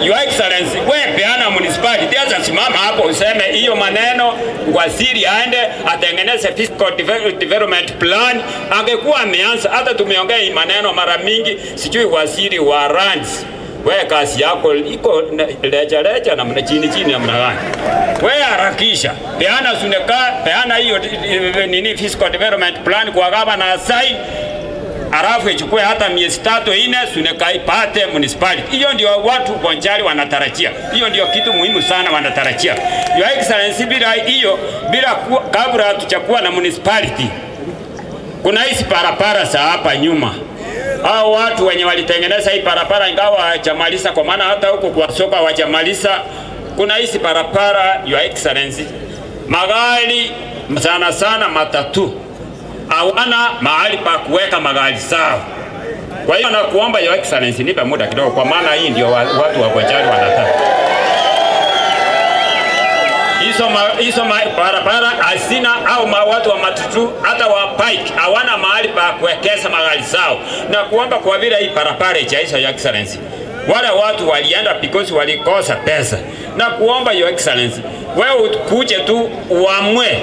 S1: Your Excellency, wewe peana municipality acha simama hapo useme hiyo maneno, waziri aende atengeneze fiscal development plan. Angekuwa ameanza, hata tumeongea hii maneno mara mingi, sijui waziri wa lands, wewe kazi yako iko leja na chini namna gani? Wewe harakisha, peana Suneka, peana hiyo nini fiscal development plan kwa gavana sign. Arafu ichukue hata miezi 3-4 Suneka ipate municipality. Hiyo ndio watu Bonchari wanatarajia. Hiyo ndio kitu muhimu sana wanatarajia. Your Excellency, bila hiyo, kabla hatujakuwa na municipality, kuna hizi parapara za hapa nyuma. Hao watu wenye walitengeneza hii parapara ingawa hawajamaliza, kwa maana hata huko kwa soka hawajamaliza. Kuna hizi parapara, Your Excellency, magari sana matatu hawana mahali pa kuweka magari zao. Kwa hiyo nakuomba Your Excellency, nipe muda kidogo, kwa maana hii ndio watu wa Bonchari wanataka. Hizo barabara hazina, au watu wa matutu hata wa bike hawana mahali pa kuwekeza magari zao. Na kuomba kwa vile hii barabara ijaisha, Your Excellency, wale watu walienda because walikosa pesa. Na kuomba Your Excellency, wewe ukuje tu uamue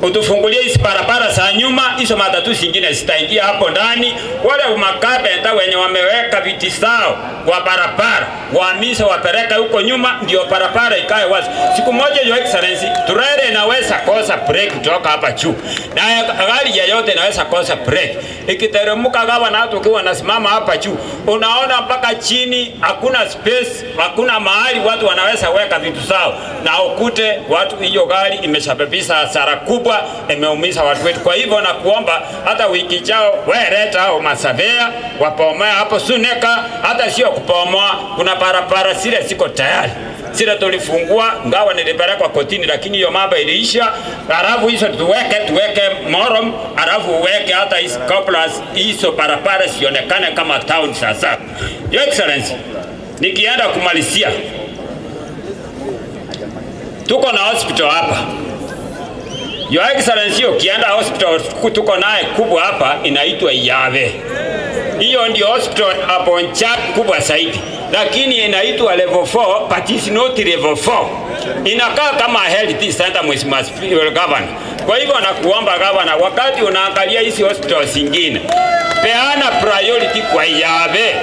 S1: utufungulie hizi barabara za nyuma, hizo matatu zingine zitaingia hapo ndani. Wale makapenta wenye wameweka viti zao kwa barabara waamisha wapeleka huko nyuma, ndio barabara ikae wazi. Siku moja Your Excellency, turere inaweza kosa break kutoka hapa juu, na gari yoyote inaweza kosa break ikiteremka. Gavana, hata ukiwa nasimama hapa juu unaona mpaka chini hakuna space, hakuna mahali watu wanaweza weka vitu zao, na ukute watu hiyo gari imesababisha hasara kubwa, imeumiza watu wetu. Kwa hivyo na kuomba hata wiki jao wewe leta au masavea wapomoa hapo Suneka, hata sio kupomoa, kuna barabara zile ziko tayari. sira tulifungua ngawa nilipelekwa kotini, lakini hiyo mambo iliisha. Alafu hizo tuweke morum, alafu uweke hata hizo couples, hizo barabara sionekane kama town sasa. Your Excellency, nikienda kumalizia, tuko na hospital hapa. Your Excellency, ukienda hospital tuko naye kubwa hapa inaitwa Yave. Hiyo ndio hospital hapo nchini kubwa zaidi, lakini inaitwa level 4 but it's not level 4. Inakaa kama health center mheshimiwa governor. Kwa hivyo nakuomba governor, wakati unaangalia hizi hospital zingine, peana priority kwa Yave.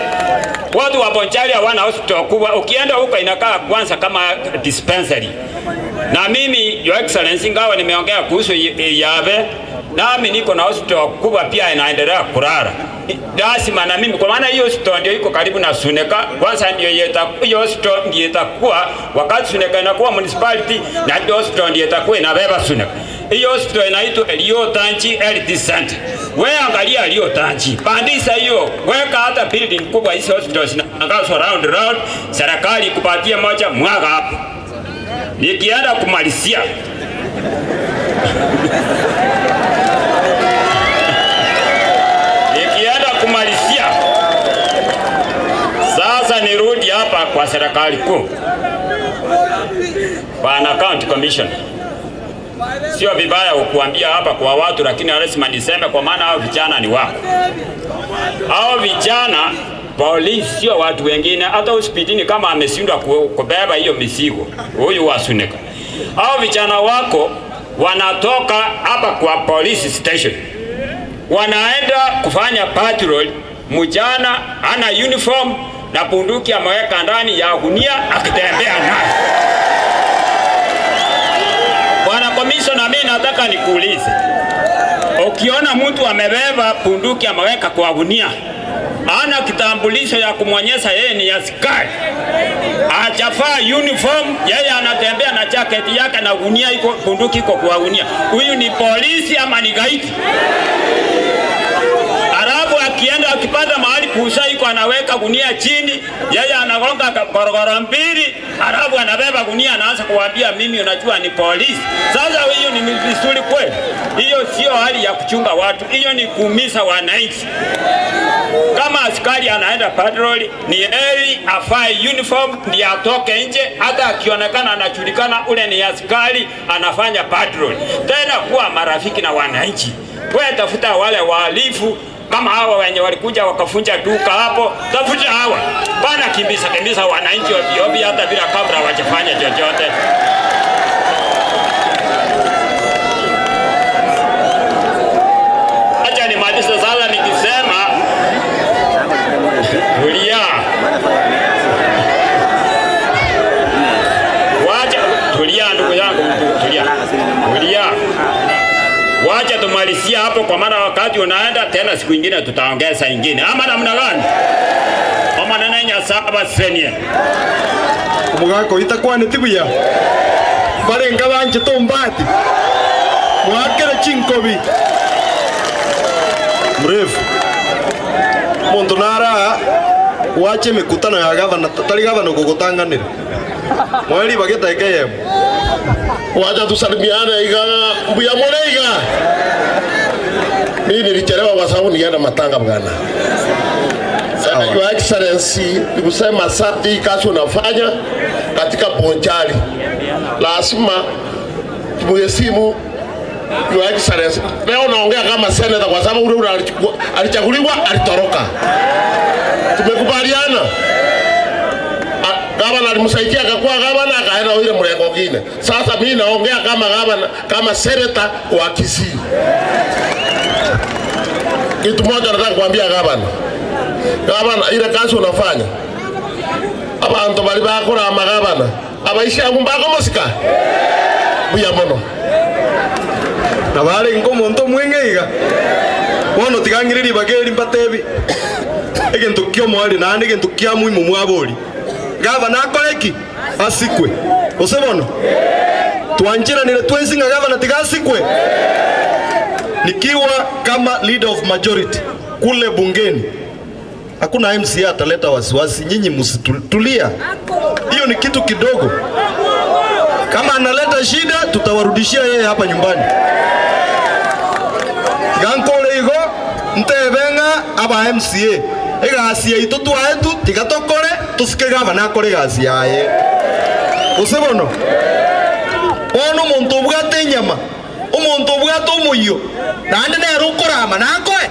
S1: Watu wa Bonchari hawana hospital kubwa, ukienda huko inakaa kwanza kama dispensary. Na mimi Your Excellency, ngawa nimeongea kuhusu Yave, nami niko na hospital kubwa pia inaendelea kurara. Lazima na mimi, kwa maana hiyo hospital ndio iko karibu na Suneka. Kwanza ndio hiyo hospital ndio itakuwa wakati Suneka inakuwa municipality, na hiyo hospital ndio itakuwa inabeba Suneka. Hiyo hospital inaitwa Liotanchi Health Center. Wewe angalia Liotanchi, pandisa hiyo, weka hata building kubwa. Hizo hospitals zinaangazwa round, serikali kupatia moja mwaga hapo. Nikienda kumalizia sasa nirudi hapa kwa serikali kuu. Bwana County Commissioner, sio vibaya ukuambia hapa kwa watu, lakini lazima niseme kwa maana hao vijana ni wako. Hao vijana polisi sio watu wengine, hata hospitalini kama ameshindwa kubeba hiyo mizigo huyu wa Suneka. Hao vijana wako wanatoka hapa kwa police station, wanaenda kufanya patrol. Mjana ana uniform na bunduki ameweka ndani ya gunia akitembea nayo. Bwana Commissioner, mimi nataka nikuulize, ukiona mtu amebeba bunduki ameweka kwa gunia, ana kitambulisho ya kumwonyesha yeye ni askari, hajavaa uniform, yeye anatembea na jacket yake na gunia iko, bunduki iko kwa gunia, huyu ni polisi ama ni gaidi? Arabu akienda akipata mahali kuuza iko anaweka gunia chini, yeye anagonga korogoro mbili, Arabu anabeba gunia anaanza kuambia mimi unajua ni polisi. Sasa hiyo ni vizuri kweli? Hiyo sio hali ya kuchunga watu, hiyo ni kuumiza wananchi. Kama askari anaenda patrol, ni heri avae uniform ndiye atoke nje, hata akionekana anajulikana ule ni askari anafanya patrol. Tena kuwa marafiki na wananchi. Wewe tafuta wale wahalifu kama hawa wenye walikuja wakafunja duka hapo, tafuta hawa. Bana kimbiza wananchi ovyo hata bila kabla hawajafanya chochote. Acha nimalize sasa nikisema tulia. Wacha tulia ndugu yangu, tulia. Wacha tumalizia hapo kwa maana wakati unaenda tena, siku nyingine tutaongeza nyingine. Ama namna gani? Mama nanya saba senia.
S2: Kumugako itakuwa ni tibuya. Bare ngabanje tombati. Mwakere chinkobi. Mrefu. Mondonara wache mikutano ya gavana, tali gavana kukutanganira. Mwali bageta ikayemo.
S5: Wacha tusalimiane iga mbuya moreiga. Mimi nilichelewa kwa sababu nilienda matanga bwana. Your Excellency, nikusema asante kazi unafanya katika Bonchari. Lazima tumheshimu Your Excellency. Leo naongea kama senator kwa sababu ule alichaguliwa alitoroka. Tumekubaliana. Gavana alimsaidia akakuwa gavana akaenda ile mrengo mwingine. Sasa mimi naongea kama gavana, kama senator wa Kisii. Kitu moja nataka kuambia gavana. Gavana, ile kazi unafanya, abantu bali bakora amagavana abaisha kumbako musika buya mono
S2: nabale ngomonto mwengeiga wono tigangiriri bageri mbatebi egentu kyo mwali na egentu kya muimu mwaboli gavana akoleki asikwe osebono tuanjira nile twensinga gavana tigasikwe nikiwa kama leader of majority kule bungeni. Hakuna MCA ataleta wasiwasi, nyinyi msitulia. Hiyo ni kitu kidogo. Kama analeta shida tutawarudishia yeye hapa nyumbani. Gankole igo ntebenga aba MCA. Egasi ya itu twaetu tigatokore tusike gavana akore gasi yaye. Usebono. Ono muntu bwate nyama. Umuntu bwate umuyo. Nande ne rukorama nakoe.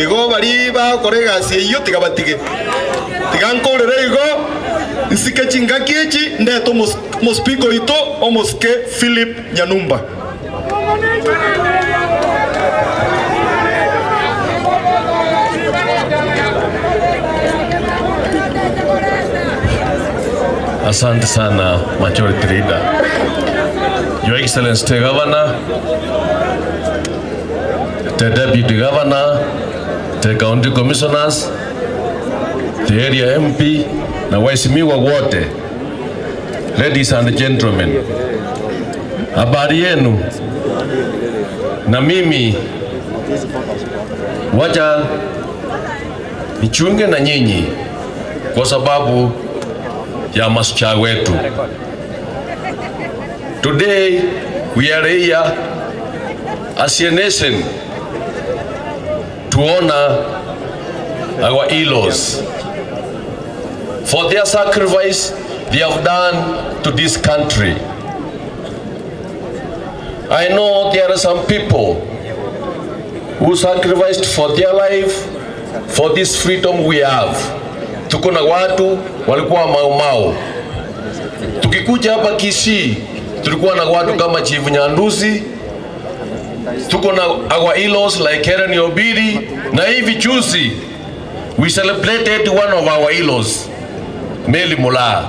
S2: Igo bari bakore gasi iyo tigabatige. Tigankorere igo nsike chingaki echi ndeto mospiko ito omoske Philip Nyanumba.
S10: Asante sana Majority Leader. Your Excellency the Governor, the Deputy Governor, the County Commissioners, the Area MP, na waheshimiwa wote, ladies and gentlemen, habari yenu. Na mimi wacha nichunge na nyinyi kwa sababu ya Mashujaa wetu. Today we are here as a nation to honor our heroes for their sacrifice they have done to this country. I know there are some people who sacrificed for their life for this freedom we have. Tuko na watu walikuwa maumau. Tukikuja hapa Kisii, tulikuwa na watu kama Chief Nyanduzi. Tuko na our heroes like Helen Obiri. Na hivi juzi, we celebrated one of our heroes, Meli Mola.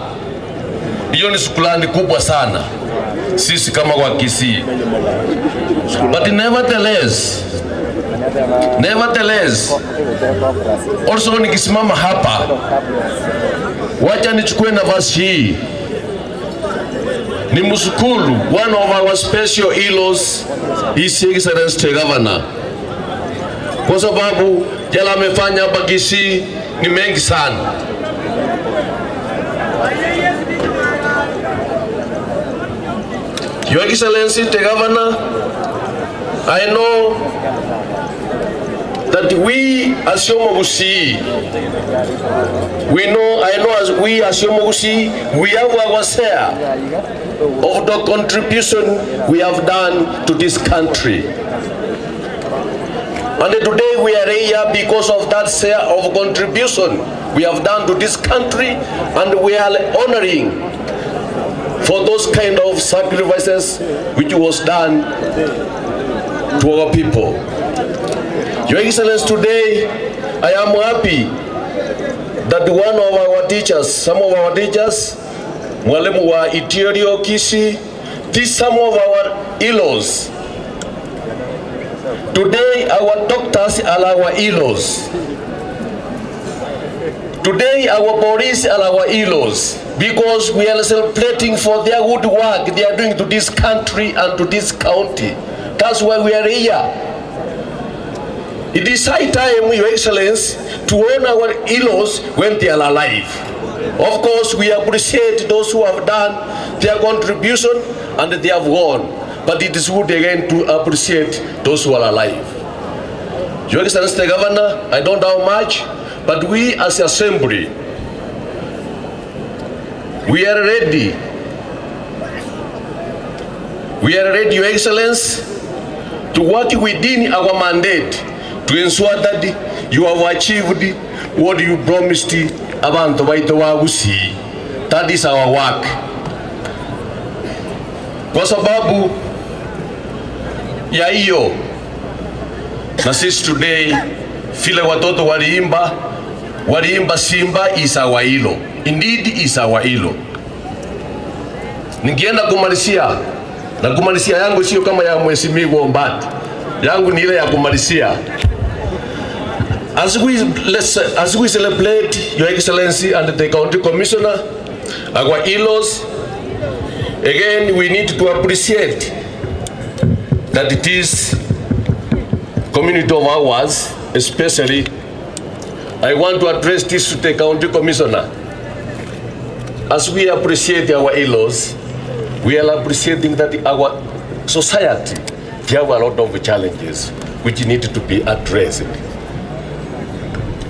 S10: Hiyo ni shukrani kubwa sana sisi kama wa Kisii. But nevertheless, also nikisimama hapa, wacha nichukue nafasi hii ni mshukuru one of our special heroes, His Excellency the Governor, kwa sababu yale amefanya hapa Kisii ni mengi sana. Your Excellency the Governor, I know that we as Yomogusi, we as Yomogusi, we have our share of the contribution we have done to this country. And today we are here because of that share of contribution we have done to this country, and we are honoring for those kind of sacrifices which was done to our people. Your Excellency, today I am happy that one of our teachers, some of our teachers, mwalimu wa Itierio Kisii, these some of our heroes. Today our doctors are our heroes. Today our police are our heroes, because we are celebrating for their good work they are doing to this country and to this county. That's why we are here. It is high time, Your Excellency, to honor our heroes when they are alive. Of course, we appreciate those who have done their contribution and they have gone. But it is good again to appreciate those who are alive. Your Excellency the Governor, I don't know how much, but we as Assembly, we are ready. We are ready, Your Excellency, to work within our mandate to ensure that you have achieved what you promised abantu baitu wa Gusii. That is our work. Kwa sababu ya hiyo, na sisi today vile watoto waliimba Simba is our hero. Indeed is our hero. Ningeenda kumalizia, na kumalizia yangu sio kama ya Mheshimiwa Mbati. Yangu ni ile ya kumalizia. As we celebrate Your Excellency and the County Commissioner, our heroes, again we need to appreciate that it is community of ours, especially I want to address this to the county commissioner. As we appreciate our in-laws, we are appreciating that our society, there are a lot of challenges which need to be addressed.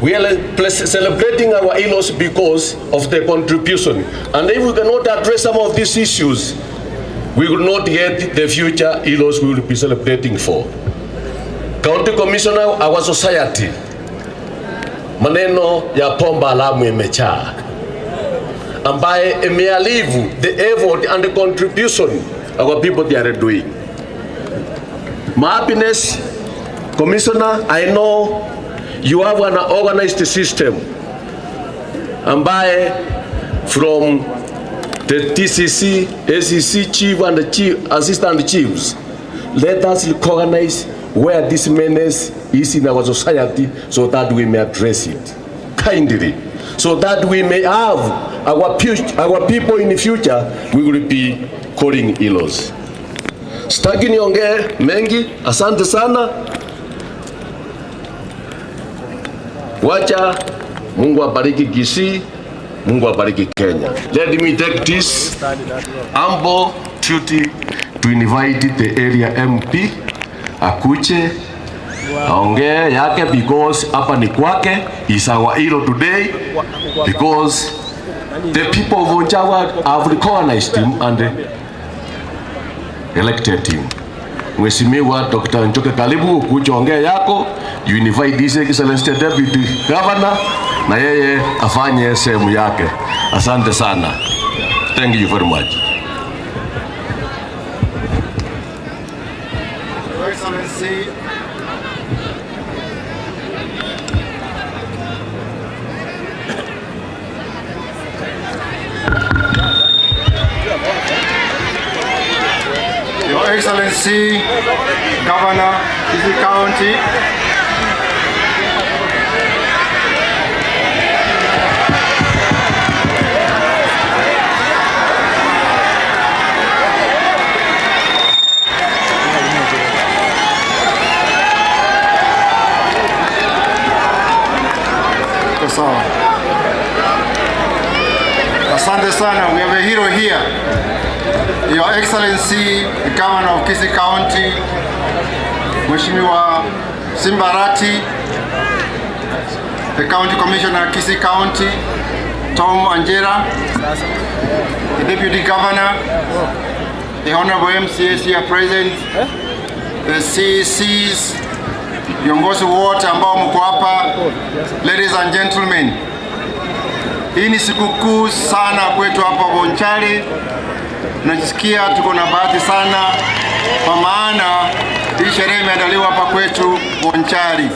S10: We are celebrating our in-laws because of their contribution. And if we cannot address some of these issues, we will not get the future in-laws we will be celebrating for. County Commissioner, our society, maneno ya pomba alamu imechaa, ambaye imealivu the effort and the contribution our people they are doing. My happiness, Commissioner, I know you have an organized system, ambaye from the TCC, ACC chief and the chief, assistant chiefs, let us recognize where this menace is in our society so that we may address it kindly, so that we may have our people in the future we will be calling in-laws. Sitaki niongee mengi, asante sana. Wacha Mungu abariki Kisii, Mungu abariki Kenya. Let me take this humble duty to invite the area MP akuche aongee yake, because hapa ni kwake. Is our hero today because the people of Onchawa have recognized him and elected him. Mheshimiwa Dr. Njoke, karibu kuja ongea yako. You invite His Excellency Deputy Governor na yeye afanye sehemu yake. Asante sana. Thank you very much.
S12: Your Excellency, Your Excellency, Governor, Kisii County, asante sana. We have a hero here. Your Excellency, the Governor of Kisii County, Mheshimiwa Simbarati, the County Commissioner of Kisii County, Tom Anjera, the Deputy Governor, the Honorable MCAs here present, the CCs, viongozi wote ambao mko hapa, ladies and gentlemen. Hii ni sikukuu sana kwetu hapa Bonchari. Najisikia tuko na bahati sana kwa maana hii sherehe imeandaliwa hapa kwetu Bonchari.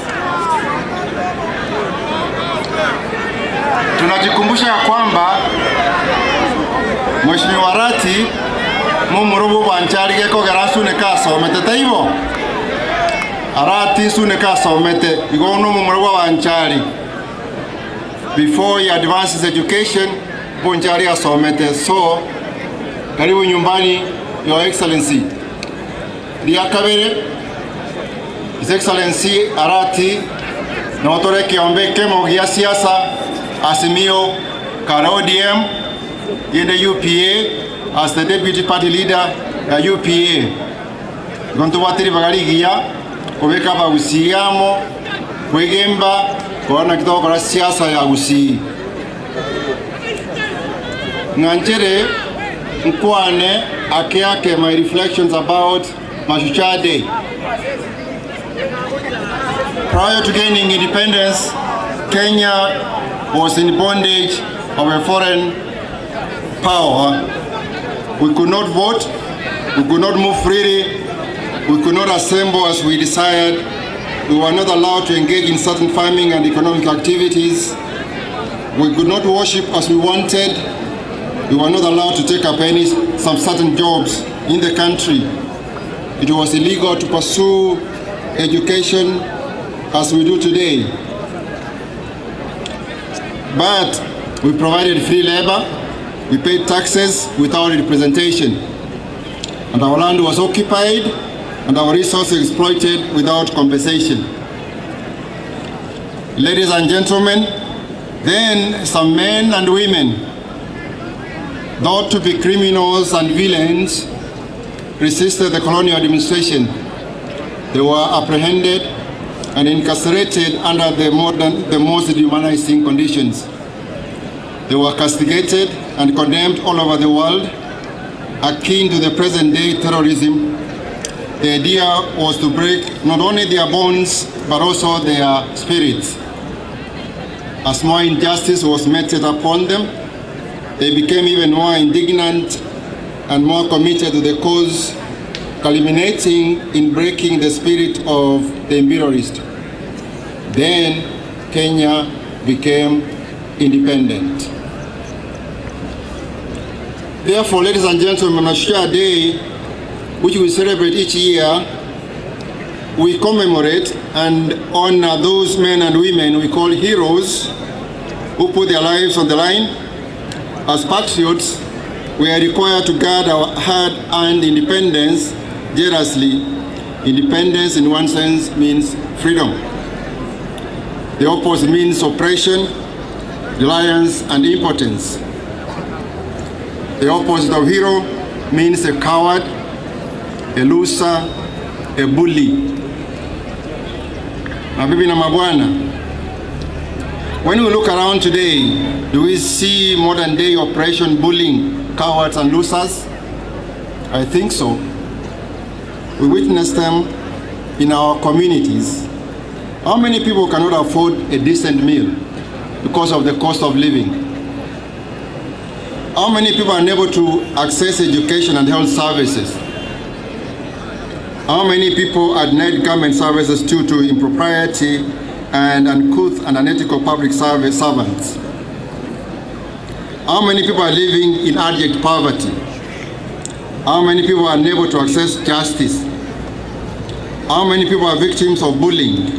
S12: Tunajikumbusha ya kwamba Mheshimiwa Rati mumurubu Bonchari geko garasu ne kaso metete hivyo. Arati su ne kaso mete igono mumurubu Bonchari. Before he advances education, Bonchari asomete. So karibu nyumbani, Your Excellency. Liakabere, His Excellency Arati, na otore kiombe kemo gia siasa, Asimio, Kara ODM, in the UPA, as the Deputy Party Leader, UPA. Gontu watiri bagari gia, kubeka bagusiamo, kwegemba, kuona kitoko kwa siasa ya Gusii. Nganchere, Nkwane Akeake, my reflections about Mashujaa Day. Prior to gaining independence, Kenya was in bondage of a foreign power. We could not vote, we could not move freely, we could not assemble as we desired, we were not allowed to engage in certain farming and economic activities, we could not worship as we wanted, we were not allowed to take up some certain jobs in the country. It was illegal to pursue education as we do today. But we provided free labor, we paid taxes without representation, and our land was occupied and our resources exploited without compensation. Ladies and gentlemen, then some men and women, thought to be criminals and villains, resisted the colonial administration. They were apprehended and incarcerated under the most dehumanizing conditions. They were castigated and condemned all over the world, akin to the present-day terrorism. The idea was to break not only their bones, but also their spirits. As more injustice was meted upon them, they became even more indignant and more committed to the cause, culminating in breaking the spirit of the imperialist. Then Kenya became independent. Therefore, ladies and gentlemen, Mashujaa Day, which we celebrate each year, we commemorate and honor those men and women we call heroes who put their lives on the line. As patriots, we are required to guard our hard-earned independence jealously. Independence, in one sense, means freedom. The opposite means oppression, reliance, and impotence. The opposite of hero means a coward, a loser, a bully. Mabibi na mabwana, when we look around today, do we see modern day oppression, bullying, cowards and losers? I think so. We witness them in our communities. How many people cannot afford a decent meal because of the cost of living? How many people are unable to access education and health services? How many people are denied government services due to impropriety and uncouth and unethical public servants? How many people are living in abject poverty? How many people are unable to access justice? How many people are victims of bullying?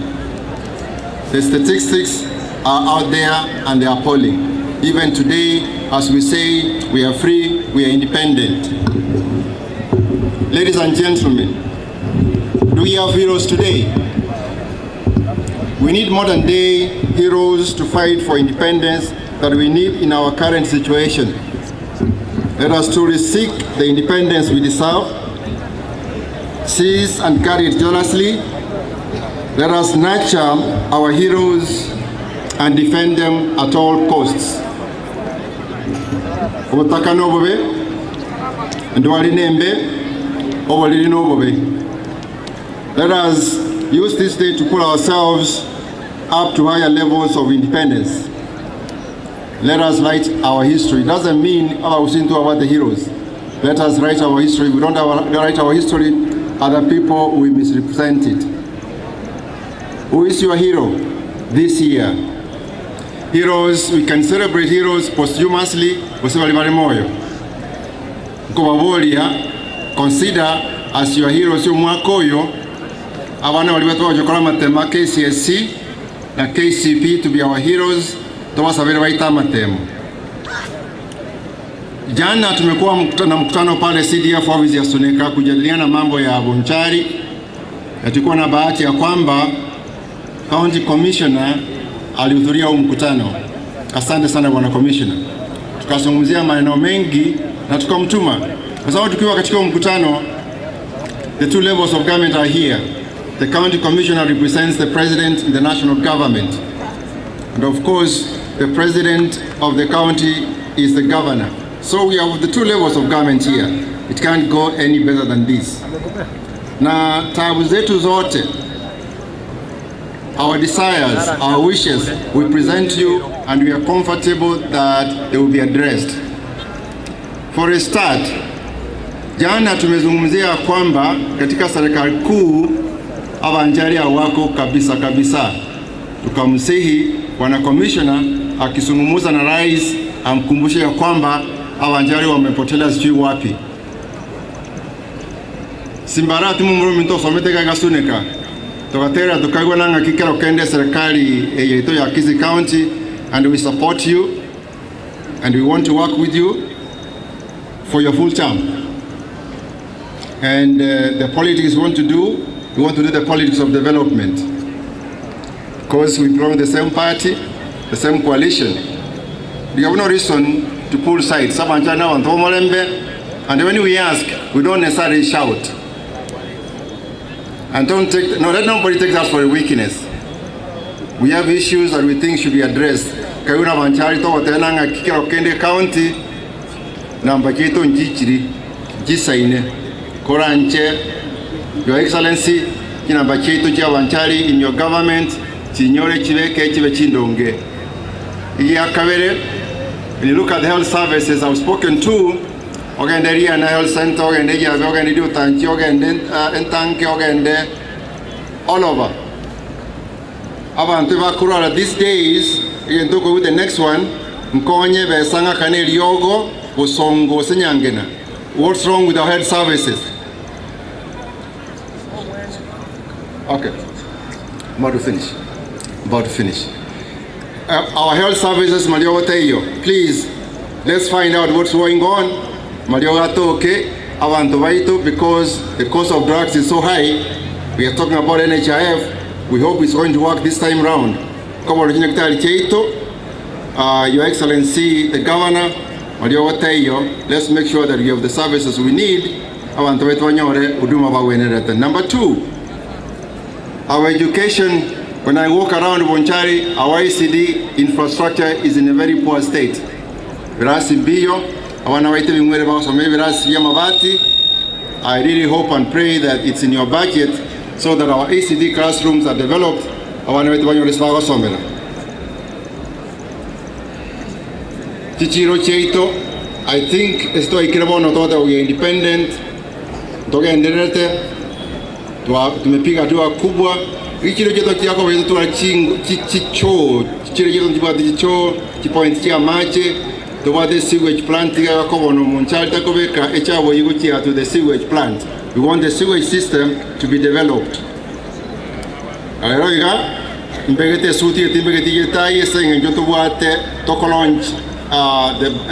S12: The statistics are out there and they are appalling. Even today, as we say, we are free, we are independent. Ladies and gentlemen, do we have heroes today? We need modern day heroes to fight for independence that we need in our current situation. Let us truly seek the independence we deserve, seize and guard it jealously. Let us nurture our heroes and defend them at all costs. Obutaka n'obube, ndwali n'embe, oboliri n'obube. Let us use this day to pull ourselves up to higher levels of independence. Let us write our history. It doesn't mean we seem to about the heroes. Let us write our history. We don't write our history, other people will misrepresent it. Who is your hero this year? Heroes, we can celebrate heroes posthumously. Consider as your heroes umwaka oyo abana bali batwajokola matema KCSE na KCP to be our heroes. Tubasabira baita amatemo. Jana tumekuwa na mkutano pale CDF office ya Suneka kujadiliana mambo ya Bonchari. Tulikuwa na bahati ya kwamba County Commissioner alihudhuria mkutano. Asante sana bwana Commissioner. Tukazungumzia maneno mengi na tukamtuma. Kwa sababu tukiwa katika mkutano, the two levels of government are here. The County Commissioner represents the President in the national government. And of course, the President of the county is the Governor. So we have the two levels of government here. It can't go any better than this. Na taabu zetu zote, our desires, our wishes, we present you and we are comfortable that they will be addressed. For a start, jana tumezungumzia kwamba katika serikali kuu Abanjari hawako kabisa kabisa. Tukamsihi bwana Commissioner akizungumza na rais amkumbushe ya kwamba Abanjari wamepotelea sijui wapi. Simbarati mumuru minto somete Gasuneka. Tukatera tukagwa nanga kikero kende serikali yetu ya Kisii County, and we support you and we want to work with you for your full term. And the politics we want to do the politics of development. because we belong to the same party, the same coalition. We have no reason to pull sides. And when we ask, we don't necessarily shout. And let nobody take that for a weakness. We have issues that we think should be addressed. Kayuna Vanchari to Tenanga Kikero Kende County, Nambaketo Njichiri, Jisaine, Koranche, Your Excellency, Kinambaketo Vanchari in your government, Signore Chiveke Chivechindonge. Iyakavere, when you look at the health services I've spoken to, Ogenderi and Health Center, Ogenderi, Ogenderi, Tanki, Ogenderi, all over. These days, you can go with the next one. What's wrong with our health services? Okay, about to finish. Our health services, please, let's find out what's going on. Because the cost of drugs is so high. We are talking about NHIF. We hope it's going to work this time round. Your Excellency, the Governor, let's make sure that we have the services we need. Number two, our education. When I walk around Bonchari, our ICD infrastructure is in a very poor state. I really hope and pray that it's in your budget so that our ACD classrooms are developed. I think estoy crebono toda we independent. Toge enderete. Tumepiga hatua kubwa. Ichiro chetu chako wetu tu chicho. Ichiro chetu chipati chicho, chipoint chia mache. The sewage plant to the sewage plant. We want the sewage system to be developed.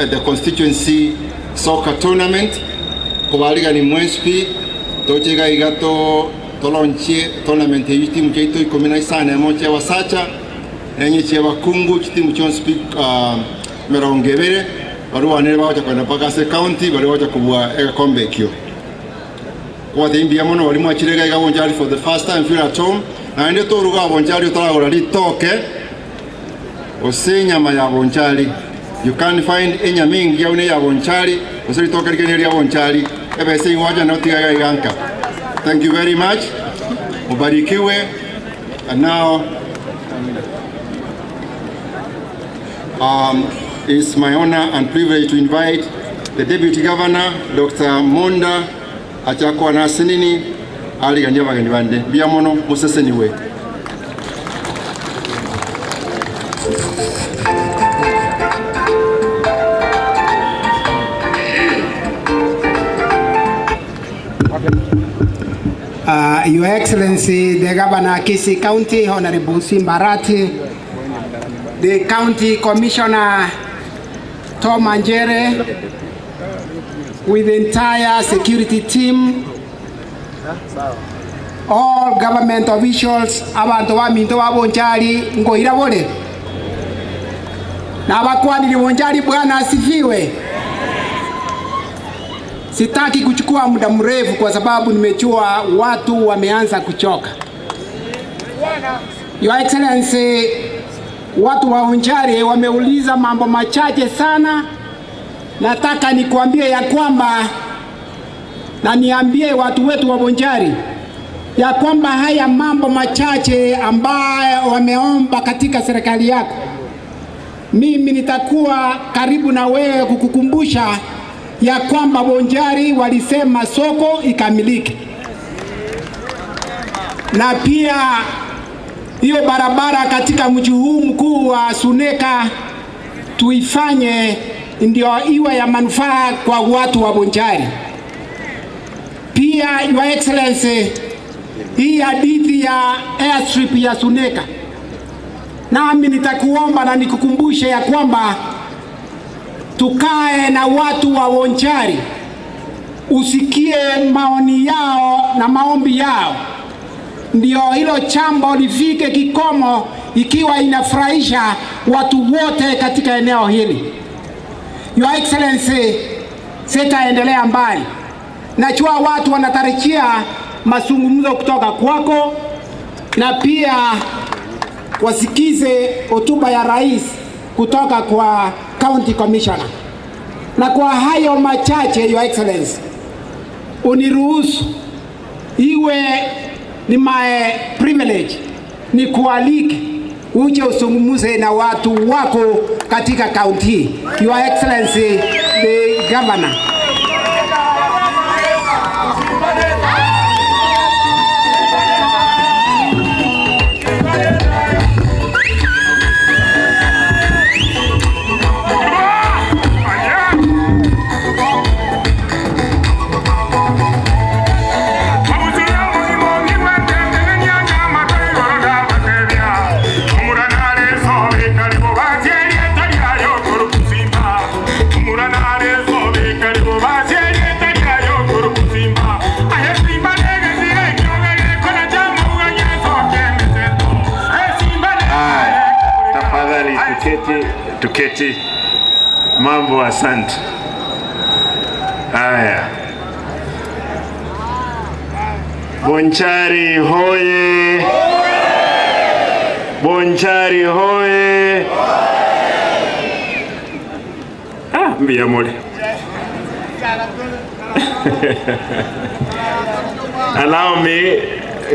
S12: The constituency soccer tournament. Tournament Merongevere, Barua Neva Pagase County, Barua Kubua Combekio. What in Biamono, Lima Chirega Bonjari for the first time, feel at home, and the Toruga Bonjari already talk, or Senya Maya Bonjari. You can't find any Ming Yonea Bonjari, or say talk again Bonjari, ever saying Waja Notia Yanka. Thank you very much. Obarikiwe, and now it's my honor and privilege to invite the Deputy Governor, Dr. Monda Achakwa Nasenini, Ali Ganyava Ganivande, Biamono, Museseniwe.
S14: Your Excellency, the Governor Kisii County, Honorable Simbarati, the County Commissioner Tom Anjere, with the entire security team, all government officials, abantu wa minto wa Bonchari ngoira bole. Na wakwani Bonchari bwana asifiwe. Sitaki kuchukua muda mrefu kwa sababu nimejua watu wameanza kuchoka. Your Excellency, watu wa Bonchari wameuliza mambo machache sana. Nataka nikuambie ya kwamba na niambie watu wetu wa Bonchari ya kwamba haya mambo machache ambayo wameomba katika serikali yako, mimi nitakuwa karibu na wewe kukukumbusha ya kwamba Bonchari walisema soko ikamilike, na pia hiyo barabara katika mji huu mkuu wa Suneka tuifanye ndio iwe ya manufaa kwa watu wa Bonchari. Pia Your Excellency, hii hadithi ya airstrip ya Suneka, nami nitakuomba na nikukumbushe ya kwamba tukae na watu wa Bonchari, usikie maoni yao na maombi yao, ndio hilo chambo lifike kikomo ikiwa inafurahisha watu wote katika eneo hili. Your Excellency, sitaendelea mbali. Najua watu wanatarajia mazungumzo kutoka kwako na pia wasikize hotuba ya rais kutoka kwa County Commissioner. Na kwa hayo machache, Your Excellency, uniruhusu iwe ni my privilege ni kualike uje usungumuze na watu wako katika county. Your Excellency the Governor.
S15: Tuketi. Mambo, asante. Haya. Bonchari hoye. Bonchari hoye. Mbia mole. Allow me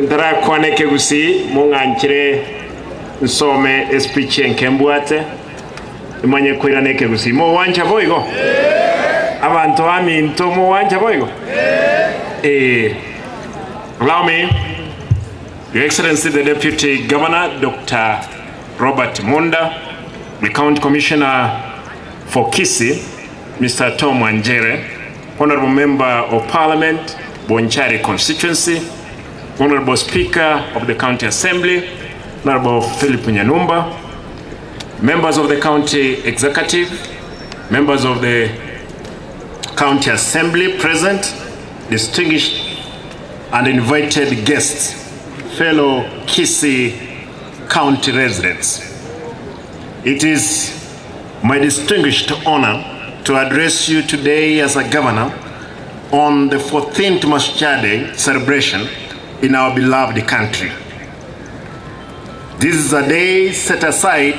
S15: ndara kwane kegusi munganchire nsome speech enkembwate imanye kwira neke gusi mo wanja boigo abantu ami ntomo wanja boigo allow me, Your Excellency the Deputy Governor Dr. Robert Munda, the County Commissioner for Kisii Mr. Tom Wanjere, Honorable Member of Parliament Bonchari constituency, Honorable Speaker of the County Assembly Honorable Philip Nyanumba, members of the County Executive, members of the County Assembly present, distinguished and invited guests, fellow Kisii County residents. It is my distinguished honor to address you today as a governor on the 14th Mashujaa Day celebration in our beloved country. This is a day set aside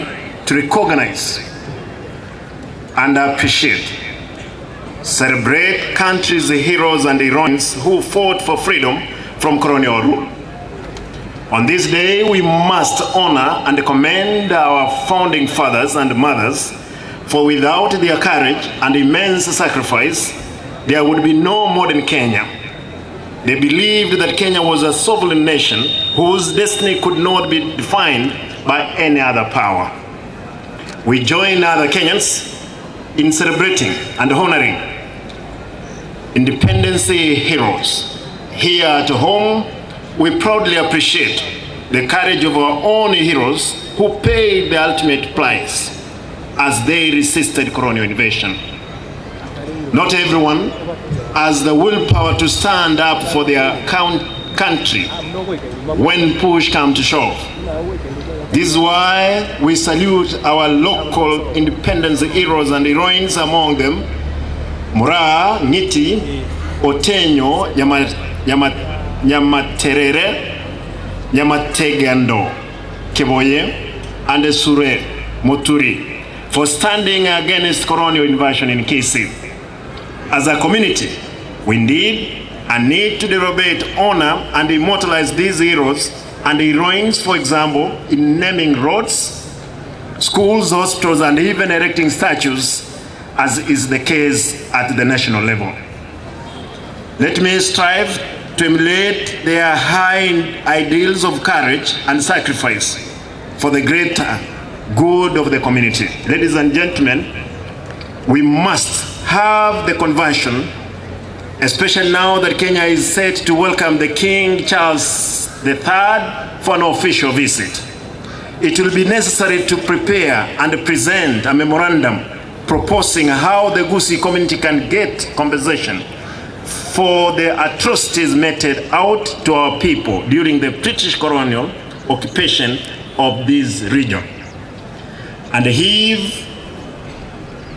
S15: to recognize and appreciate, celebrate country's heroes and heroines who fought for freedom from colonial rule. On this day, we must honor and commend our founding fathers and mothers, for without their courage and immense sacrifice, there would be no modern Kenya. They believed that Kenya was a sovereign nation whose destiny could not be defined by any other power. We join other Kenyans in celebrating and honoring independence heroes. Here at home, we proudly appreciate the courage of our own heroes who paid the ultimate price as they resisted colonial invasion. Not everyone has the willpower to stand up for their country when push comes to shove. This is why we salute our local independence heroes and heroines, among them Mura, Ngiti, Otenyo, Nyamaterere, Nyamategando, Keboye, and Sure Moturi for standing against colonial invasion in Kisii. As a community, we need and need to develop, honor, and immortalize these heroes and heroines, for example, in naming roads, schools, hospitals, and even erecting statues, as is the case at the national level. Let me strive to emulate their high ideals of courage and sacrifice for the greater good of the community. Ladies and gentlemen, we must have the conversion, especially now that Kenya is set to welcome the King Charles III for an official visit. It will be necessary to prepare and present a memorandum proposing how the Gusii community can get compensation for the atrocities meted out to our people during the British colonial occupation of this region. And if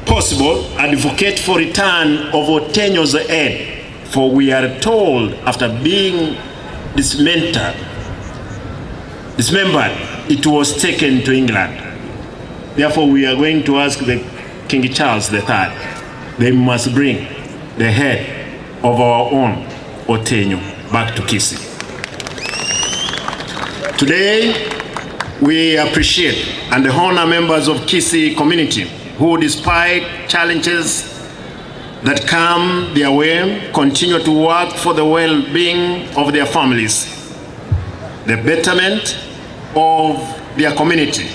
S15: possible, advocate for return of Otenyo's aid, for we are told after being dismembered, it was taken to England. Therefore, we are going to ask the King Charles III, they must bring the head of our own Otenyo back to Kisii. Today, we appreciate and honor members of Kisii community who, despite challenges that come their way, continue to work for the well-being of their families, the betterment of their community,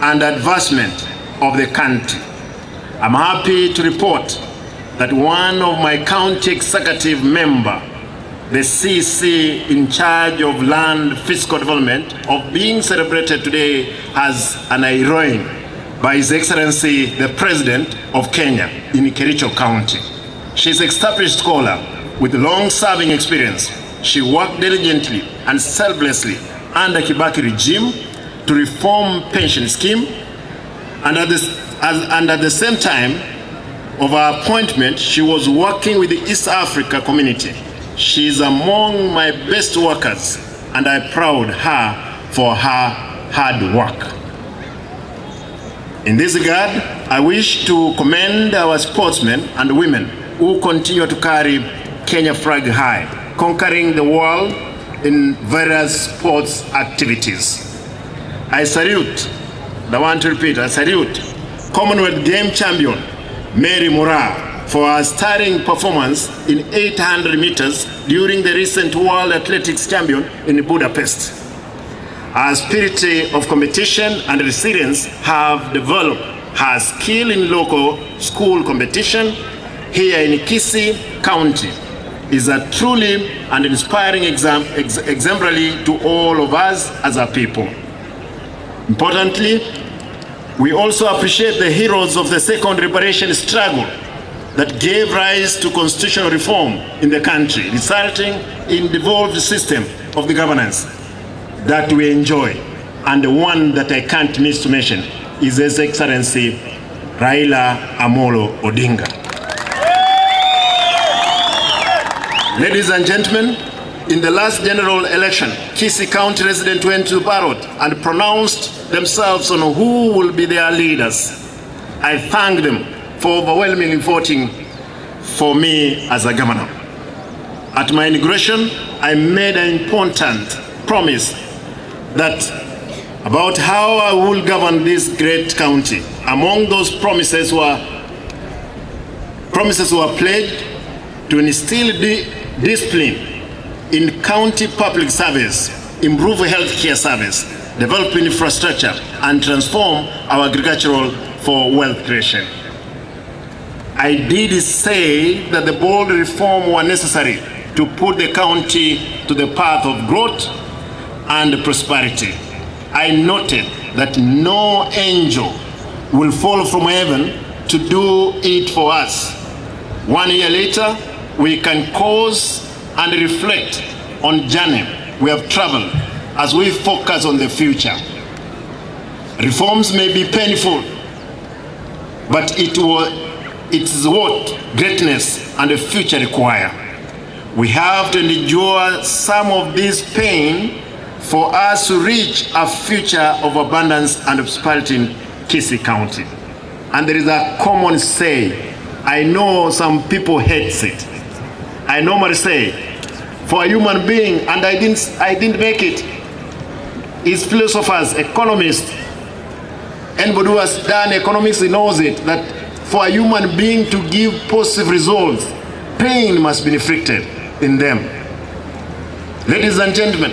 S15: and advancement of the country. I'm happy to report that one of my county executive member, the CC in charge of land fiscal development, of being celebrated today as an heroine by His Excellency the President of Kenya in Kericho County. She's an established scholar with long-serving experience. She worked diligently and selflessly under Kibaki regime to reform pension scheme, and at the same time of her appointment, she was working with the East Africa community. She is among my best workers, and I applaud her for her hard work. In this regard, I wish to commend our sportsmen and women who continue to carry Kenya flag high, conquering the world in various sports activities. I salute, I want to repeat, I salute Commonwealth Game Champion Mary Mora for her sterling performance in 800 meters during the recent World Athletics Champion in Budapest. Her spirit of competition and resilience have developed her skill in local school competition here in Kisii County is a truly and inspiring exemplary to all of us as a people. Importantly, we also appreciate the heroes of the second liberation struggle that gave rise to constitutional reform in the country, resulting in the devolved system of the governance that we enjoy. And the one that I can't miss to mention is His Excellency Raila Amolo Odinga. Ladies and gentlemen, in the last general election, Kisii County residents went to the ballot and pronounced themselves on who will be their leaders. I thank them for overwhelmingly voting for me as a governor. At my inauguration, I made an important promise that about how I will govern this great county. Among those promises were pledged to instill discipline in county public service, improve healthcare service, develop infrastructure, and transform our agricultural for wealth creation. I did say that the bold reform were necessary to put the county to the path of growth and prosperity. I noted that no angel will fall from heaven to do it for us. 1 year later, we can pause and reflect on journey we have traveled as we focus on the future. Reforms may be painful, but it is what greatness and the future require. We have to endure some of this pain for us to reach a future of abundance and prosperity in Kisii County. And there is a common saying, I know some people hate it. I normally say, for a human being, and I didn't make it, is philosophers, economists, anybody who has done economics knows it, that for a human being to give positive results, pain must be inflicted in them. Ladies and gentlemen,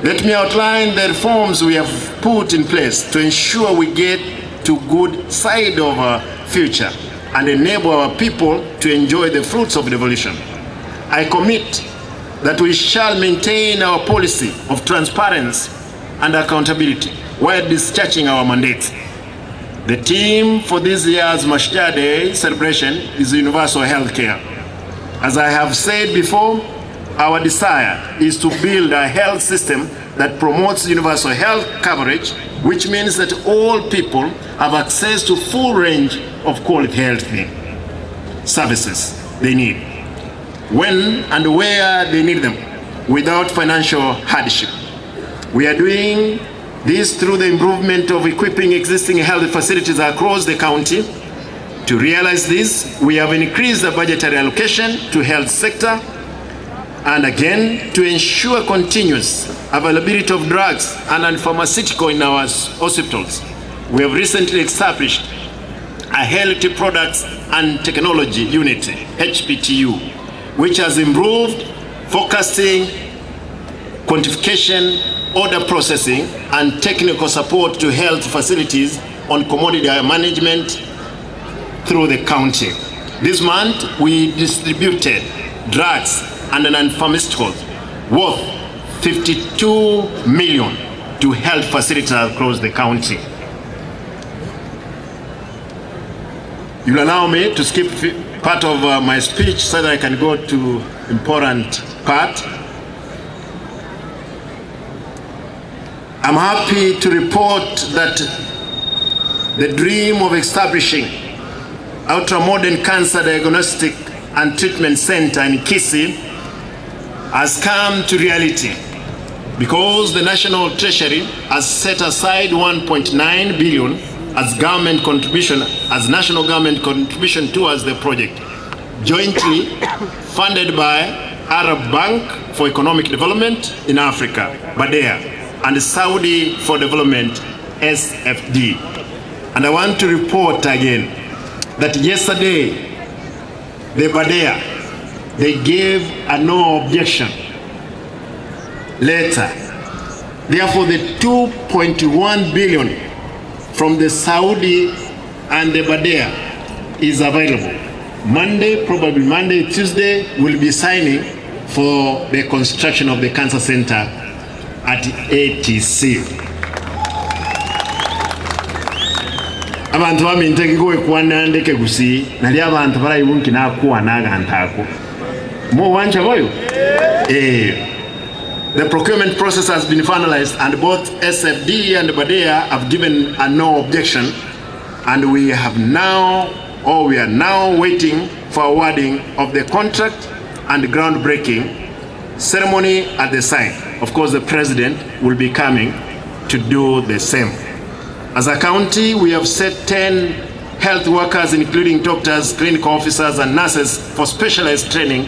S15: let me outline the reforms we have put in place to ensure we get to good side of our future and enable our people to enjoy the fruits of revolution. I commit that we shall maintain our policy of transparency and accountability while discharging our mandate. The theme for this year's Mashujaa Day celebration is universal healthcare. As I have said before, our desire is to build a health system that promotes universal health coverage, which means that all people have access to full range of quality health services they need, when and where they need them, without financial hardship. We are doing this through the improvement of equipping existing health facilities across the county. To realize this, we have increased the budgetary allocation to health sector, and again, to ensure continuous availability of drugs and pharmaceutical in our hospitals, we have recently established a Health Products and Technology Unit, HPTU, which has improved forecasting, quantification, order processing, and technical support to health facilities on commodity management through the county. This month, we distributed drugs and pharmaceuticals worth 52 million to health facilities across the county. You'll allow me to skip part of my speech so that I can go to important part. I'm happy to report that the dream of establishing ultra-modern cancer diagnostic and treatment center in Kisii has come to reality, because the National Treasury has set aside 1.9 billion as government contribution, as national government contribution towards the project, jointly funded by Arab Bank for Economic Development in Africa, BADEA, and Saudi for Development, SFD. And I want to report again that yesterday, the BADEA, they gave a no objection letter. Therefore, the 2.1 billion from the Saudi and the BADEA is available. Monday, probably Monday, Tuesday, we'll be signing for the construction of the cancer center at ATC. Abantu bamintege goe kwana ndeke gusi nali abantu barayibunki nakuwa nagantako mo wancha boyo The procurement process has been finalized, and both SFD and BADEA have given a no objection, and we are now waiting for awarding of the contract and the groundbreaking ceremony at the site. Of course, the President will be coming to do the same. As a county, we have set 10 health workers, including doctors, clinical officers, and nurses, for specialized training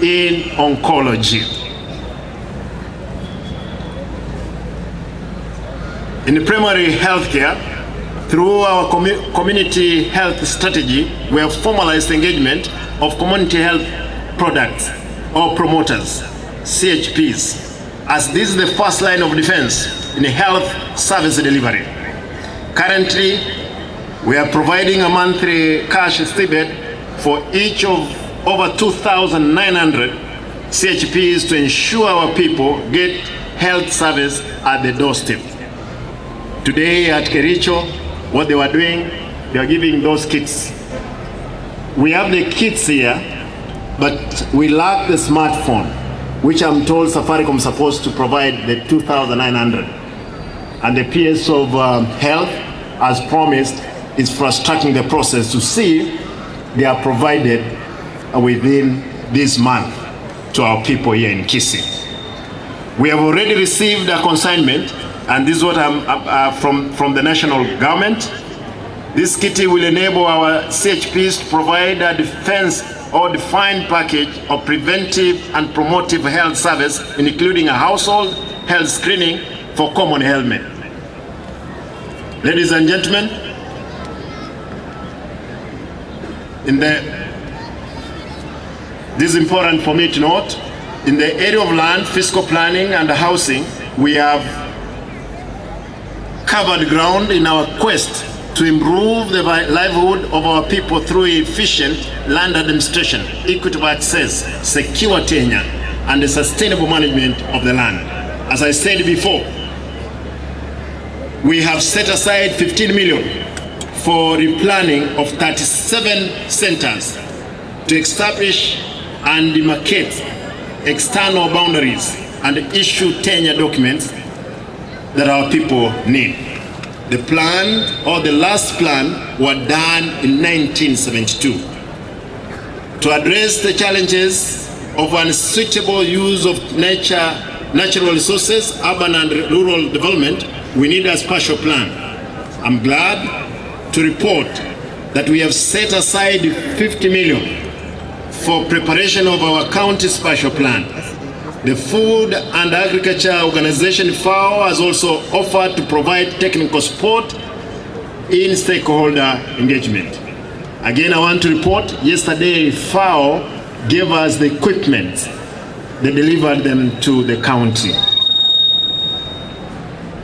S15: in oncology. In primary health care, through our community health strategy, we have formalized engagement of community health products or promoters, CHPs, as this is the first line of defense in health service delivery. Currently, we are providing a monthly cash stipend for each of over 2,900 CHPs to ensure our people get health service at the doorstep. Today at Kericho, what they were doing, they are giving those kits. We have the kits here, but we lack the smartphone, which I'm told Safaricom is supposed to provide the 2,900. And the PS of Health, as promised, is fast-tracking the process to see they are provided within this month to our people here in Kisii. We have already received a consignment, and this is what from the national government. This kitty will enable our CHPs to provide a defense or defined package of preventive and promotive health service, including a household health screening for common ailment. Ladies and gentlemen, this is important for me to note, in the area of land, fiscal planning, and housing, we have covered ground in our quest to improve the livelihood of our people through efficient land administration, equitable access, secure tenure, and the sustainable management of the land. As I said before, we have set aside 15 million for replanning of 37 centers to establish and demarcate external boundaries and issue tenure documents that our people need. The plan, or the last plan, were done in 1972. To address the challenges of unsuitable use of natural resources, urban and rural development, we need a spatial plan. I'm glad to report that we have set aside 50 million for preparation of our county spatial plan. The Food and Agriculture Organization FAO has also offered to provide technical support in stakeholder engagement. Again, I want to report, yesterday FAO gave us the equipment. They delivered them to the county.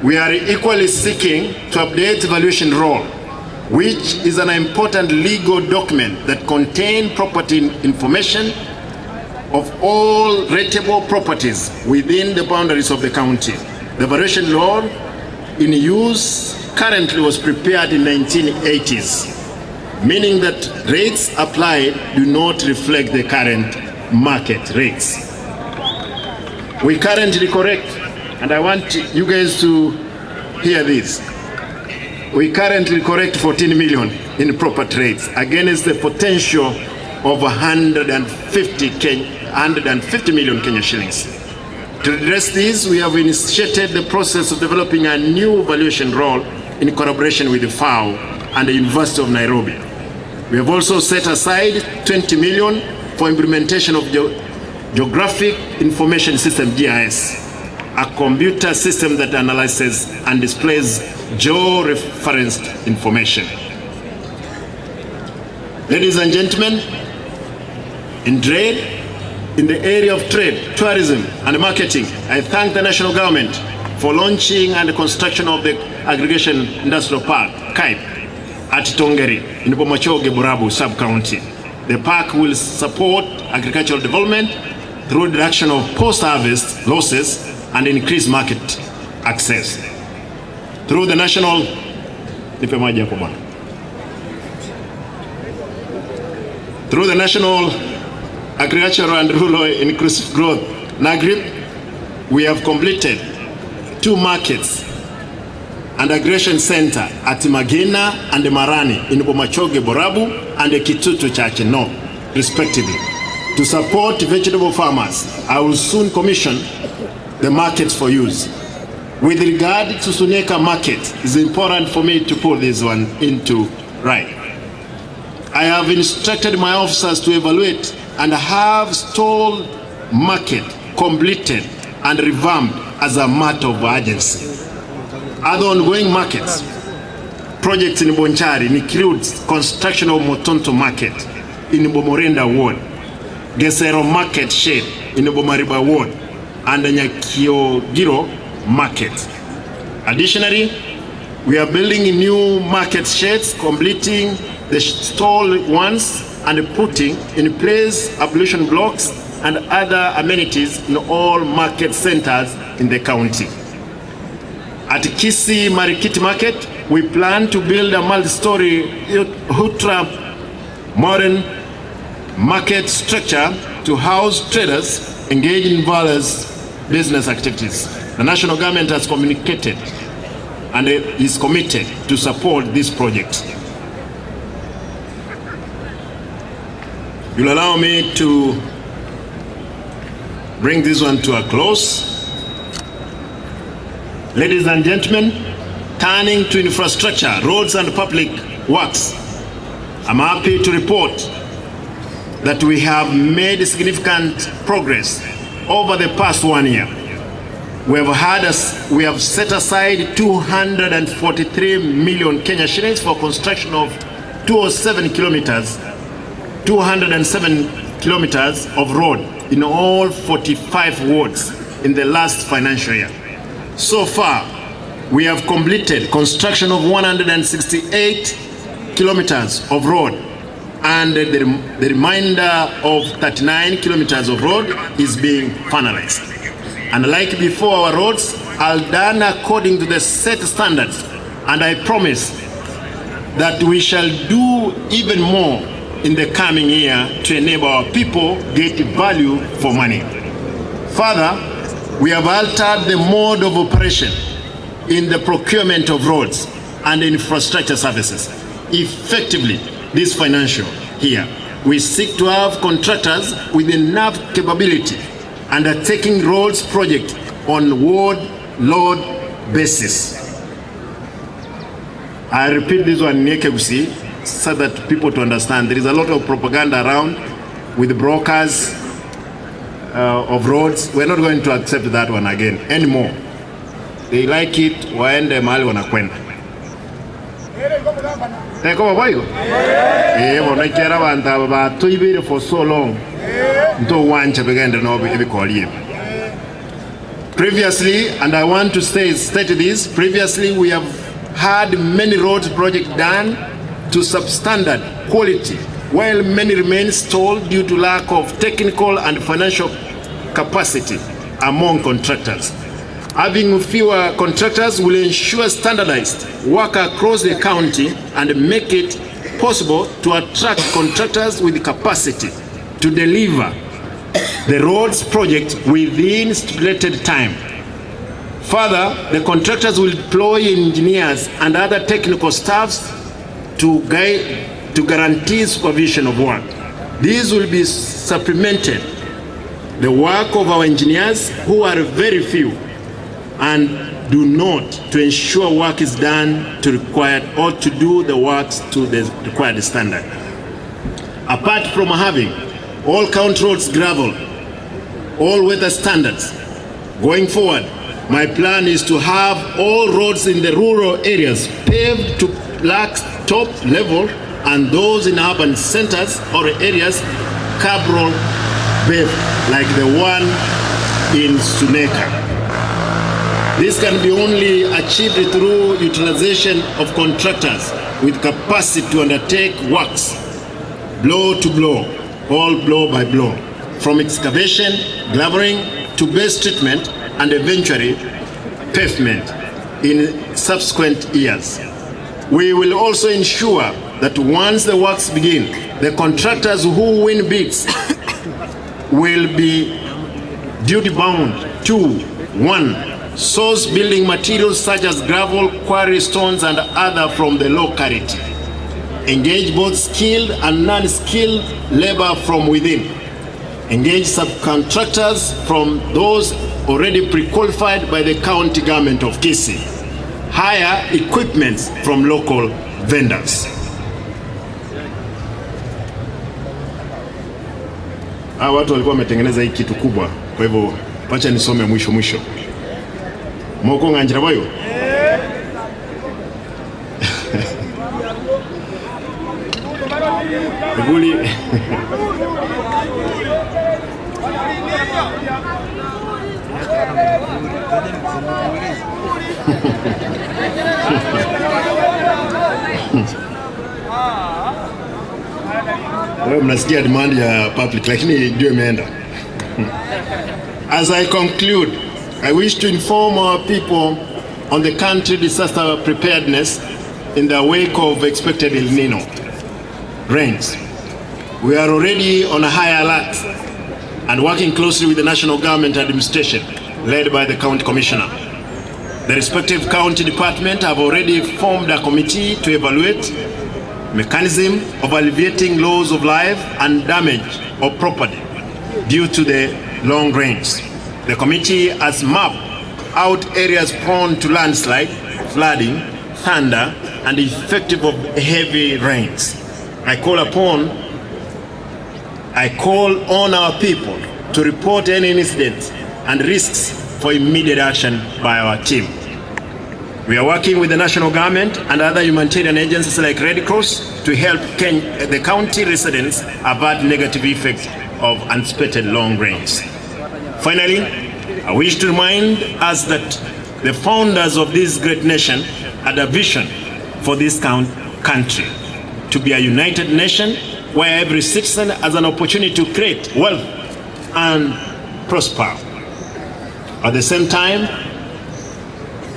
S15: We are equally seeking to update evaluation roll, which is an important legal document that contains property information of all rateable properties within the boundaries of the county. The evaluation law in use currently was prepared in 1980s, meaning that rates applied do not reflect the current market rates. We currently correct, and I want you guys to hear this. We currently correct 14 million in property rates against the potential of 150 million Kenya shillings. To address this, we have initiated the process of developing a new valuation role in collaboration with the FAO and the University of Nairobi. We have also set aside 20 million for implementation of Geographic Information System, GIS, a computer system that analyzes and displays geo-referenced information. Ladies and gentlemen, in the area of trade, tourism, and marketing, I thank the national government for launching and the construction of the Aggregation Industrial Park, KAIP, at Tongeri in Bomachoge, Borabu sub-county. The park will support agricultural development through reduction of post-harvest losses and increased market access. Through the national Agricultural and Rural Inclusive Growth, NAGRIP, we have completed 2 markets and aggregation center at Magina and Marani in Bomachoge, Borabu, and the Kitutu Church North, respectively. To support vegetable farmers, I will soon commission the markets for use. With regard to Suneka market, it's important for me to put this one into right. I have instructed my officers to evaluate and have stall market completed and revamped as a matter of urgency. Other ongoing markets, projects in Bonchari includes construction of Motonto market in Bomorenda ward, Gesero market shed in Bomariba ward, and the Nyakiogiro market. Additionally, we are building new market sheds, completing the stall ones and putting in place ablution blocks and other amenities in all market centers in the county. At Kisii Marikiti Market, we plan to build a multi-story ultra modern market structure to house traders engaged in various business activities. The national government has communicated and is committed to support this project. You'll allow me to bring this one to a close. Ladies and gentlemen, turning to infrastructure, roads and public works, I'm happy to report that we have made significant progress over the past 1 year. We have set aside 243 million Kenya shillings for construction of 207 kilometers of road in all 45 wards in the last financial year. So far, we have completed construction of 168 kilometers of road, and the remainder of 39 kilometers of road is being finalized. And like before, our roads are done according to the set standards, and I promise that we shall do even more in the coming year to enable our people get value for money. Further, We have altered the mode of operation in the procurement of roads and infrastructure services. Effectively, this financial year, we seek to have contractors with enough capability undertaking roads project on ward load basis. I repeat this one in Ekeusi so that people to understand. There is a lot of propaganda around with brokers of roads. We're not going to accept that one again anymore. They like it, waende mahali wanakwenda. Kama bayo? Wanakera banta batuibire for so long. Nto wancha begende no ebikoliye. Previously, and I want to state this, previously we have had many road projects done to substandard quality, while many remain stalled due to lack of technical and financial capacity among contractors. Having fewer contractors will ensure standardized work across the county and make it possible to attract contractors with capacity to deliver the roads project within stipulated time. Further, the contractors will deploy engineers and other technical staffs to guarantee supervision of work. These will be supplemented the work of our engineers, who are very few and do not, to ensure work is done to required or to do the works to the required standard. Apart from having all county roads gravel, all weather standards, going forward, my plan is to have all roads in the rural areas paved to top level, and those in urban centers or areas curb road paved, like the one in Suneka. This can be only achieved through utilization of contractors with capacity to undertake works blow to blow, all blow by blow, from excavation, gravering to base treatment, and eventually pavement in subsequent years. We will also ensure that once the works begin, the contractors who win bids will be duty bound to 1. Source building materials such as gravel, quarry stones, and other from the locality. Engage both skilled and non-skilled labor from within. Engage subcontractors from those already pre-qualified by the county government of Kisii. Hire equipment from local vendors. Watu walikuwa wametengeneza hii kitu kubwa, kwa hivyo wacha nisome mwisho. Moko nganjira bayo? Guli. Wewe mnasikia demand ya public, lakini ndio imeenda. As I conclude, I wish to inform our people on the country disaster preparedness in the wake of expected El Nino rains. We are already on a high alert and working closely with the national government administration led by the county commissioner. The respective county department have already formed a committee to evaluate mechanism of alleviating loss of life and damage of property due to the long rains. The committee has mapped out areas prone to landslide, flooding, thunder, and effective of heavy rains. I call on our people to report any incidents and risks for immediate action by our team. We are working with the national government and other humanitarian agencies like Red Cross to help the county residents avert negative effects of unexpected long rains. Finally, I wish to remind us that the founders of this great nation had a vision for this country to be a united nation where every citizen has an opportunity to create wealth and prosper. At the same time,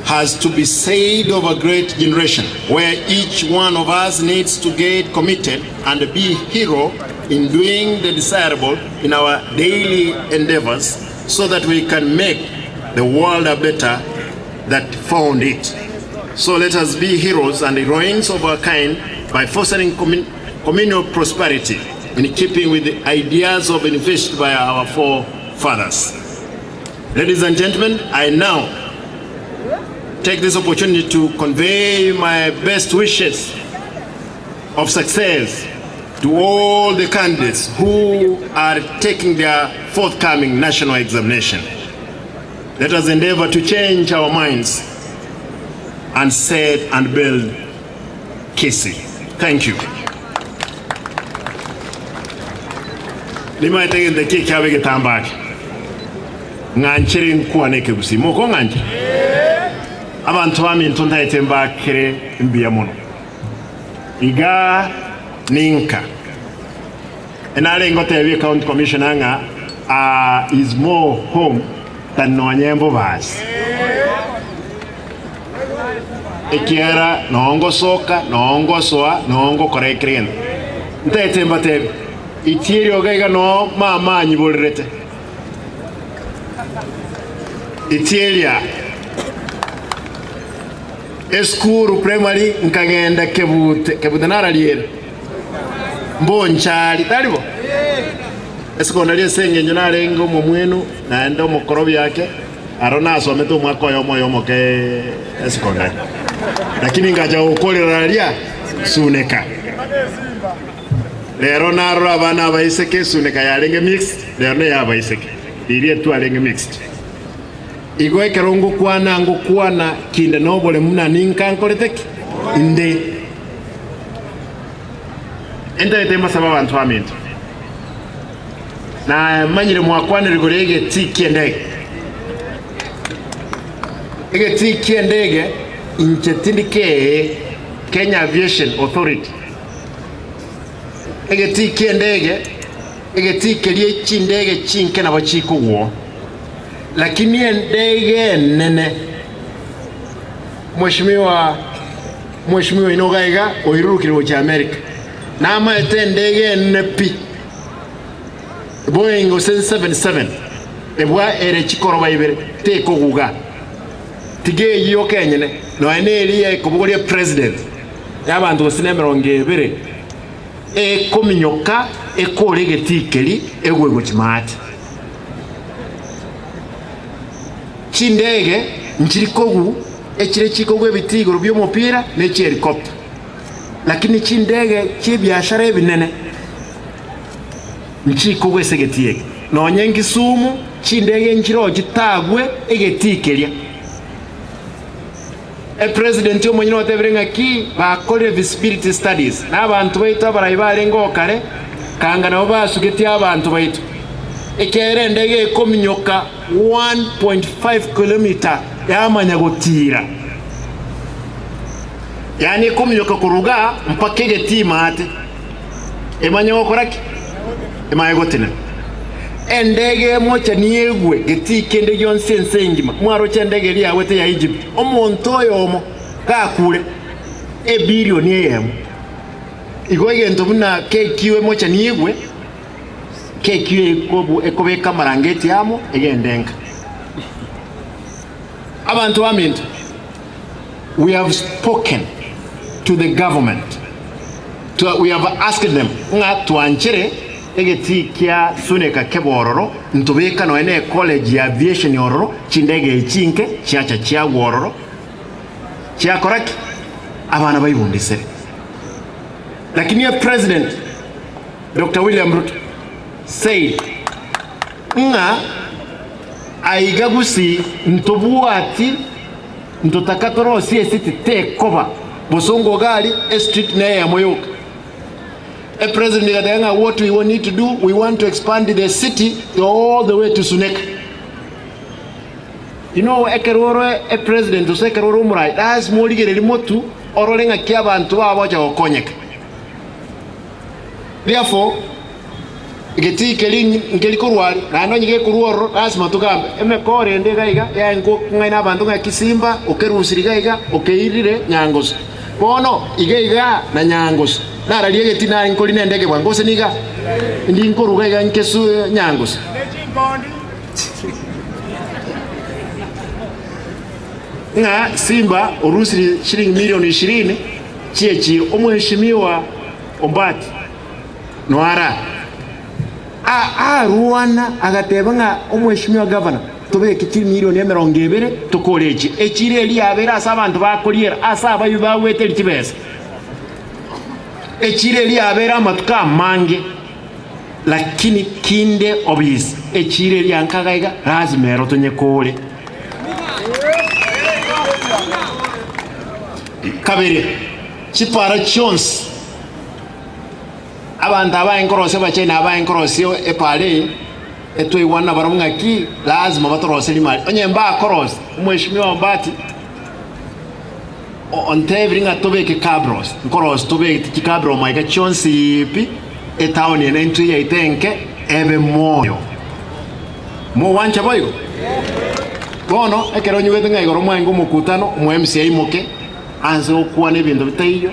S15: has to be said of a great generation where each one of us needs to get committed and be hero in doing the desirable in our daily endeavors so that we can make the world a better that found it. So let us be heroes and heroines of our kind by fostering communal prosperity in keeping with the ideas of invested by our forefathers. Ladies and gentlemen, I now take this opportunity to convey my best wishes of success to all the candidates who are taking their forthcoming national examination. Let us endeavor to change our minds and set and build Kisii. Thank you. Lima tegen the kiki abege tambak. Nganchiri nkuwa neke busi. Moko nganchi. Abantu wami ntunta etemba kere mbiya mono. Iga ninka. Enale ngote ewe county commissioner nga is more home than Noanyembo vas. Ekiera noongo soka, noongo soa, noongo korekren. Nta etemba tebe. Itierio gaiga no mama nyibolrete. Itieria. Eskuru primary nkagenda kebute nara liere. Mbonchali talibo. Secondary senge nyonare ngo mumwenu na ndo mukorobi yake. Arona asome tu mwaka yomo ke secondary. Lakini ngaja ukolera lia suneka. Lero naro abana baiseke suneka yalenge mixed, lero ya baiseke. Irie tu alenge mixed. Igoe kerongo kwana kinde nobole muna ninka nkoleteki inde. Enda etema sababu antwaminto. Na manyire mwakwane rigorege tiki ndege. Ege tiki ndege inchetindike Kenya Aviation Authority. Ege tiki ndege liye chindege chinke na bachiko uo. Lakini ndege nene Mheshimiwa Inogaiga oirukire mu America. Nama ete ndege nene pi. Boeing 777 ebwa ere chikoroba ibere teko guga. Tige yiyo kenyene no eneli ekobugole president. Yabantu bosinemeronge ebere kominyoka ekolege tikeli egwego chimati. Chindege nchirikogu echire chikogu ebitigoro by'omupira n'echi helicopter. Lakini chindege chibyashara ebinene nchikogu esegetiye. Nonyengi sumu chindege nchiro gitagwe egetikelia. President yo mwenyino wateberenga ki bakole visibility studies. Na abantu baitu abarayibare ngokare kanga nabo basugeti abantu baitu. Ekere ndege kominyoka 1.5 km yamanya gutira. Yani kominyoka kuruga mpaka getima ate. Emanya gokoraki? Emanya gotine. Endege mocha niegwe getike ndege yonsense ngima. Mwaro cha ndege lia wete ya Egypt. Omuntu oyo omo kakule billion yemu. Igoye ntomuna kekiwe mocha niegwe. Kekiwe ekobeka marangeti yamo egendenga. Abantu aminto. We have spoken to the government. We have asked them nga tuanchere egetikia suneka kebororo ntubeka no ene college ya aviation yororo chindege ichinke chiacha chia wororo chia koraki abana bayibundisere. Lakini ya president Dr. William Ruto said nga aigagusi ntobuati ntotakatoro CST take cover bosongo gali street na ya moyoka. A president Gadanga, what we need to do, we want to expand the city all the way to Suneka. You know, a president to say Keroro Murai, that's more remote or rolling a kiaban to our cognac. Therefore, Geti Kelin Kelikuruan, I know you get Kuru as Matugam, Emekori and Degaiga, and go Nabantunga Kisimba, Okerusiriga, Okeire, Nyangos. Bono, Igaiga, Nanyangos. Nara liege tina inkolina ndege wangose niga ndi nkoruga nkesu nyangos. nga Simba urusi shilingi milioni 20 chechi omheshimiwa Ombati Noara Ruana agateba nga omheshimiwa governor tubeke kiri milioni 20 tukolechi echire eli abera asa abantu bakoliera asa abayu baweteri kibesa echire eli abera amatuka mange lakini kinde obis echire eli ankagaiga lazima erotonye kole kabiri chipara chons abantu abayenkorose bachena abayenkorose epale etwe wana baramunga ki lazima batorose limali onye mba korose umheshimiwa Mbati ontevringa tobeke cabros nkorose tobeke tikabro maika chonsi ipi etown ene ntu ya itenke ebe moyo mo wancha boyo bono ekero nyuwete ngai goro mwangu mukutano mu MCA imoke anze okuwa nebintu bitaiyo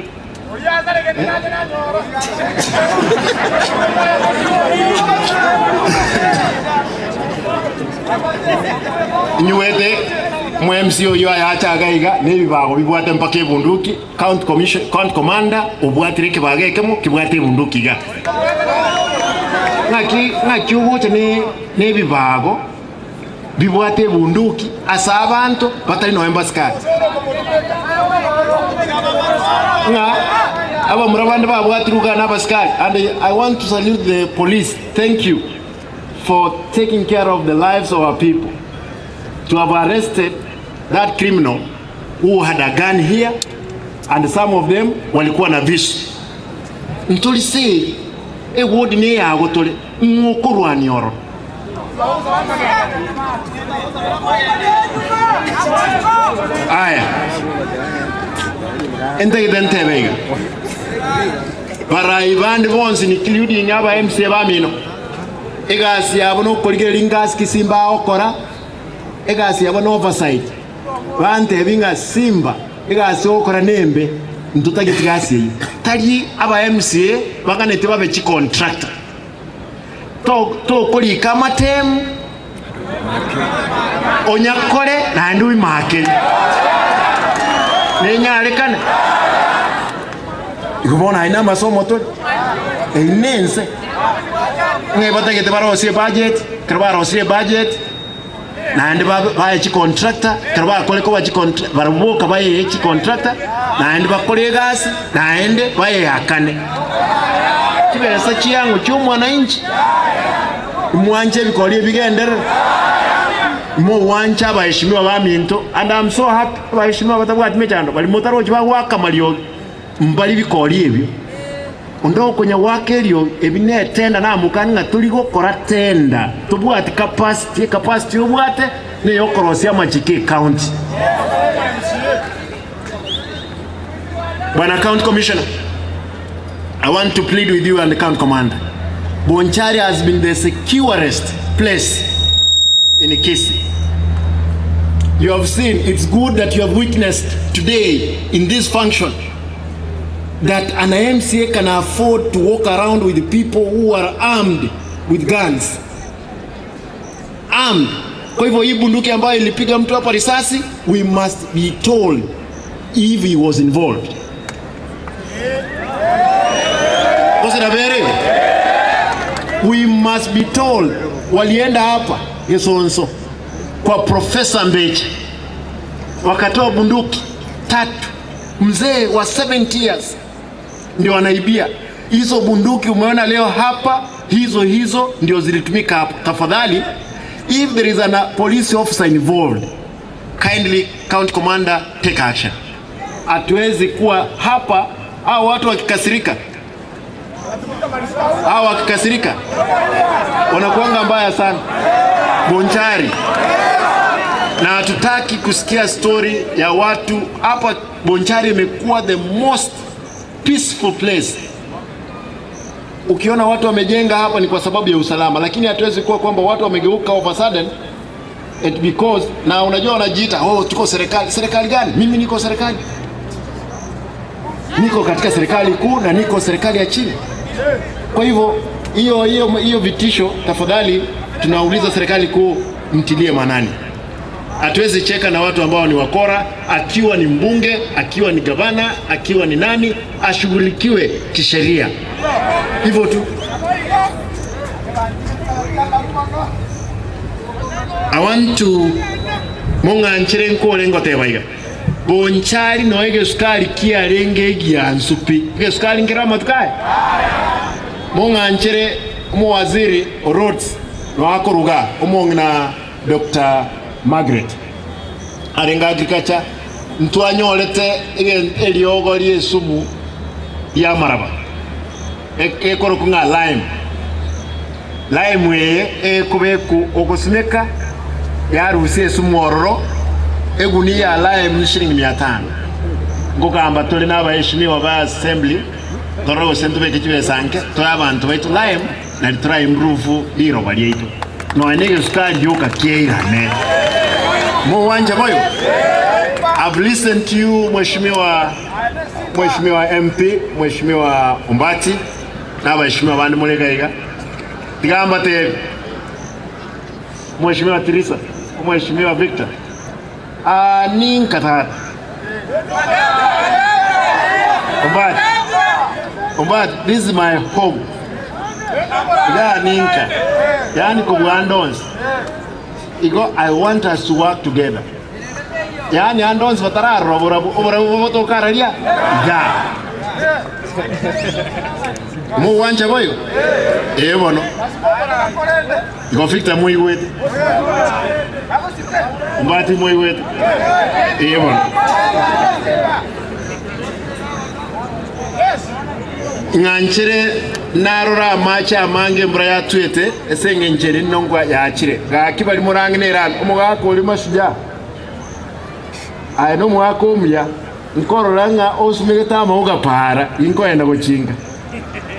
S15: nyuwete mu MCA yo ayachaga iga nebibago bibwate mpake bunduki county commander obwatire kibagekemo kibwate bunduki ga ngaki ubuche nebibago bibwate bunduki asa abantu batali no embaskati aba murabande babwatiruka nabaskari. And I want to salute the police. Thank you for taking care of the lives of our people, to have arrested that criminal who had a gun here, and some of them walikuwa na visu. Ntulise word ne ya gotole ngokurwani oro aya ente bega para ibandi bonsi including aba MC bamino egasi yabo no korigera ingasi kisimba okora egasi yabo no oversight bante binga simba egasi okora nembe ntutagitigasi tali aba MCA bakanete babe chi contractor to koli kama tem onyakole na ndui make nenyalekana ikubona ina masomo to inense ngebatagete barosie budget krabarosie budget na ndi ba chi contractor kraba kole ko ba chi contractor baraboka ba chi contractor na ndi bakole gasi na ende ba yakane kibesa chiyangu cy'umwana inchi mwanje bikoliye bigendera mo wancha baheshimiwa baminto, and I'm so happy baheshimiwa batabwati mechando bali motaro chiba waka malio mbali bikoliye ebyo ondo konya wakelio ebine tenda na mukanga tuligo kora tenda tubwati capacity obwate ne yokorosia machike county. Bwana county commissioner, I want to plead with you and the county commander. Bonchari has been the securest place in Kisii. You have seen, it's good that you have witnessed today in this function that an MCA can afford to walk around with people who are armed with guns. Armed. Kwa hivyo hii bunduki ambayo ilipiga mtu hapa risasi, we must be told if he was involved. We must be told walienda hapa Yesonso kwa Professor Mbeche wakatoa bunduki 3, mzee wa 70 years ndio wanaibia hizo bunduki. Umeona leo hapa hizo ndio zilitumika hapa. Tafadhali, if there is a police officer involved, kindly county commander take action. Hatuwezi kuwa hapa hao watu wakikasirika wanakuanga mbaya sana Bonchari, na hatutaki kusikia story ya watu hapa. Bonchari imekuwa the most peaceful place. Ukiona watu wamejenga hapa ni kwa sababu ya usalama, lakini hatuwezi kuwa kwamba watu wamegeuka over sudden because, na unajua wanajiita tuko serikali. Serikali gani? Mimi niko serikali, niko katika serikali kuu na niko serikali ya chini. Kwa hivyo hiyo vitisho, tafadhali tunauliza serikali kuu mtilie manani. Hatuwezi cheka na watu ambao ni wakora, akiwa ni mbunge, akiwa ni gavana, akiwa ni nani, ashughulikiwe kisheria. Hivyo tu. I want to monganchire nkole ngotebaiga. Bonchari noege sukari kia renge gia nsupi. Ge sukari ngira matukai. Monganchire waziri roads no akoruga omongna Dr. Margaret. Arenga agriculture ntwanyolete eliogori esumu ya maraba. Ekorokunga lime kubeku okusimeka yarusi esumu ororo eguni ya lime shilingi 500. Ngokamba tuli n'abaheshimiwa ba assembly toro sentube kichibe sanke to abantu baitu lime na try improve liro balieto no enege sukari yoka kieira ne mo wanja moyo. I've listened to you Mheshimiwa MP, Mheshimiwa Umbati na Mheshimiwa bandi mulegaiga tigamba te Mheshimiwa Teresa, Mheshimiwa Victor ninkatata Umbati, this is my home. Ya ninka yani kubwandons igo I want us to work together. Yani andons vatararo obra kararia ya mo wanja boyo bono igo fikta muy wet Umbati muy wet bono nganchere narora macha mange mbraya twete esenge njeri nongwa yaachire gakibali murangne ran umuga ko lima Mashujaa ayino mwako umya nkororanga osumegeta mauga para inko enda gochinga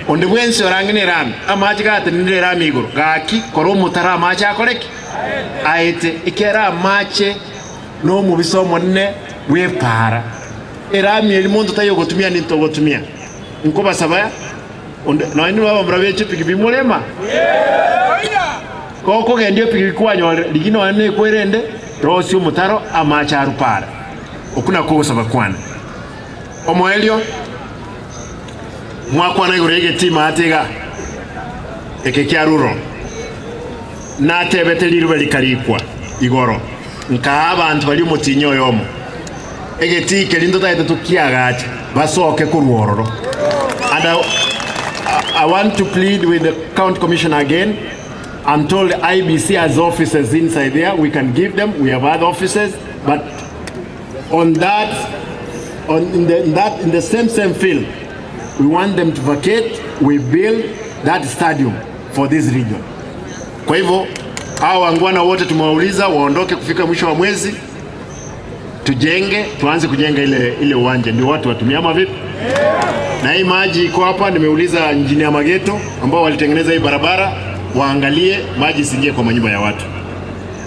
S15: onde bwense orangne ran amachi gate ndire ramigoro gaki koro mutara macha akoreki aite ikera mache no mubisomo nne we para erami elimondo tayo gotumia ninto gotumia nko basabaya no inu baba mrabeche pikipi mulema koko gendio pikipi kwanyole ligino ane kwerende rosi umutaro amacha arupara okuna kusaba kwana omoelio mwakwana igorege tima atega ekekyaruro natebeteliru balikarikwa igoro nka abantu bali mutinyo yomo egetike lindo taite tukiagacha basoke kuruororo. And I want to plead with the county commissioner again. I'm told IBC has offices inside there. We can give them. We have other offices, but on that, in the same field, we want them to vacate. We build that stadium for this region. Kwa hivyo hao wangwana wote tumewauliza waondoke kufika mwisho wa mwezi, tuanze kujenga ile uwanja, ndio watu watumia ama vipi? Na hii maji iko hapa, nimeuliza engineer Mageto ambao walitengeneza hii barabara waangalie maji singie kwa manyumba ya watu.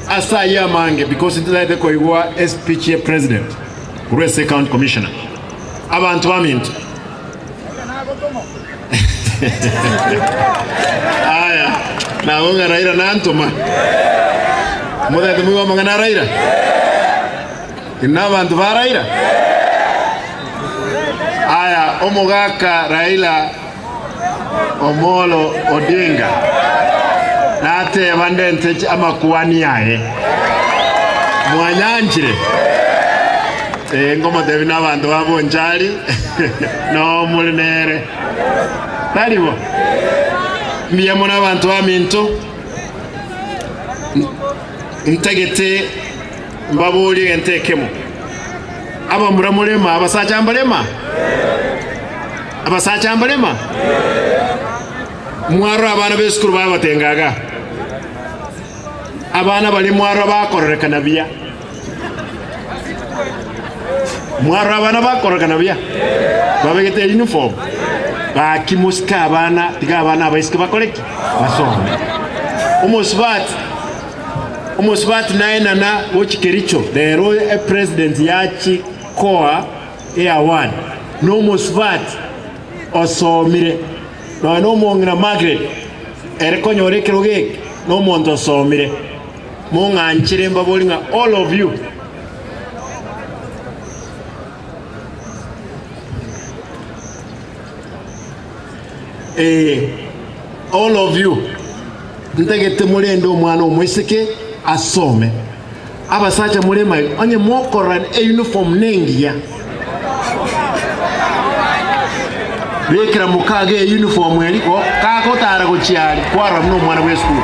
S15: Asa ya mange because it ko igwa SPCA president, Kurese county commissioner. Abantu baminto. Aya, na unga Raila na Antoma. Moda de mwa mangana Raila. Inaba abantu ba Raila. Aya, omogaka Raila Omolo Odinga nate bandente amakuani yae mwanyanjire ngoma devi n'abantu babonjari no mulinere talibo miyamo n'abantu baminto ntegete mbabuli entekemo aba muramulema abasachambalema mwaro abana b'esukuru babatengaga abana bali mwaro bakorerekana bya mwaro abana bakorerekana bya babegete uniform bakimuska abana tiga abana abaisike bakoreki basome umusbat naina na wochikericho the royal president yachi koa award no musbat osomire no mongira Margaret erekonyore kiroge no monto somire munganchire mbabolinga all of you all of you ntegete mulendo omwana omwisike asome abasacha mulema onye mokoran uniform nengia bekira mukage uniform eliko kakotara gochiali kwara mno mwana we school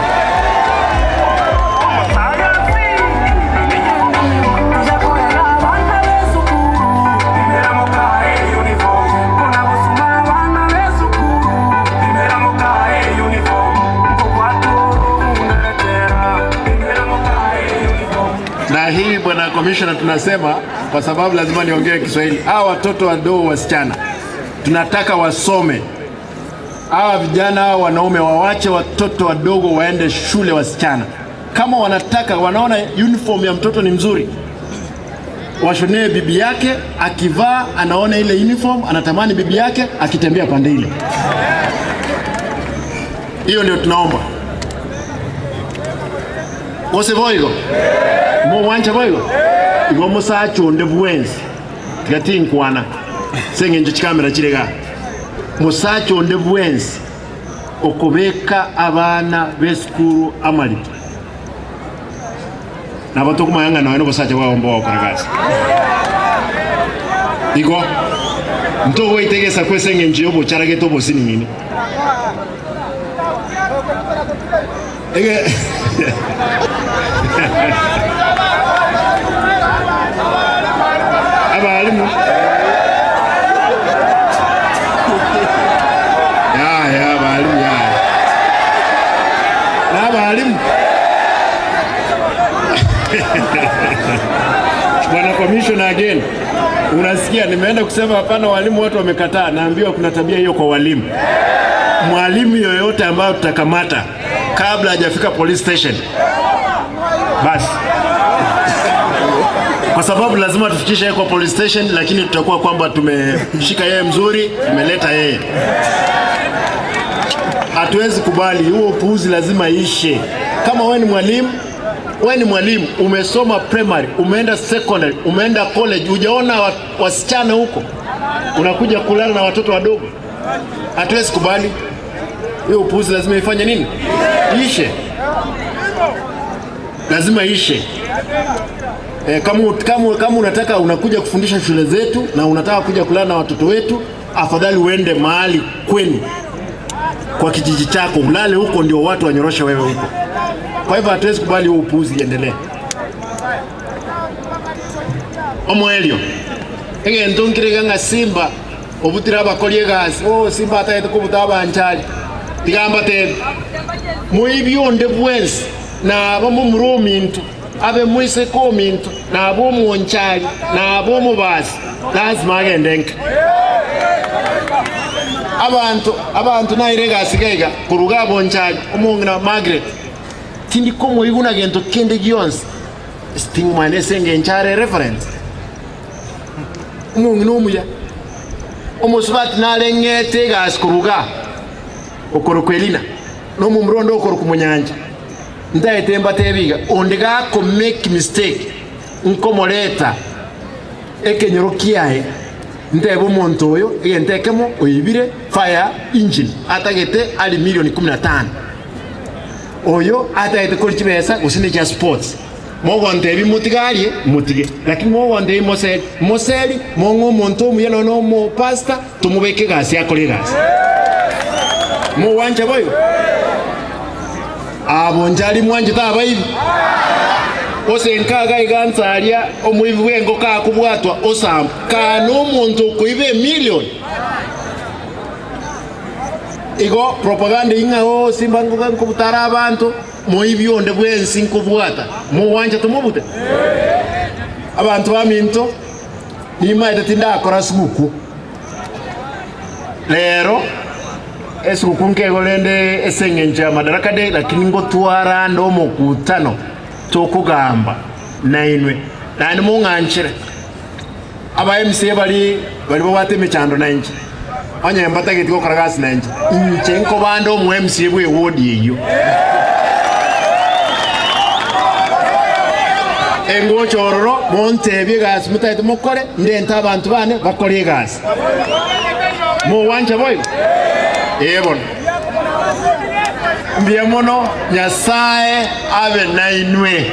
S15: na hii bwana commissioner tunasema kwa sababu lazima niongee Kiswahili. Hawa watoto wadogo wasichana tunataka wasome. Hawa vijana hawa wanaume wawache watoto wadogo waende shule wasichana. Kama wanataka wanaona uniform ya mtoto ni mzuri, washonee bibi yake, akivaa anaona ile uniform anatamani bibi yake akitembea pande ile. Hiyo ndio tunaomba. Wose boigo mo wancha boigo igo musacho ndebuwenzi tigatinkwana senge nje kamera kirega musacho ndebuwenzi okobeka abana beskuru amali nabato kumayanga nawe no busacho bwa ombo okoragaza igo ntogo itegesa kwesenge nje obo charage to bosini ngini ege abalimu ya balimu ya na balimu bwana commissioner again unasikia nimeenda kusema hapana walimu wote wamekataa naambiwa kuna tabia hiyo kwa walimu mwalimu yoyote ambaye tutakamata kabla hajafika police station basi kwa sababu lazima tufikishe yeye kwa police station lakini tutakuwa kwamba tumeshika yeye mzuri tumeleta yeye hatuwezi kubali huo upuuzi lazima ishe kama wewe ni mwalimu umesoma primary umeenda secondary umeenda college hujaona wasichana huko unakuja kulala na watoto wadogo hatuwezi kubali hiyo upuuzi lazima ifanye nini ishe lazima ishe kama unataka unakuja kufundisha shule zetu na unataka kuja kulala na watoto wetu afadhali uende mahali kwenu kwa kijiji chako ulale huko ndio watu wanyorosha wewe huko kwa hivyo hatuwezi kubali huo upuuzi iendelee Omoelio ege ndonkirega Simba obutira abakolye gazi Simba atayete kubutaba anchali tigamba te muibionde bwensi na abo mu mintu abe muise ko mintu na abo mu nchali na abo mu basi lazima agendenke abantu nairega sigaiga kuruga abo nchali umungina Margaret tindi komo iguna gento kende gionse sting mane senge nchare reference umungina umuya umusubati nalengete gas kuruga okoro kwelina no mu mrondo okoro kumunyanja ndayetemba tebiga ondiga ko make mistake nkomoleta ekenyoro kiae ndebo monto oyo yentekemo oyibire fire engine atagete ali milioni 15 oyo atagete kuri kibesa usine cha sports mogo ndebi mutigalie mutige lakini mogo ndebi moseli mongo monto muyeno no mo pasta tumubeke gasi akole gasi mo wanja boyo abonjali mwanje taba hivi osenkaga iganzalia omuivi wengo ka kubwatwa osam kano muntu kuibe million igo propaganda inga Simba ngo butara abantu muivi onde bwensi nkubwata mu wanje tumubute abantu baminto nimaide tindakora suku lero esuku nkego lende esengenja madaraka de lakini ngo twara ndo mukutano tokugamba nainwe nani munganchire aba MC bali bawate mechando nanje anya mbata gitiko karagasi nanje nche nko bando mu MC bwe wodi iyo engochororo montebye gasi mutaite mukore ndenta abantu bane bakore gasi mu wanje boy ebon mbiamono nyasaye ave nainwe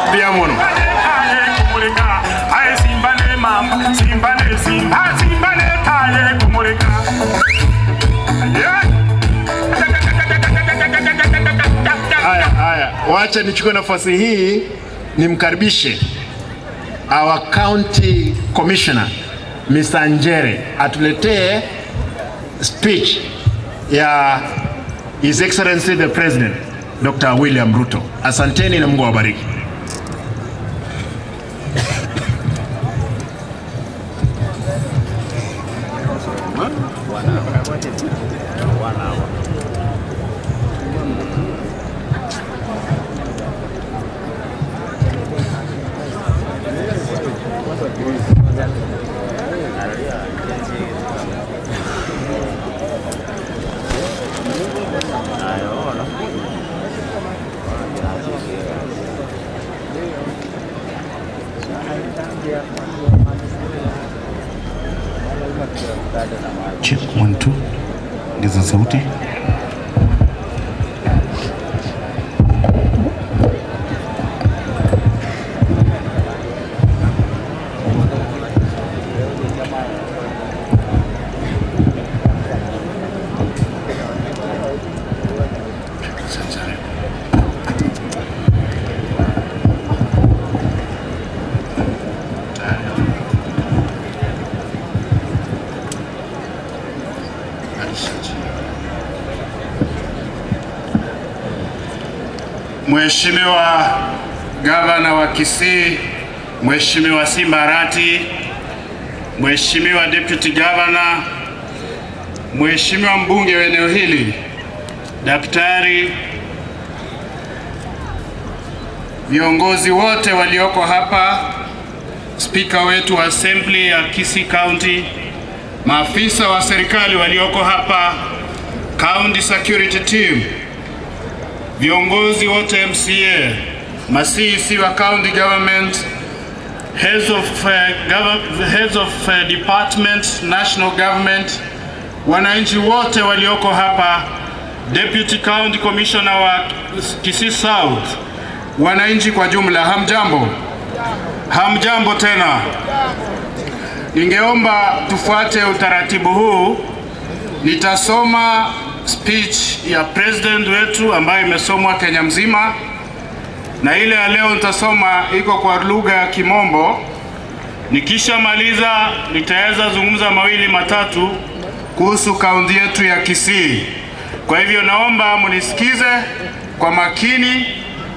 S15: mbiamono aye simbane mama simbane simbane taye kumurika Haya, wacha nichukue nafasi hii nimkaribishe our county commissioner Mr. Njere atuletee speech ya His Excellency the President Dr. William Ruto. Asanteni na Mungu awabariki.
S13: Check 1 2. Ndizo sauti.
S15: Mheshimiwa Gavana wa Kisii, Mheshimiwa Simbarati, Mheshimiwa Deputy Governor, Mheshimiwa mbunge wa eneo hili, daktari, viongozi wote walioko hapa, spika wetu wa Assembly ya Kisii County, maafisa wa serikali walioko hapa, County Security Team, viongozi wote MCA, ma-CEC wa county government, heads of department, national government, wananchi wote walioko hapa, Deputy County Commissioner wa Kisii South, wananchi kwa jumla, hamjambo? Hamjambo tena. Ningeomba tufuate utaratibu huu. Nitasoma speech ya president wetu ambayo imesomwa Kenya mzima, na ile ya leo nitasoma iko kwa lugha ya Kimombo. Nikisha maliza nitaweza zungumza mawili matatu kuhusu kaunti yetu ya Kisii. Kwa hivyo naomba munisikize kwa makini,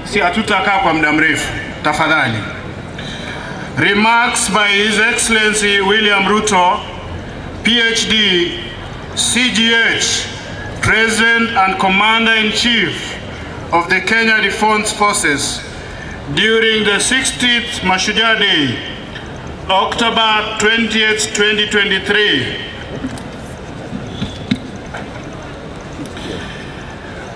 S15: si hatutakaa kwa muda mrefu, tafadhali. Remarks by His Excellency William Ruto, PhD, CGH, President and Commander-in-Chief of the Kenya Defence Forces during the 60th Mashujaa Day, October 20th, 2023.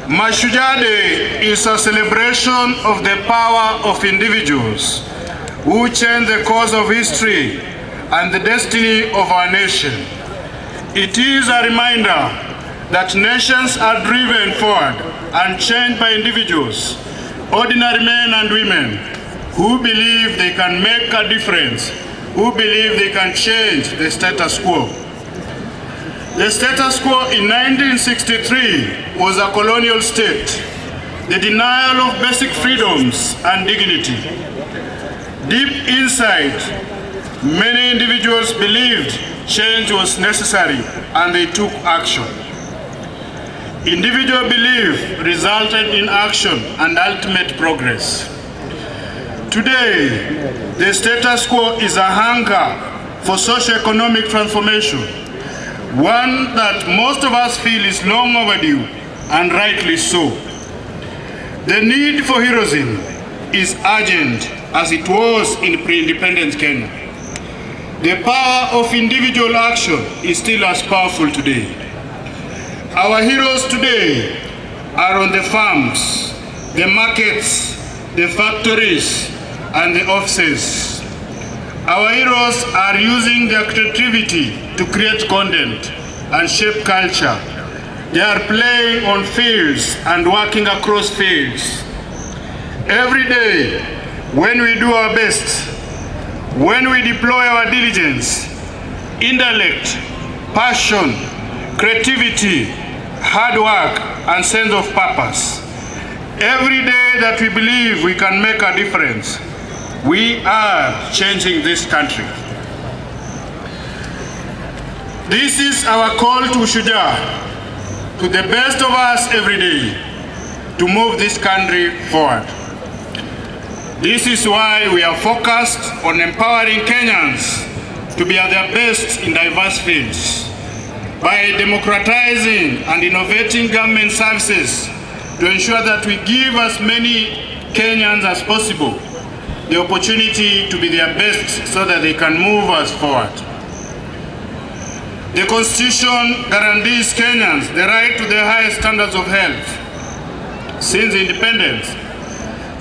S15: Mashujaa Day is a celebration of the power of individuals who change the course of history and the destiny of our nation. It is a reminder that nations are driven forward and changed by individuals, ordinary men and women, who believe they can make a difference, who believe they can change the status quo. The status quo in 1963 was a colonial state, the denial of basic freedoms and dignity. Deep inside, many individuals believed change was necessary and they took action. Individual belief resulted in action and ultimate progress. Today, the status quo is a hunger for socio-economic transformation, one that most of us feel is long overdue, and rightly so. The need for heroism is urgent as it was in pre-independence Kenya. The power of individual action is still as powerful today. Our heroes today are on the farms, the markets,
S6: the factories, and the offices. Our heroes are using their creativity to create content and shape culture. They are playing on fields and working across fields. Every day, when we do our best, when we deploy our diligence, intellect, passion, creativity, hard work, and sense of purpose, every day that we believe we can make a difference, we are changing this country. This is our call to Mashujaa, to the best of us every day, to move this country forward. This is why we are focused on empowering Kenyans to be at their best in diverse fields, by democratizing and innovating government services to ensure that we give as many Kenyans as possible the opportunity to be their best so that they can move us forward. The Constitution guarantees Kenyans the right to the highest standards of health. Since independence,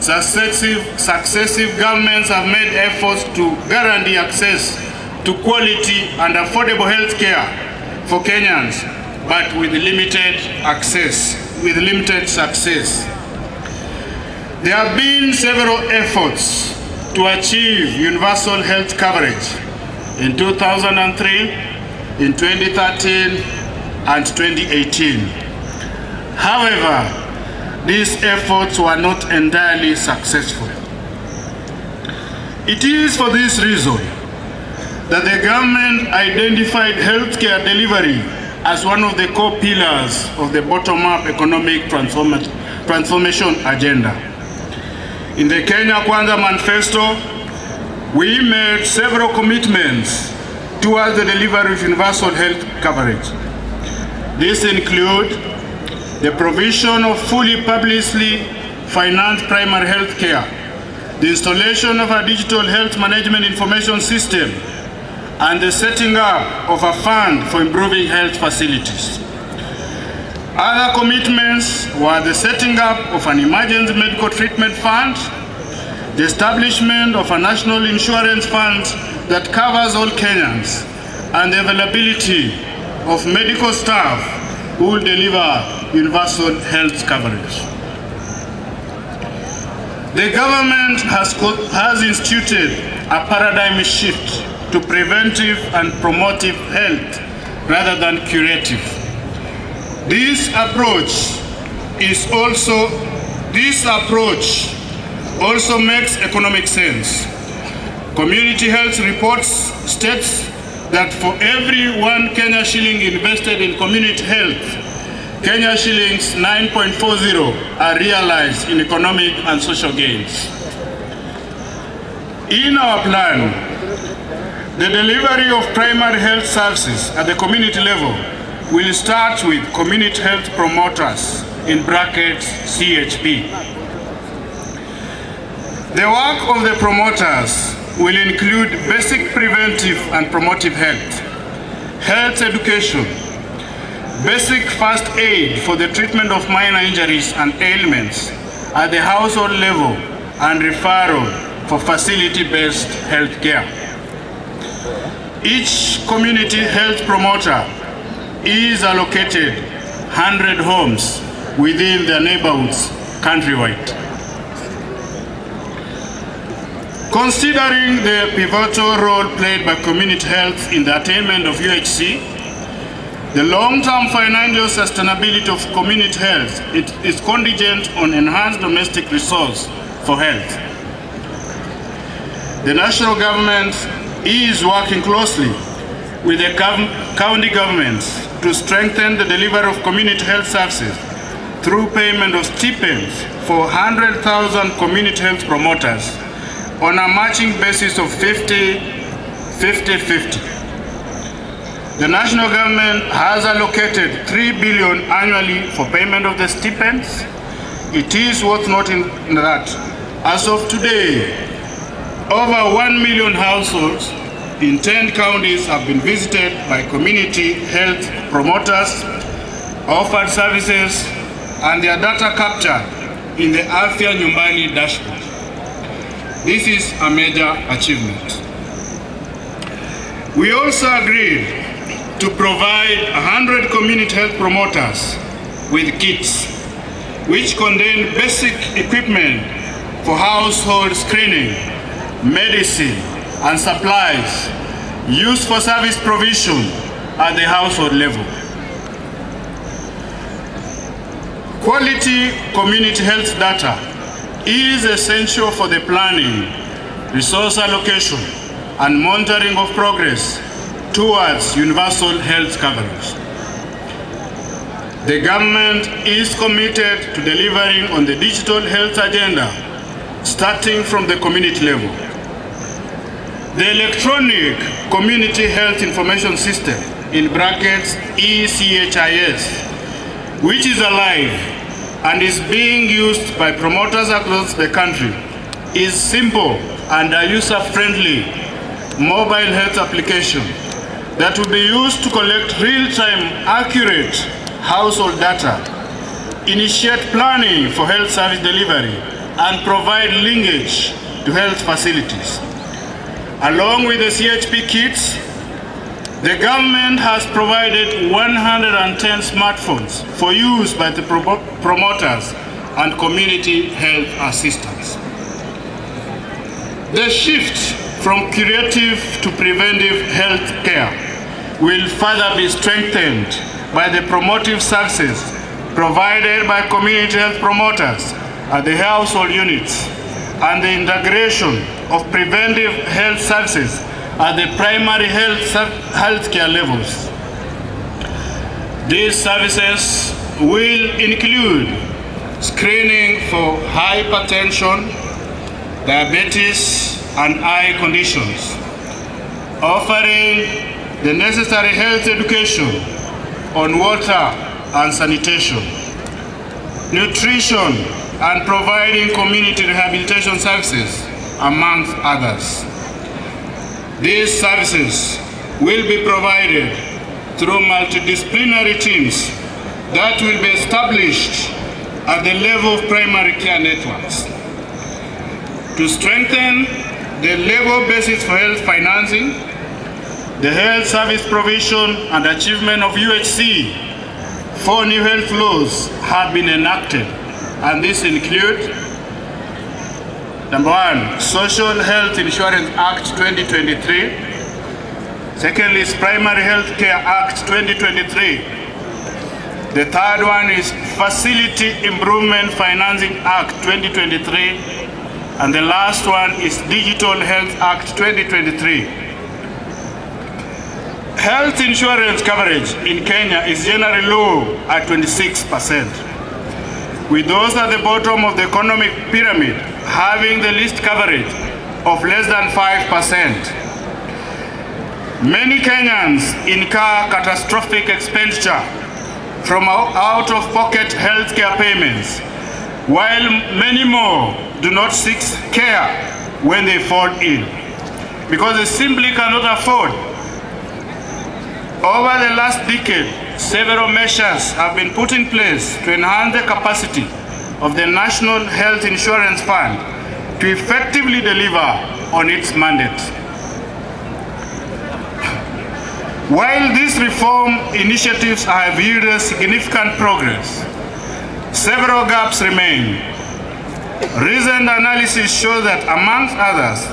S6: successive governments have made efforts to guarantee access to quality and affordable health care for Kenyans, but with limited success. There have been several efforts to achieve universal health coverage in 2003, in 2013, and 2018. However, these efforts were not entirely successful. It is for this reason that the government identified healthcare delivery as one of the core pillars of the bottom-up economic transformation agenda. In the Kenya Kwanza Manifesto, we made several commitments towards the delivery of universal health coverage. These include the provision of fully publicly financed primary health care, the installation of a digital health management information system, and the setting up of a fund for improving health facilities. Other commitments were the setting up of an emergency medical treatment fund, the establishment of a national insurance fund that covers all Kenyans, and the availability of medical staff who will deliver universal health coverage. The government has instituted a paradigm shift to preventive and promotive health rather than curative. This approach also makes economic sense. Community health reports states that for every 1 Kenya shilling invested in community health, Kenya shillings 9.40 are realized in economic and social gains. In our plan, the delivery of primary health services at the community level will start with community health promoters, in brackets CHP. The work of the promoters will include basic preventive and promotive health, health education, basic first aid for the treatment of minor injuries and ailments at the household level, and referral for facility-based health care. Each community health promoter is allocated 100 homes within their neighborhoods countrywide. Considering the pivotal role played by community health in the attainment of UHC, the long-term financial sustainability of community health is contingent on enhanced domestic resource for health. The national government is working closely with the county governments to strengthen the delivery of community health services through payment of stipends for 100,000 community health promoters on a matching basis of 50-50-50. The national government has allocated 3 billion annually for payment of the stipends. It is worth noting that as of today, over 1 million households in 10 counties have been visited by community health promoters, offered services, and their data captured in the Afya Nyumbani dashboard.
S16: This is a major achievement. We also agreed to provide 100 community health promoters with kits, which contain basic equipment for household screening, medicine, and supplies used for service provision at the household level. Quality community health data is essential for the planning, resource allocation, and monitoring of progress towards universal health coverage. The government is committed to delivering on the digital health agenda, starting from the community level. The electronic community health information system, in brackets ECHIS, which is alive and is being used by promoters across the country, is simple and a user-friendly mobile health application that will be used to collect real-time accurate household data, initiate planning for health service delivery, and provide linkage to health facilities. Along with the CHP kits, the government has provided 110 smartphones for use by the promoters and community health assistants. The shift from curative to preventive health care will further be strengthened by the promotive services provided by community health promoters at the household units and the integration of preventive health services at the primary health care levels. These services will include screening for hypertension, diabetes, and eye conditions, offering the necessary health education on water and sanitation, nutrition, and providing community rehabilitation services, amongst others. These services will be provided through multidisciplinary teams that will be established at the level of primary care networks. To strengthen the legal basis for health financing, the health service provision and achievement of UHC, 4 new health laws have been enacted, and these include: number 1, Social Health Insurance Act 2023. Secondly is Primary Health Care Act 2023. The third one is Facility Improvement Financing Act 2023. And the last one is Digital Health Act 2023. Health insurance coverage in Kenya is generally low at 26%, with those at the bottom of the economic pyramid having the least coverage of less than 5%. Many Kenyans incur catastrophic expenditure from out-of-pocket healthcare payments, while many more do not seek care when they fall ill, because they simply cannot afford. Over the last decade, several measures have been put in place to enhance the capacity of the National Health Insurance Fund to effectively deliver on its mandate. While these reform initiatives have yielded significant progress, several gaps remain. Recent analysis shows that, amongst others,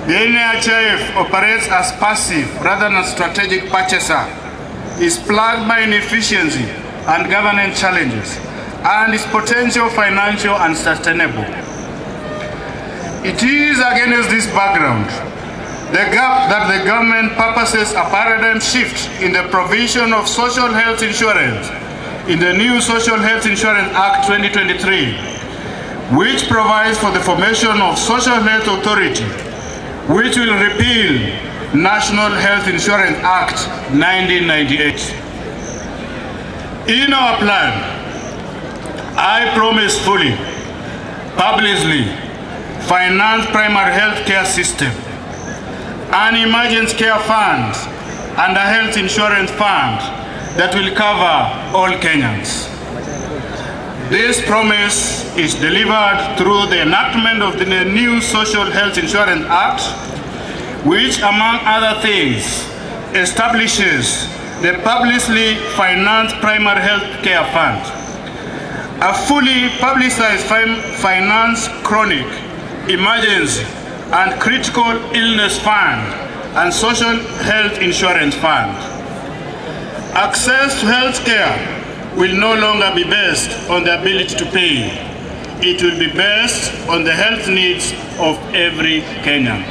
S16: the NHIF operates as passive rather than strategic purchaser, is plagued by inefficiency and governance challenges, and is potential financial unsustainable. It is against this background that the government purposes a paradigm shift in the provision of social health insurance in the new Social Health Insurance Act 2023, which provides for the formation of Social Health Authority, which will repeal National Health Insurance Act 1998. In our plan, I promise fully, publicly, finance primary health care system, an emergency care fund, and a health insurance fund that will cover all Kenyans. This promise is delivered through the enactment of the new Social Health Insurance Act, which, among other things, establishes the publicly financed primary health care fund, a fully publicized finance chronic, emergency, and critical illness fund, and social health insurance fund. Access to health care will no longer be based on the ability to pay. It will be based on the health needs of every Kenyan.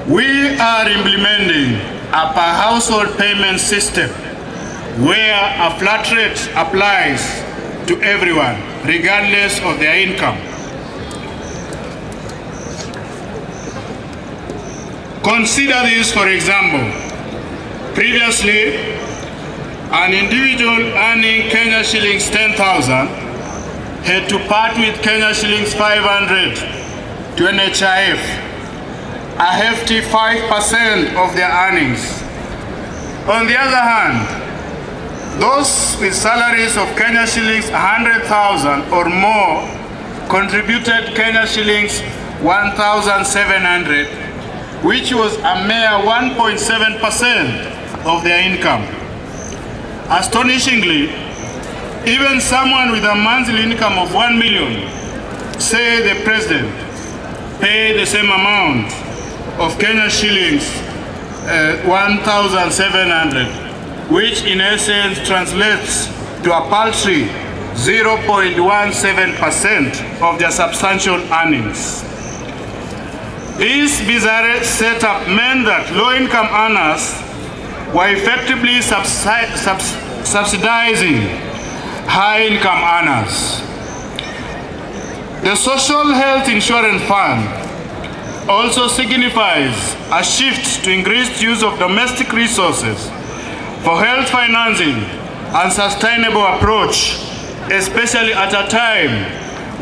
S16: We are implementing a per household payment system where a flat rate applies to everyone, regardless of their income. Consider this, for example. Previously, an individual earning Kenya shillings 10,000 had to part with Kenya shillings 500 to NHIF, a hefty 5% of their earnings. On the other hand, those with salaries of Kenya shillings 100,000 or more contributed Kenya shillings 1,700, which was a mere 1.7% of their income. Astonishingly, even someone with a monthly income of 1 million, say the president, paid the same amount of Kenya shillings 1,700, which in essence translates to a paltry 0.17% of their substantial earnings. This bizarre setup meant that low-income earners were effectively subsidizing high-income earners. The Social Health Insurance Fund also signifies a shift to increased use of domestic resources for health financing and sustainable approach, especially at a time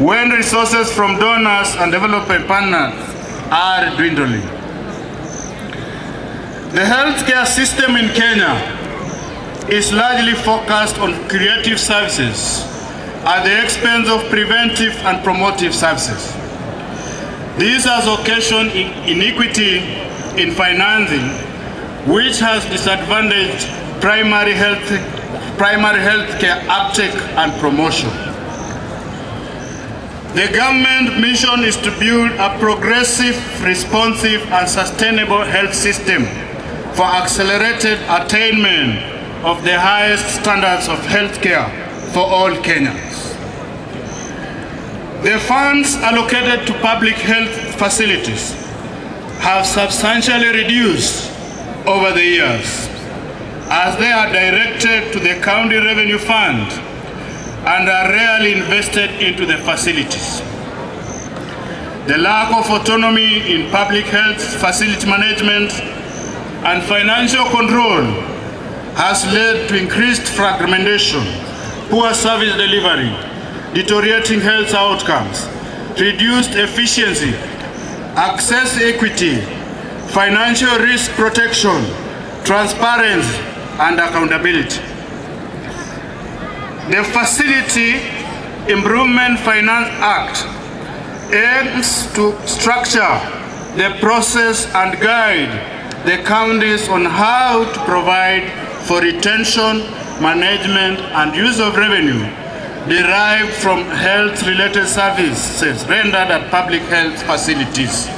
S16: when resources from donors and development partners are dwindling. The healthcare system in Kenya is largely focused on curative services at the expense of preventive and promotive services. This has occasioned inequity in financing, which has disadvantaged primary health care uptake and promotion. The government mission is to build a progressive, responsive, and sustainable health system for accelerated attainment of the highest standards of healthcare for all Kenyans. The funds allocated to public health facilities have substantially reduced over the years, as they are directed to the county revenue fund and are rarely invested into the facilities. The lack of autonomy in public health facility management and financial control has led to increased fragmentation, poor service delivery, deteriorating health outcomes, reduced efficiency, access equity, financial risk protection, transparency, and accountability. The Facility Improvement Finance Act aims to structure the process and guide the counties on how to provide for retention, management, and use of revenue derived from health-related services rendered at public health facilities.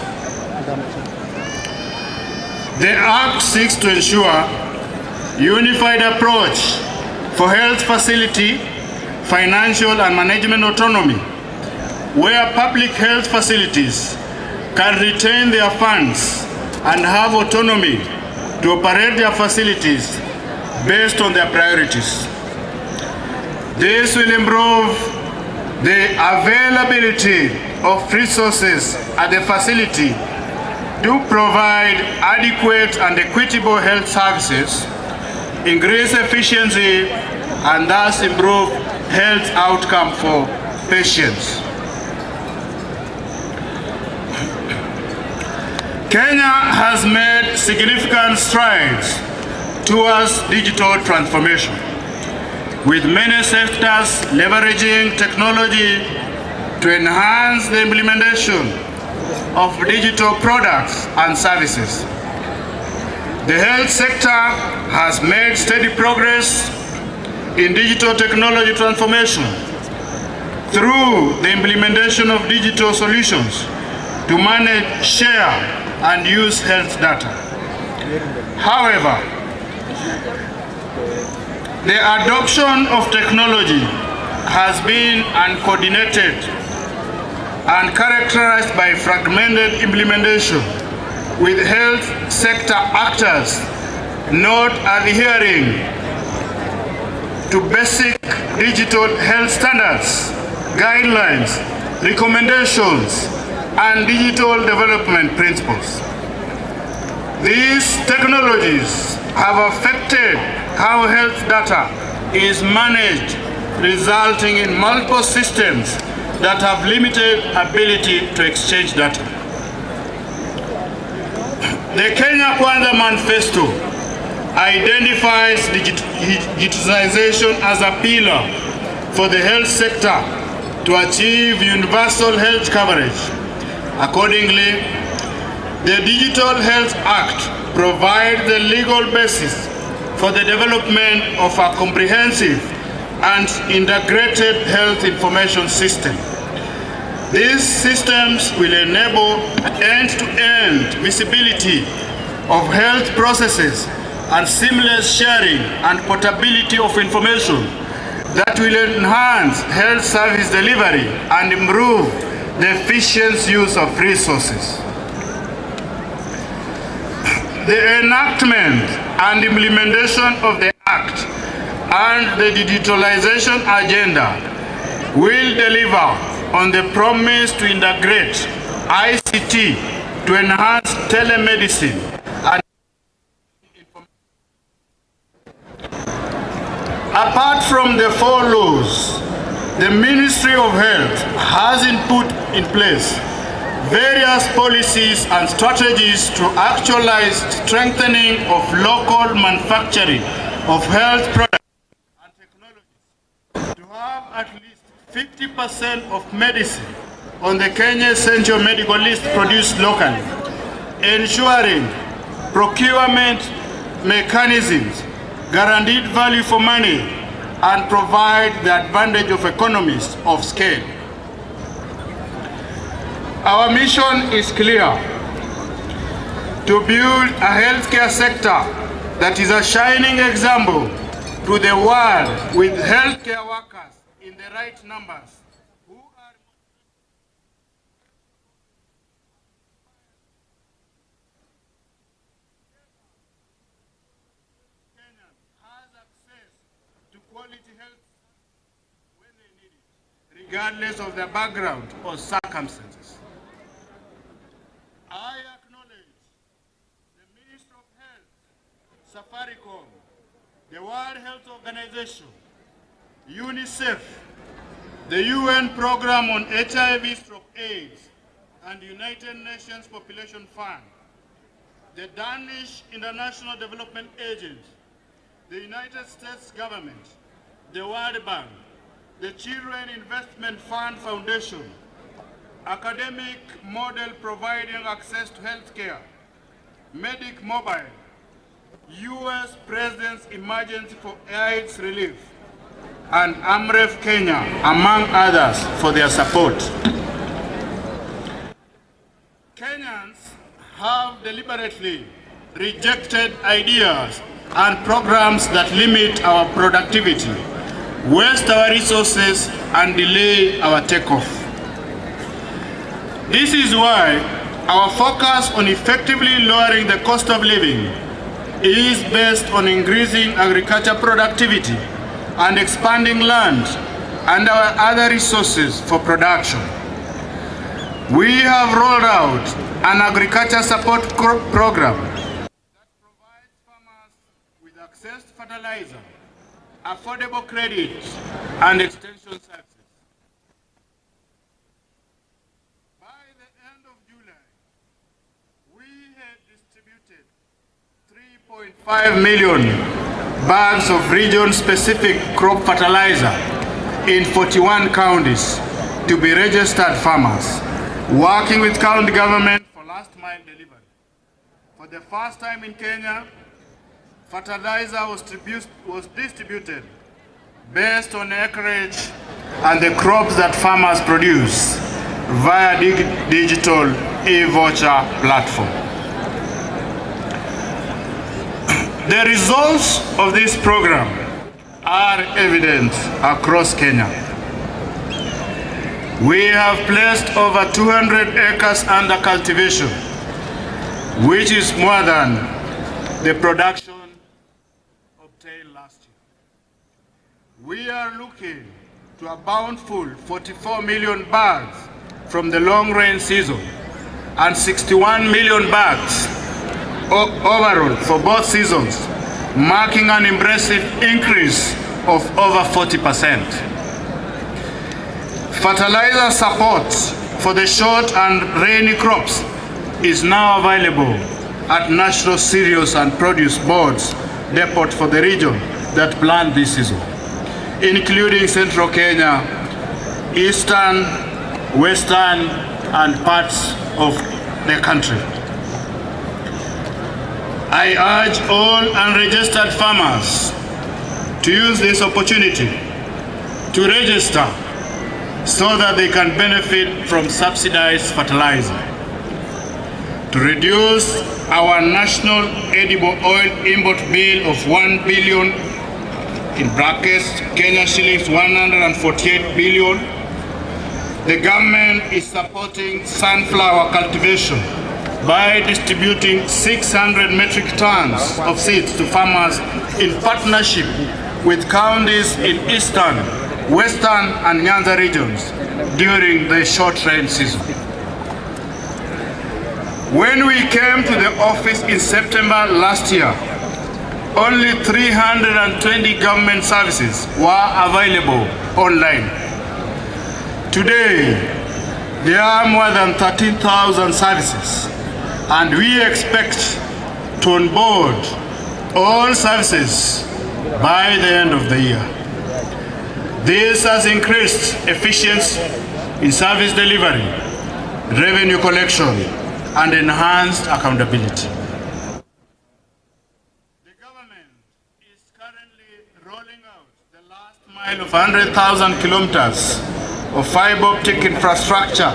S16: The Act seeks to ensure unified approach for health facility, financial and management autonomy, where public health facilities can retain their funds and have autonomy to operate their facilities based on their priorities. This will improve the availability of resources at the facility to provide adequate and equitable health services, increase efficiency, and thus improve health outcome for patients. Kenya has made significant strides towards digital transformation. with many sectors leveraging technology to enhance the implementation of digital products and services. The health sector has made steady progress in digital technology transformation through the implementation of digital solutions to manage, share, and use health data. However, the adoption of technology has been uncoordinated and characterized by fragmented implementation, with health sector actors not adhering to basic digital health standards, guidelines, recommendations, and digital development principles. These technologies have affected how health data is managed, resulting in multiple systems that have limited ability to exchange data. The Kenya Kwanza Manifesto identifies digitization as a pillar for the health sector to achieve universal health coverage. Accordingly, the Digital Health Act provides the legal basis for the development of a comprehensive and integrated health information system. These systems will enable end-to-end visibility of health processes and seamless sharing and portability of information that will enhance health service delivery and improve the efficient use of resources. The enactment and implementation of the Act and the digitalization agenda will deliver on the promise to integrate ICT to enhance telemedicine and apart from the 4 laws, the Ministry of Health has put in place various policies and strategies to actualize strengthening of local manufacturing of health products and technologies to have at least 50% of medicine on the Kenya Essential Medical List produced locally, ensuring procurement mechanisms, guaranteed value for money, and provide the advantage of economies of scale. Our mission is clear: to build a healthcare sector that is a shining example to the world, with healthcare workers in the right numbers who are Kenyan has access to quality health when they need it, regardless of their background or circumstances. I acknowledge the Minister of Health, Safaricom, the World Health Organization, UNICEF, the UN Program on HIV/AIDS, and United Nations Population Fund, the Danish International Development Agency, the United States government, the World Bank, the Children Investment Fund Foundation, Academic Model Providing Access to Healthcare, Medic Mobile, U.S. President's Emergency for AIDS Relief, and AMREF Kenya, among others, for their support. Kenyans have deliberately rejected ideas and programs that limit our productivity, waste our resources, and delay our takeoff. This is why our focus on effectively lowering the cost of living is based on increasing agriculture productivity and expanding land and our other resources for production. We have rolled out an agriculture support program that provides farmers with access to fertilizer, affordable credit, and extension services. By the end of July, we had distributed 3.5 million bags of region-specific crop fertilizer in 41 counties to be registered farmers, working with county government for last-mile delivery. For the first time in Kenya, fertilizer was distributed based on acreage and the crops that farmers produce via digital e-voucher platform. The results of this program are evident across Kenya. We have placed over 200 acres under cultivation, which is more than the production obtained last year. We are looking to a bountiful 44 million bags from the long rain season and 61 million bags overall for both seasons, marking an impressive increase of over 40%. Fertilizer support for the short and rainy crops is now available at National Cereals and Produce Board's depot for the region that plant this season, including Central Kenya, Eastern, Western, and parts of the country. I urge all unregistered farmers to use this opportunity to register so that they can benefit from subsidized fertilizer. To reduce our national edible oil import bill of 1 billion, in brackets, Kenya shillings 148 billion, the government is supporting sunflower cultivation by distributing 600 metric tons of seeds to farmers in partnership with counties in Eastern, Western, and Nyanza regions during the short rain season. When we came to the office in September last year, only 320 government services were available online. Today, there are more than 13,000 services, and we expect to onboard all services by the end of the year. This has increased efficiency in service delivery, revenue collection, and enhanced accountability. The government is currently rolling out the last mile of 100,000 kilometers of fiber optic infrastructure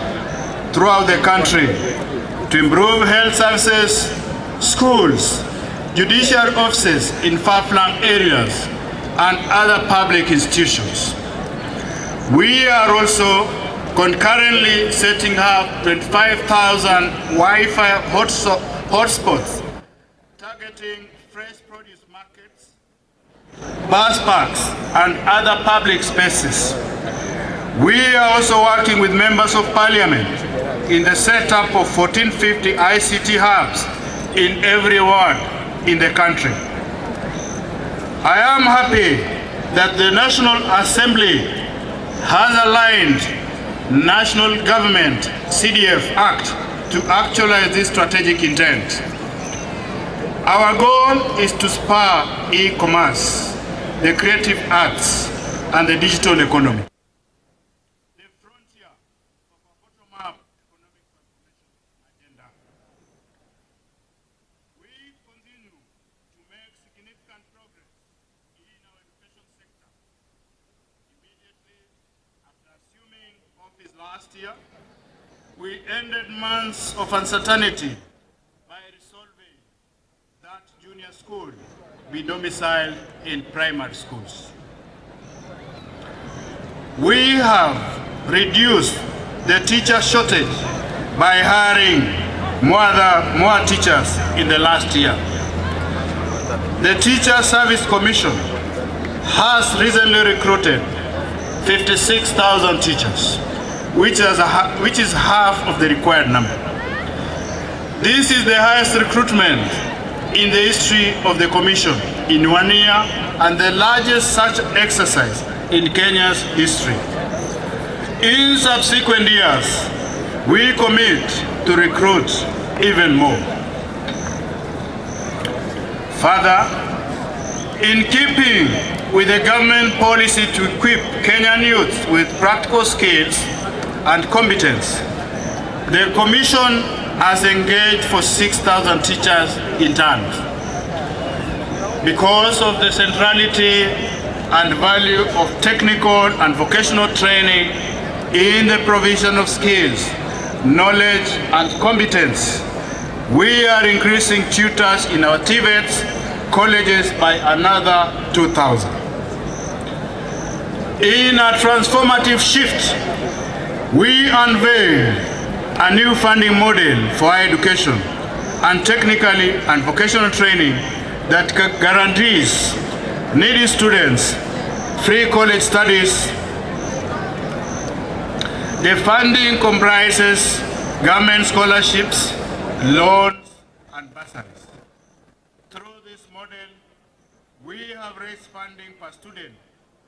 S16: throughout the country to improve health services, schools, judicial offices in far-flung areas, and other public institutions. We are also concurrently setting up 25,000 Wi-Fi hotspots targeting fresh produce markets, bus parks, and other public spaces. We are also working with members of parliament in the setup of 1450 ICT hubs in every ward in the country. I am happy that the National Assembly has aligned National Government CDF Act to actualize this strategic intent. Our goal is to spur e-commerce, the creative arts, and the digital economy. The frontier of a bottom-up economic transformation agenda. We continue to make significant progress in our education sector. Immediately after assuming office last year, we ended months of uncertainty by resolving that junior school be domiciled in primary schools. We have reduced the teacher shortage by hiring more teachers in the last year. The Teacher Service Commission has recently recruited 56,000 teachers, which is half of the required number. This is the highest recruitment in the history of the Commission in 1 year and the largest such exercise in Kenya's history. In subsequent years, we commit to recruit even more. Further, In keeping with the government policy to equip Kenyan youth with practical skills and competence, the Commission has engaged for 6,000 teachers interns. Because of the centrality and value of technical and vocational training in the provision of skills, knowledge and competence, we are increasing tutors in our TVETs colleges by another 2,000. In a transformative shift, we unveil a new funding model for higher education and technically and vocational training that guarantees needy students free college studies. The funding comprises government scholarships, loans, and bursaries. Through this model, we have raised funding per student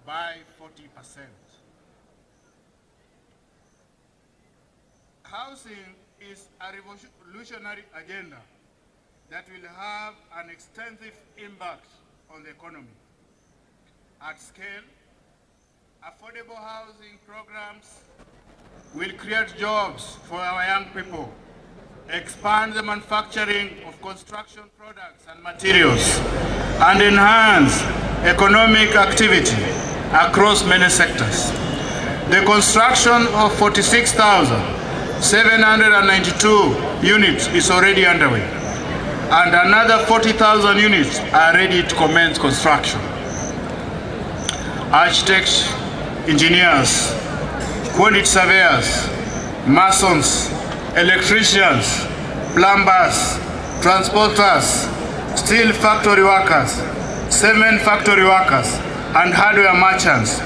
S16: by 40%. Housing is a revolutionary agenda that will have an extensive impact on the economy. At scale, affordable housing programs will create jobs for our young people, expand the manufacturing of construction products and materials, and enhance economic activity across many sectors. The construction of 46,792 units is already underway, and another 40,000 units are ready to commence construction. Architects, engineers, quantity surveyors, masons, electricians, plumbers, transporters, steel factory workers, cement factory workers, and hardware merchants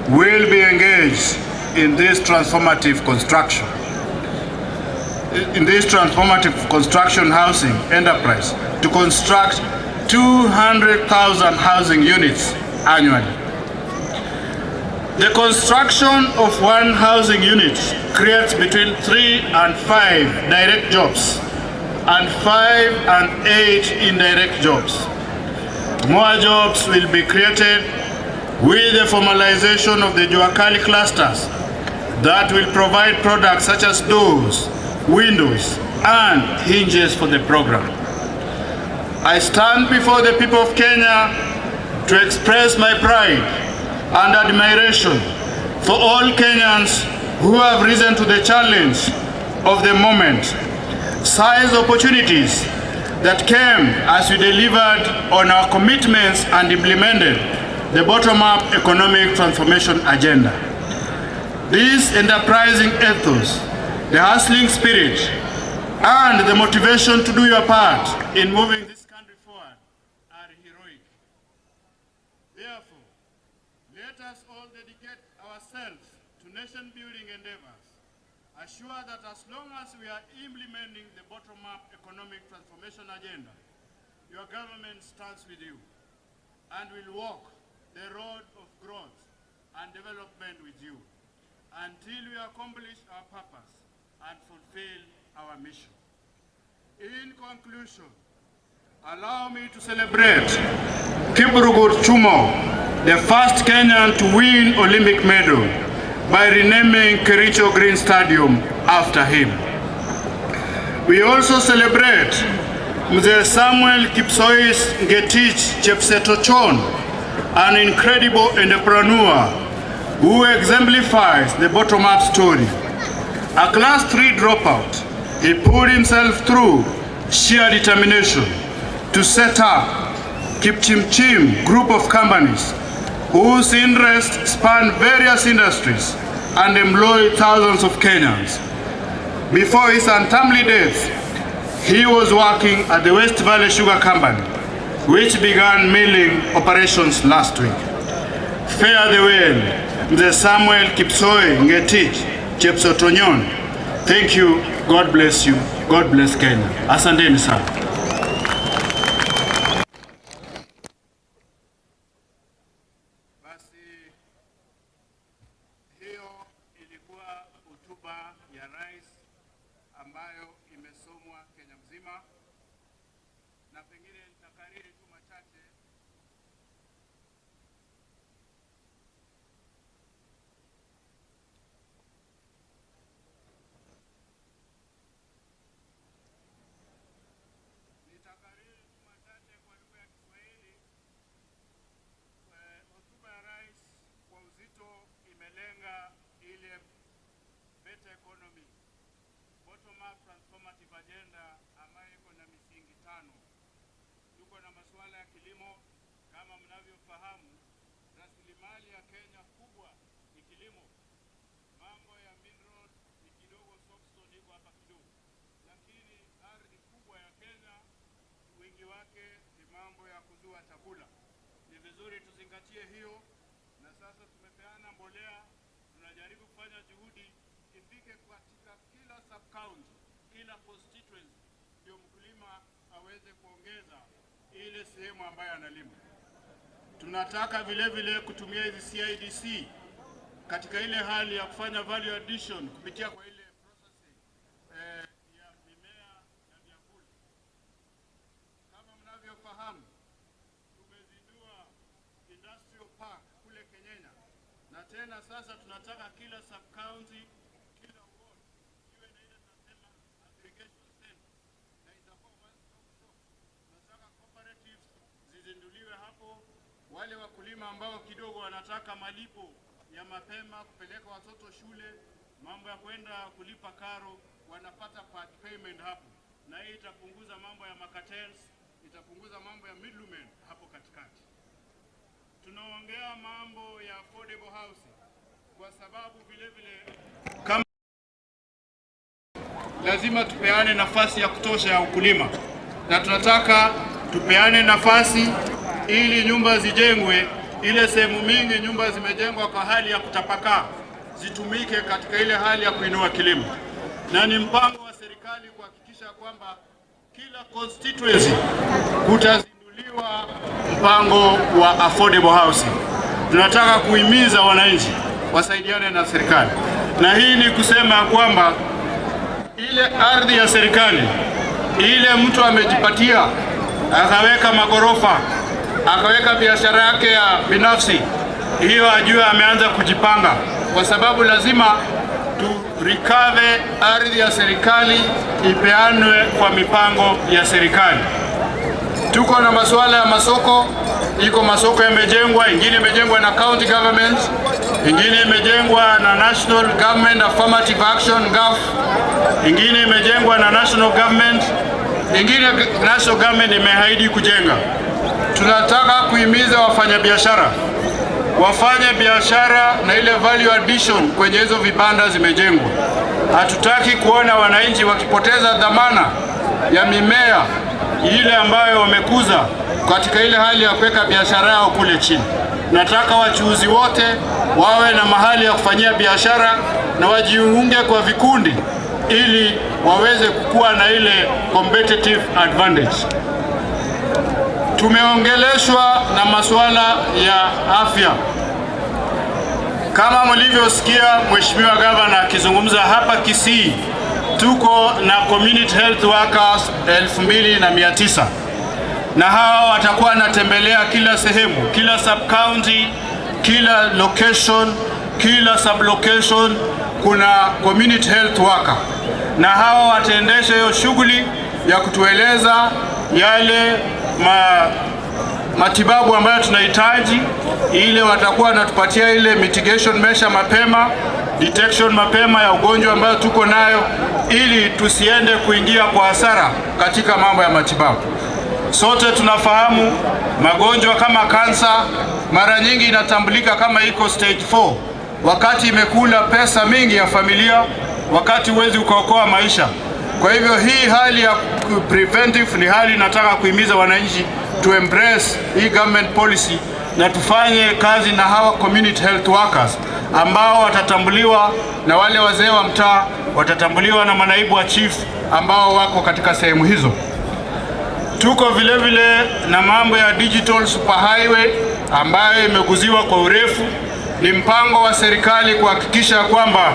S16: will be engaged in this transformative construction. In this transformative construction housing enterprise to construct 200,000 housing units annually. The construction of one housing unit creates between 3 and 5 direct jobs and 5 and 8 indirect jobs. More jobs will be created with the formalization of the Juakali clusters that will provide products such as doors, windows, and hinges for the program. I stand before the people of Kenya to express my pride and admiration for all Kenyans who have risen to the challenge of the moment, seized opportunities that came as we delivered on our commitments and implemented the bottom-up economic transformation agenda. This enterprising ethos, the hustling spirit, and the motivation to do your part in moving this country forward are heroic. Therefore, let us all dedicate ourselves to nation-building endeavors. Assure that as long as we are implementing the bottom-up economic transformation agenda, your government stands with you and will walk the road of growth and development with you until we accomplish our purpose and fulfill our mission. In conclusion, allow me to celebrate Kiprugut Chumo, the first Kenyan to win Olympic medal, by renaming Kericho Green Stadium after him. We also celebrate Mzee Samuel Kipsois Ngetich Chepsetochon, an incredible entrepreneur who exemplifies the bottom-up story. A class 3 dropout, he put himself through sheer determination to set up Kipchimchim group of companies whose interests span various industries and employ thousands of Kenyans. Before his untimely death, he was working at the West Valley Sugar Company, which began milling operations last week. Fare thee well, Mzee Samuel Kipsoi Ngetich Chepsotonyon. Thank you, God bless you, God bless Kenya. Asanteni sana. legislative agenda ambayo iko na misingi 5. Tuko na masuala ya kilimo. Kama mnavyofahamu, rasilimali ya Kenya kubwa ni kilimo. Mambo ya mineral ni kidogo, soapstone iko hapa kidogo, lakini ardhi kubwa ya Kenya wingi wake ni mambo ya kuzua chakula. Ni vizuri tuzingatie hiyo, na sasa tumepeana mbolea. Tunajaribu kufanya juhudi ifike katika kila sub county, kila constituency, ndio mkulima aweze kuongeza ile sehemu ambayo analima. Tunataka vile vile kutumia hizi CIDC katika ile hali ya kufanya value addition kupitia kwa ile processing ya mimea na vyakula. Kama mnavyofahamu, tumezindua industrial park kule Kenyenya, na tena sasa tunataka kila sub county, kila ward iwe na ile tunasema aggregation center, na itakuwa one stop shop. Tunataka cooperatives zizinduliwe hapo. Wale wakulima ambao kidogo wanataka malipo ya mapema kupeleka watoto shule, mambo ya kwenda kulipa karo, wanapata part payment hapo, na hii itapunguza mambo ya cartels, itapunguza mambo ya middlemen hapo katikati. Tunaongea mambo ya affordable housing kwa sababu vile vile kama lazima tupeane nafasi ya kutosha ya ukulima, na tunataka tupeane nafasi ili nyumba zijengwe. Ile sehemu mingi nyumba zimejengwa kwa hali ya kutapakaa, zitumike katika ile hali ya kuinua kilimo, na ni mpango wa serikali kuhakikisha kwamba kila constituency kutazinduliwa mpango wa affordable housing. Tunataka kuhimiza wananchi wasaidiane na serikali, na hii ni kusema kwamba ile ardhi ya serikali ile mtu amejipatia akaweka magorofa, akaweka biashara yake ya binafsi, hiyo ajue ameanza kujipanga, kwa sababu lazima turikave ardhi ya serikali ipeanwe kwa mipango ya serikali. Tuko na masuala ya masoko. Iko masoko yamejengwa, ingine imejengwa na county government, ingine imejengwa na national government affirmative action GAF, ingine imejengwa na national government, ingine national government imeahidi kujenga. Tunataka kuhimiza wafanyabiashara wafanye biashara na ile value addition kwenye hizo vibanda zimejengwa. Hatutaki kuona wananchi wakipoteza dhamana ya mimea ile ambayo wamekuza katika ile hali ya kuweka biashara yao kule chini. Nataka wachuuzi wote wawe na mahali ya kufanyia biashara na wajiunge kwa vikundi ili waweze kukua na ile competitive advantage. Tumeongeleshwa na masuala ya afya. Kama mlivyosikia Mheshimiwa Gavana akizungumza hapa Kisii, tuko na community health workers 2900, na hawa watakuwa wanatembelea kila sehemu, kila sub county, kila location, kila sub location kuna community health worker, na hawa wataendesha hiyo shughuli ya kutueleza yale matibabu ambayo tunahitaji. Ile watakuwa wanatupatia ile mitigation measure mapema, detection mapema ya ugonjwa ambayo tuko nayo, ili tusiende kuingia kwa hasara katika mambo ya matibabu. Sote tunafahamu magonjwa kama kansa mara nyingi inatambulika kama iko stage 4, wakati imekula pesa mingi ya familia, wakati huwezi ukaokoa maisha. Kwa hivyo hii hali ya preventive ni hali nataka kuhimiza wananchi to embrace hii government policy na tufanye kazi na hawa community health workers ambao watatambuliwa na wale wazee wa mtaa, watatambuliwa na manaibu wa chief ambao wako katika sehemu hizo. Tuko vile vile na mambo ya digital superhighway ambayo imeguziwa kwa urefu. Ni mpango wa serikali kuhakikisha kwamba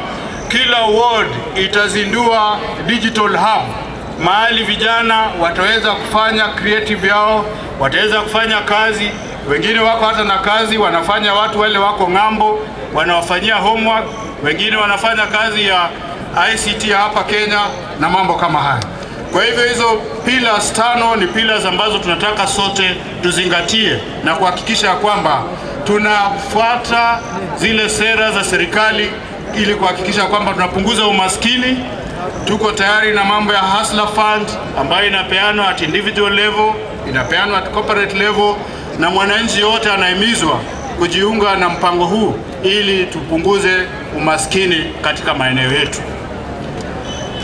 S16: kila ward itazindua digital hub, mahali vijana wataweza kufanya creative yao, wataweza kufanya kazi. Wengine wako hata na kazi wanafanya, watu wale wako ng'ambo wanawafanyia homework, wengine wanafanya kazi ya ICT hapa Kenya na mambo kama haya. Kwa hivyo hizo pillars 5 ni pillars ambazo tunataka sote tuzingatie na kuhakikisha kwamba tunafuata zile sera za serikali ili kuhakikisha kwamba tunapunguza umaskini Tuko tayari na mambo ya Hustler Fund ambayo inapeanwa at individual level, inapeanwa at corporate level, na mwananchi yote anahimizwa kujiunga na mpango huu ili tupunguze umaskini katika maeneo yetu.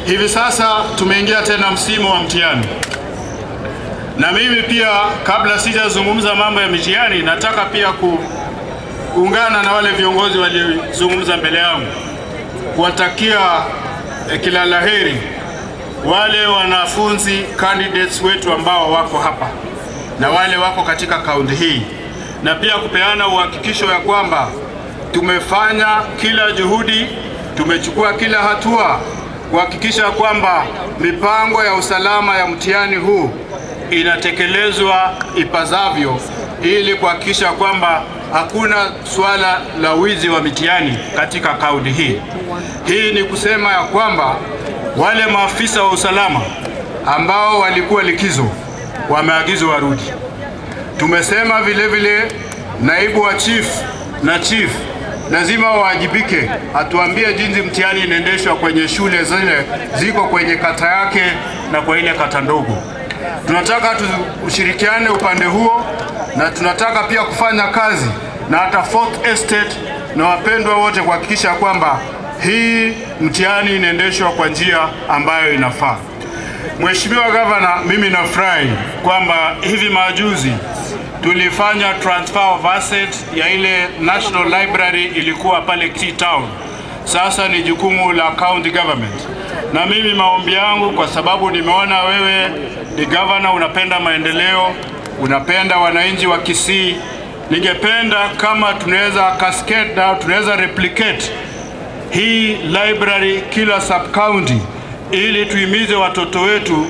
S16: Hivi sasa tumeingia tena msimu wa mtihani. Na mimi pia kabla sijazungumza mambo ya mitihani, nataka pia kuungana na wale viongozi waliozungumza mbele yangu kuwatakia kila laheri wale wanafunzi candidates wetu ambao wako hapa na wale wako katika kaunti hii, na pia kupeana uhakikisho ya kwamba tumefanya kila juhudi, tumechukua kila hatua kuhakikisha kwamba mipango ya usalama ya mtihani huu inatekelezwa ipasavyo, ili kuhakikisha kwamba hakuna swala la wizi wa mitihani katika kaunti hii. Hii ni kusema ya kwamba wale maafisa wa usalama ambao walikuwa likizo wameagizwa warudi. Tumesema vile vile naibu wa chief na chief lazima wajibike, atuambie jinsi mtihani inaendeshwa kwenye shule zile ziko kwenye kata yake na kwa ile kata ndogo. Tunataka tushirikiane upande huo, na tunataka pia kufanya kazi na hata Fourth Estate na wapendwa wote kuhakikisha kwamba hii mtihani inaendeshwa kwa njia ambayo inafaa. Mheshimiwa Gavana, mimi nafurahi kwamba hivi majuzi tulifanya transfer of assets ya ile National Library ilikuwa pale Kisii Town. Sasa ni jukumu la county government. Na mimi maombi yangu, kwa sababu nimeona wewe ni governor, unapenda maendeleo, unapenda wananchi wa Kisii, ningependa kama tunaweza cascade na tunaweza replicate hii library kila sub county, ili tuimize watoto wetu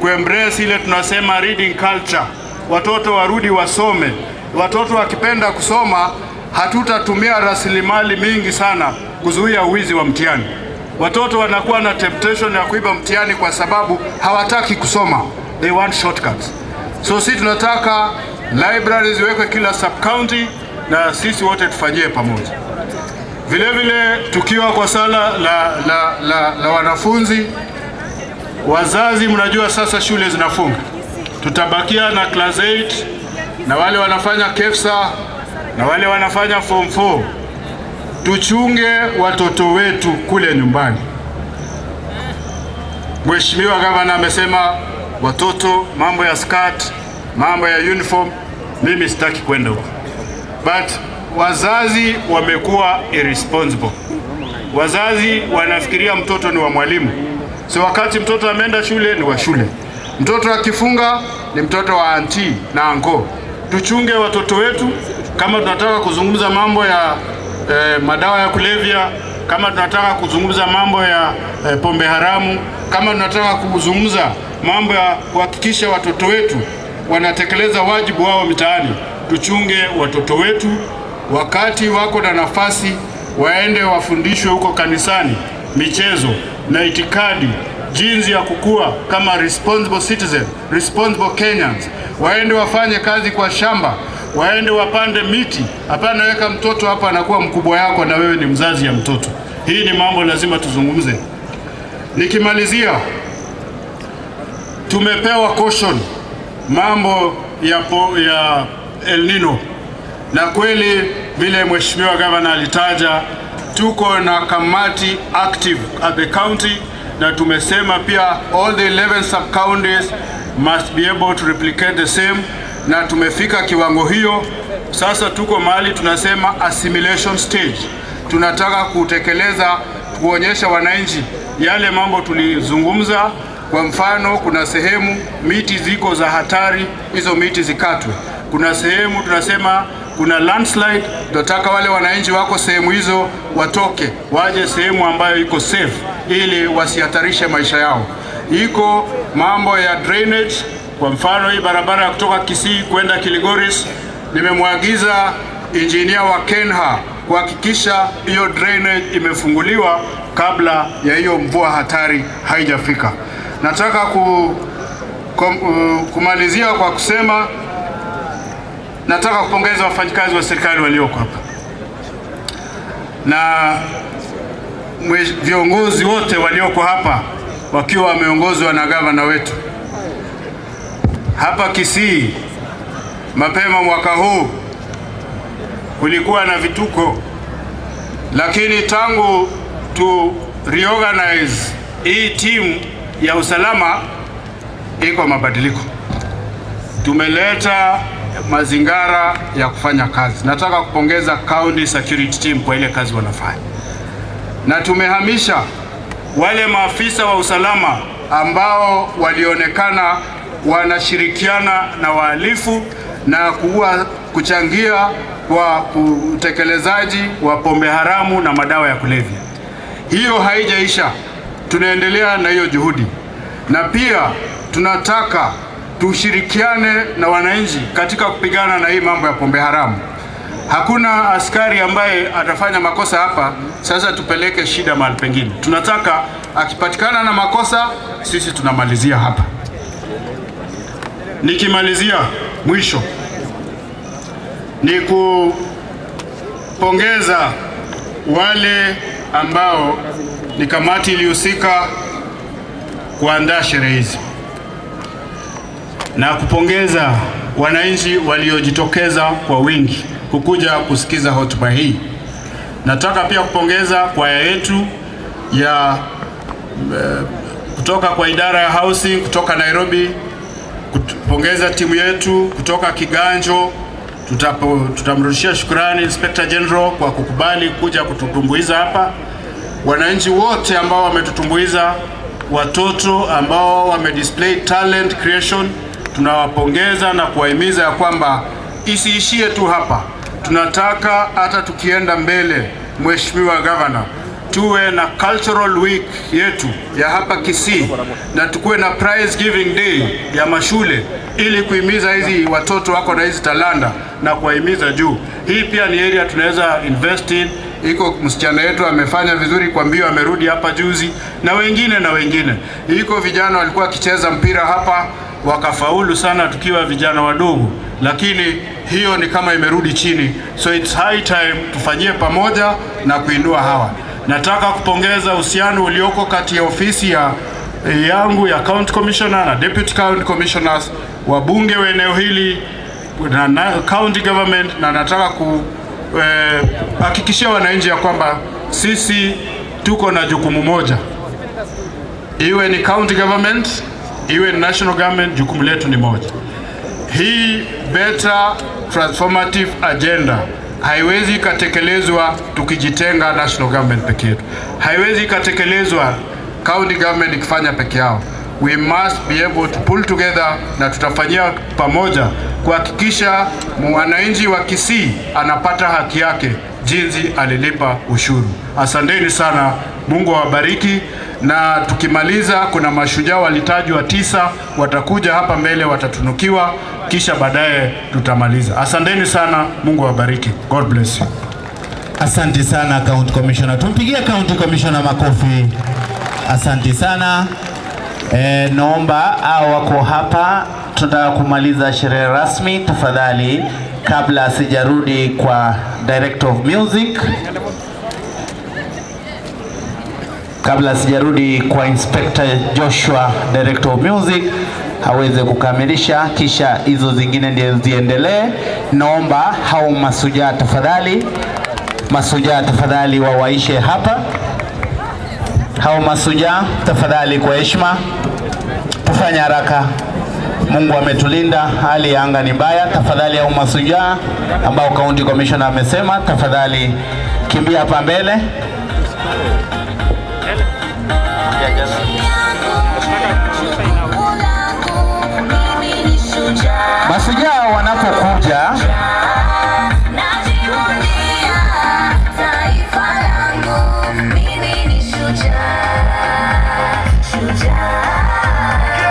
S16: kuembrace ile tunasema reading culture. Watoto warudi wasome. Watoto wakipenda kusoma, hatutatumia rasilimali mingi sana kuzuia uwizi wa mtihani. Watoto wanakuwa na temptation ya kuiba mtihani kwa sababu hawataki kusoma. They want shortcuts. So sisi tunataka libraries ziwekwe kila sub county na sisi wote tufanyie pamoja. Vile vile tukiwa kwa sala la wanafunzi, wazazi mnajua sasa shule zinafunga. Tutabakia na class 8 na wale wanafanya KEFSA na wale wanafanya form 4. Tuchunge watoto wetu kule nyumbani. Mheshimiwa Gavana amesema watoto, mambo ya skirt, mambo ya uniform, mimi sitaki kwenda huko. But wazazi wamekuwa irresponsible. Wazazi wanafikiria mtoto ni wa mwalimu. So wakati mtoto ameenda shule ni wa shule. Mtoto akifunga ni mtoto wa auntie na anko. Tuchunge watoto wetu. Kama tunataka kuzungumza mambo ya madawa ya kulevya, kama tunataka kuzungumza mambo ya pombe haramu, kama tunataka kuzungumza mambo ya kuhakikisha watoto wetu wanatekeleza wajibu wao mitaani, tuchunge watoto wetu. Wakati wako na nafasi, waende wafundishwe huko kanisani michezo na itikadi, jinsi ya kukua kama responsible citizen, responsible Kenyans. Waende wafanye kazi kwa shamba, waende wapande miti. Hapana weka mtoto hapa anakuwa mkubwa yako na wewe ni mzazi ya mtoto. Hii ni mambo lazima tuzungumze. Nikimalizia, tumepewa caution mambo ya El Nino, na kweli vile Mheshimiwa Gavana alitaja, tuko na kamati active at the county, na tumesema pia all the 11 sub counties must be able to replicate the same, na tumefika kiwango hiyo. Sasa tuko mahali tunasema assimilation stage. Tunataka kutekeleza, kuonyesha wananchi yale mambo tulizungumza. Kwa mfano, kuna sehemu miti ziko za hatari, hizo miti zikatwe. Kuna sehemu tunasema kuna landslide, tunataka wale wananchi wako sehemu hizo watoke, waje sehemu ambayo iko safe ili wasihatarishe maisha yao. Iko mambo ya drainage. Kwa mfano, hii barabara ya kutoka Kisii kwenda Kilgoris, nimemwagiza engineer wa KENHA kuhakikisha hiyo drainage imefunguliwa kabla ya hiyo mvua hatari haijafika. Nataka kumalizia kwa kusema, nataka kupongeza wafanyikazi wa serikali walioko hapa, na viongozi wote walioko hapa wakiwa wameongozwa na gavana wetu. Hapa Kisii mapema mwaka huu kulikuwa na vituko, lakini tangu tu reorganize hii timu ya usalama iko mabadiliko. Tumeleta mazingara ya kufanya kazi. Nataka kupongeza county security team kwa ile kazi wanafanya, na tumehamisha wale maafisa wa usalama ambao walionekana wanashirikiana na wahalifu na kuchangia kwa utekelezaji wa pombe haramu na madawa ya kulevya. Hiyo haijaisha, tunaendelea na hiyo juhudi, na pia tunataka tushirikiane na wananchi katika kupigana na hii mambo ya pombe haramu. Hakuna askari ambaye atafanya makosa hapa sasa tupeleke shida mahali pengine. Tunataka akipatikana na makosa sisi tunamalizia hapa. Nikimalizia mwisho ni kupongeza wale ambao ni kamati ilihusika kuandaa sherehe hizi, na kupongeza wananchi waliojitokeza kwa wingi kukuja kusikiza hotuba hii. Nataka pia kupongeza kwaya yetu ya kutoka kwa idara ya housing kutoka Nairobi, kupongeza timu yetu kutoka Kiganjo. Tutamrudishia shukrani Inspector General kwa kukubali kuja kututumbuiza hapa. Wananchi wote ambao wametutumbuiza, watoto ambao wamedisplay talent creation, tunawapongeza na kuwahimiza ya kwamba isiishie tu hapa. Tunataka hata tukienda mbele, Mheshimiwa Governor, tuwe na cultural week yetu ya hapa Kisii, na tukuwe na prize giving day ya mashule ili kuhimiza hizi watoto wako na hizi talanta na kuwahimiza juu. Hii pia ni area tunaweza invest in. Iko msichana yetu amefanya vizuri kwa mbio, amerudi hapa juzi, na wengine. Iko vijana walikuwa kicheza mpira hapa wakafaulu sana tukiwa vijana wadogo, lakini hiyo ni kama imerudi chini. So it's high time tufanyie pamoja na kuinua hawa. Nataka kupongeza uhusiano ulioko kati ya ofisi yangu ya County Commissioner na Deputy County Commissioners, wabunge wa eneo hili na county government, na nataka kuhakikishia wananchi ya kwamba sisi tuko na jukumu moja. Iwe ni county government, iwe ni national government, jukumu letu ni moja. Hii better transformative agenda haiwezi katekelezwa tukijitenga national government peke yetu. Haiwezi katekelezwa county government ikifanya peke yao. We must be able to pull together, na tutafanyia pamoja kuhakikisha mwananchi wa Kisii anapata haki yake jinsi alilipa ushuru. Asanteni sana, Mungu awabariki. Na tukimaliza, kuna mashujaa walitajwa 9 watakuja hapa mbele, watatunukiwa, kisha baadaye tutamaliza. Asanteni sana, Mungu awabariki. God bless you.
S20: Asante sana County Commissioner. Tumpigie County Commissioner makofi. Asante sana. Naomba hao wako hapa, tunataka kumaliza sherehe rasmi. Tafadhali, kabla sijarudi kwa Director of Music, kabla sijarudi kwa Inspector Joshua, Director of Music, aweze kukamilisha, kisha hizo zingine ndio ziendelee. Naomba hao mashujaa tafadhali wawaishe hapa. Hao mashujaa tafadhali, kwa heshima, tufanye haraka. Mungu ametulinda, hali ya anga ni mbaya. Tafadhali hao mashujaa ambao County Commissioner amesema, tafadhali kimbia hapa mbele.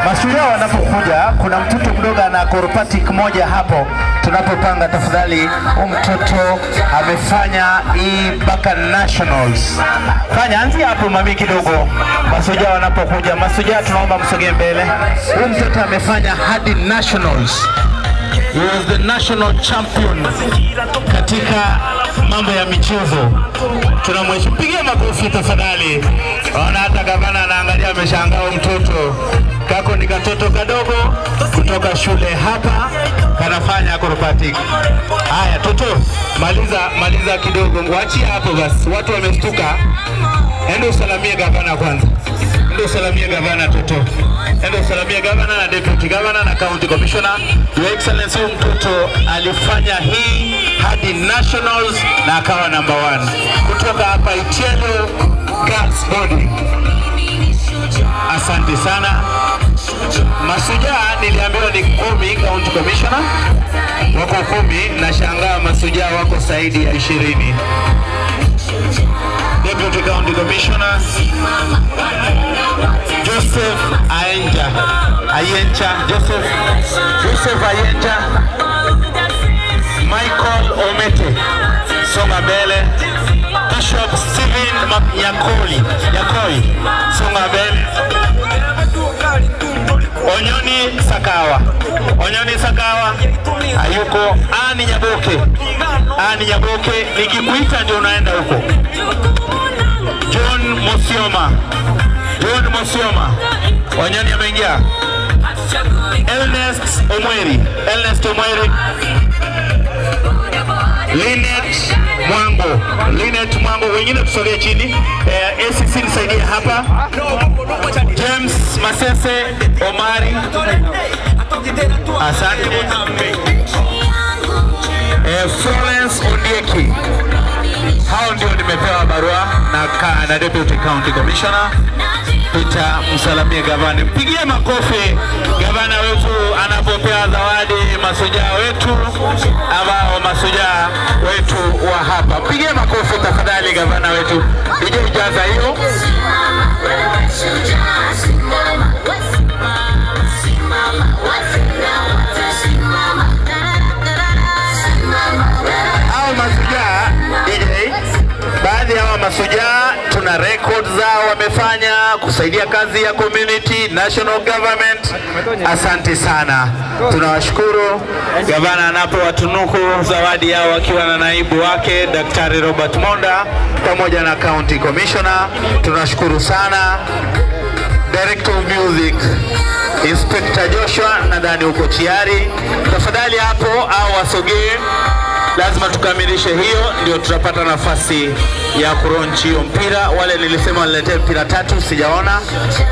S20: Mashujaa wanapokuja, kuna mtoto mdogo ana acrobatic moja hapo tunapopanga. Tafadhali, mtoto amefanya hii mpaka nationals. Fanya anzi hapo mami kidogo. Mashujaa wanapokuja, mashujaa tunaomba msogee mbele. Huyu mtoto amefanya hadi nationals. He was the national champion katika
S8: mambo ya michezo. Tunamheshimu, pigia makofi tafadhali. Ona hata gavana anaangalia ameshangaa mtoto. Kako ni katoto kadogo kutoka shule hapa kanafanya acrobatic. Haya toto, maliza kidogo. Waachia hapo basi. Watu wamestuka. Enda usalamie gavana kwanza. Enda usalamie gavana toto. Enda usalamie gavana na deputy governor na county commissioner. Your Excellency, mtoto alifanya hii hadi nationals na akawa number 1 kutoka hapa Itierio Girls Boarding. Asante sana. Mashujaa niliambiwa ni 10 county commissioner. Wako 10 na shangaa Mashujaa wako zaidi ya 20. Deputy County Commissioner Joseph Ayencha, Michael Omete, songa mbele. Bishop Stephen Yakoi, songa mbele. Onyoni Sakawa hayuko. Ani Nyaboke nikikuita ndio unaenda huko. John Mosioma Onyoni ameingia. Ernest Omweri Linet Mwango, wengine tusogee chini. ACC nisaidia hapa. James Masese Omari, asante. Florence Ondieki, hao ndio nimepewa barua na Deputy County Commissioner. Msalamie gavana. Pigie makofi gavana wetu anapopewa zawadi mashujaa wetu ambao mashujaa wetu wa hapa. Pigie makofi tafadhali gavana wetu. Nije ijaza hiyo. Hao mashujaa baadhi ya mashujaa tuna record zao wamefanya kusaidia kazi ya community, national government. Asante sana. Tunawashukuru gavana anapowatunuku zawadi yao akiwa na naibu wake Daktari Robert Monda pamoja na county commissioner. Tunashukuru sana. Director of Music Inspector Joshua, nadhani uko tayari. Tafadhali hapo au wasogee. Lazima tukamilishe hiyo ndio tutapata nafasi ya kuronchi hiyo mpira. Wale nilisema niletee mpira 3 sijaona.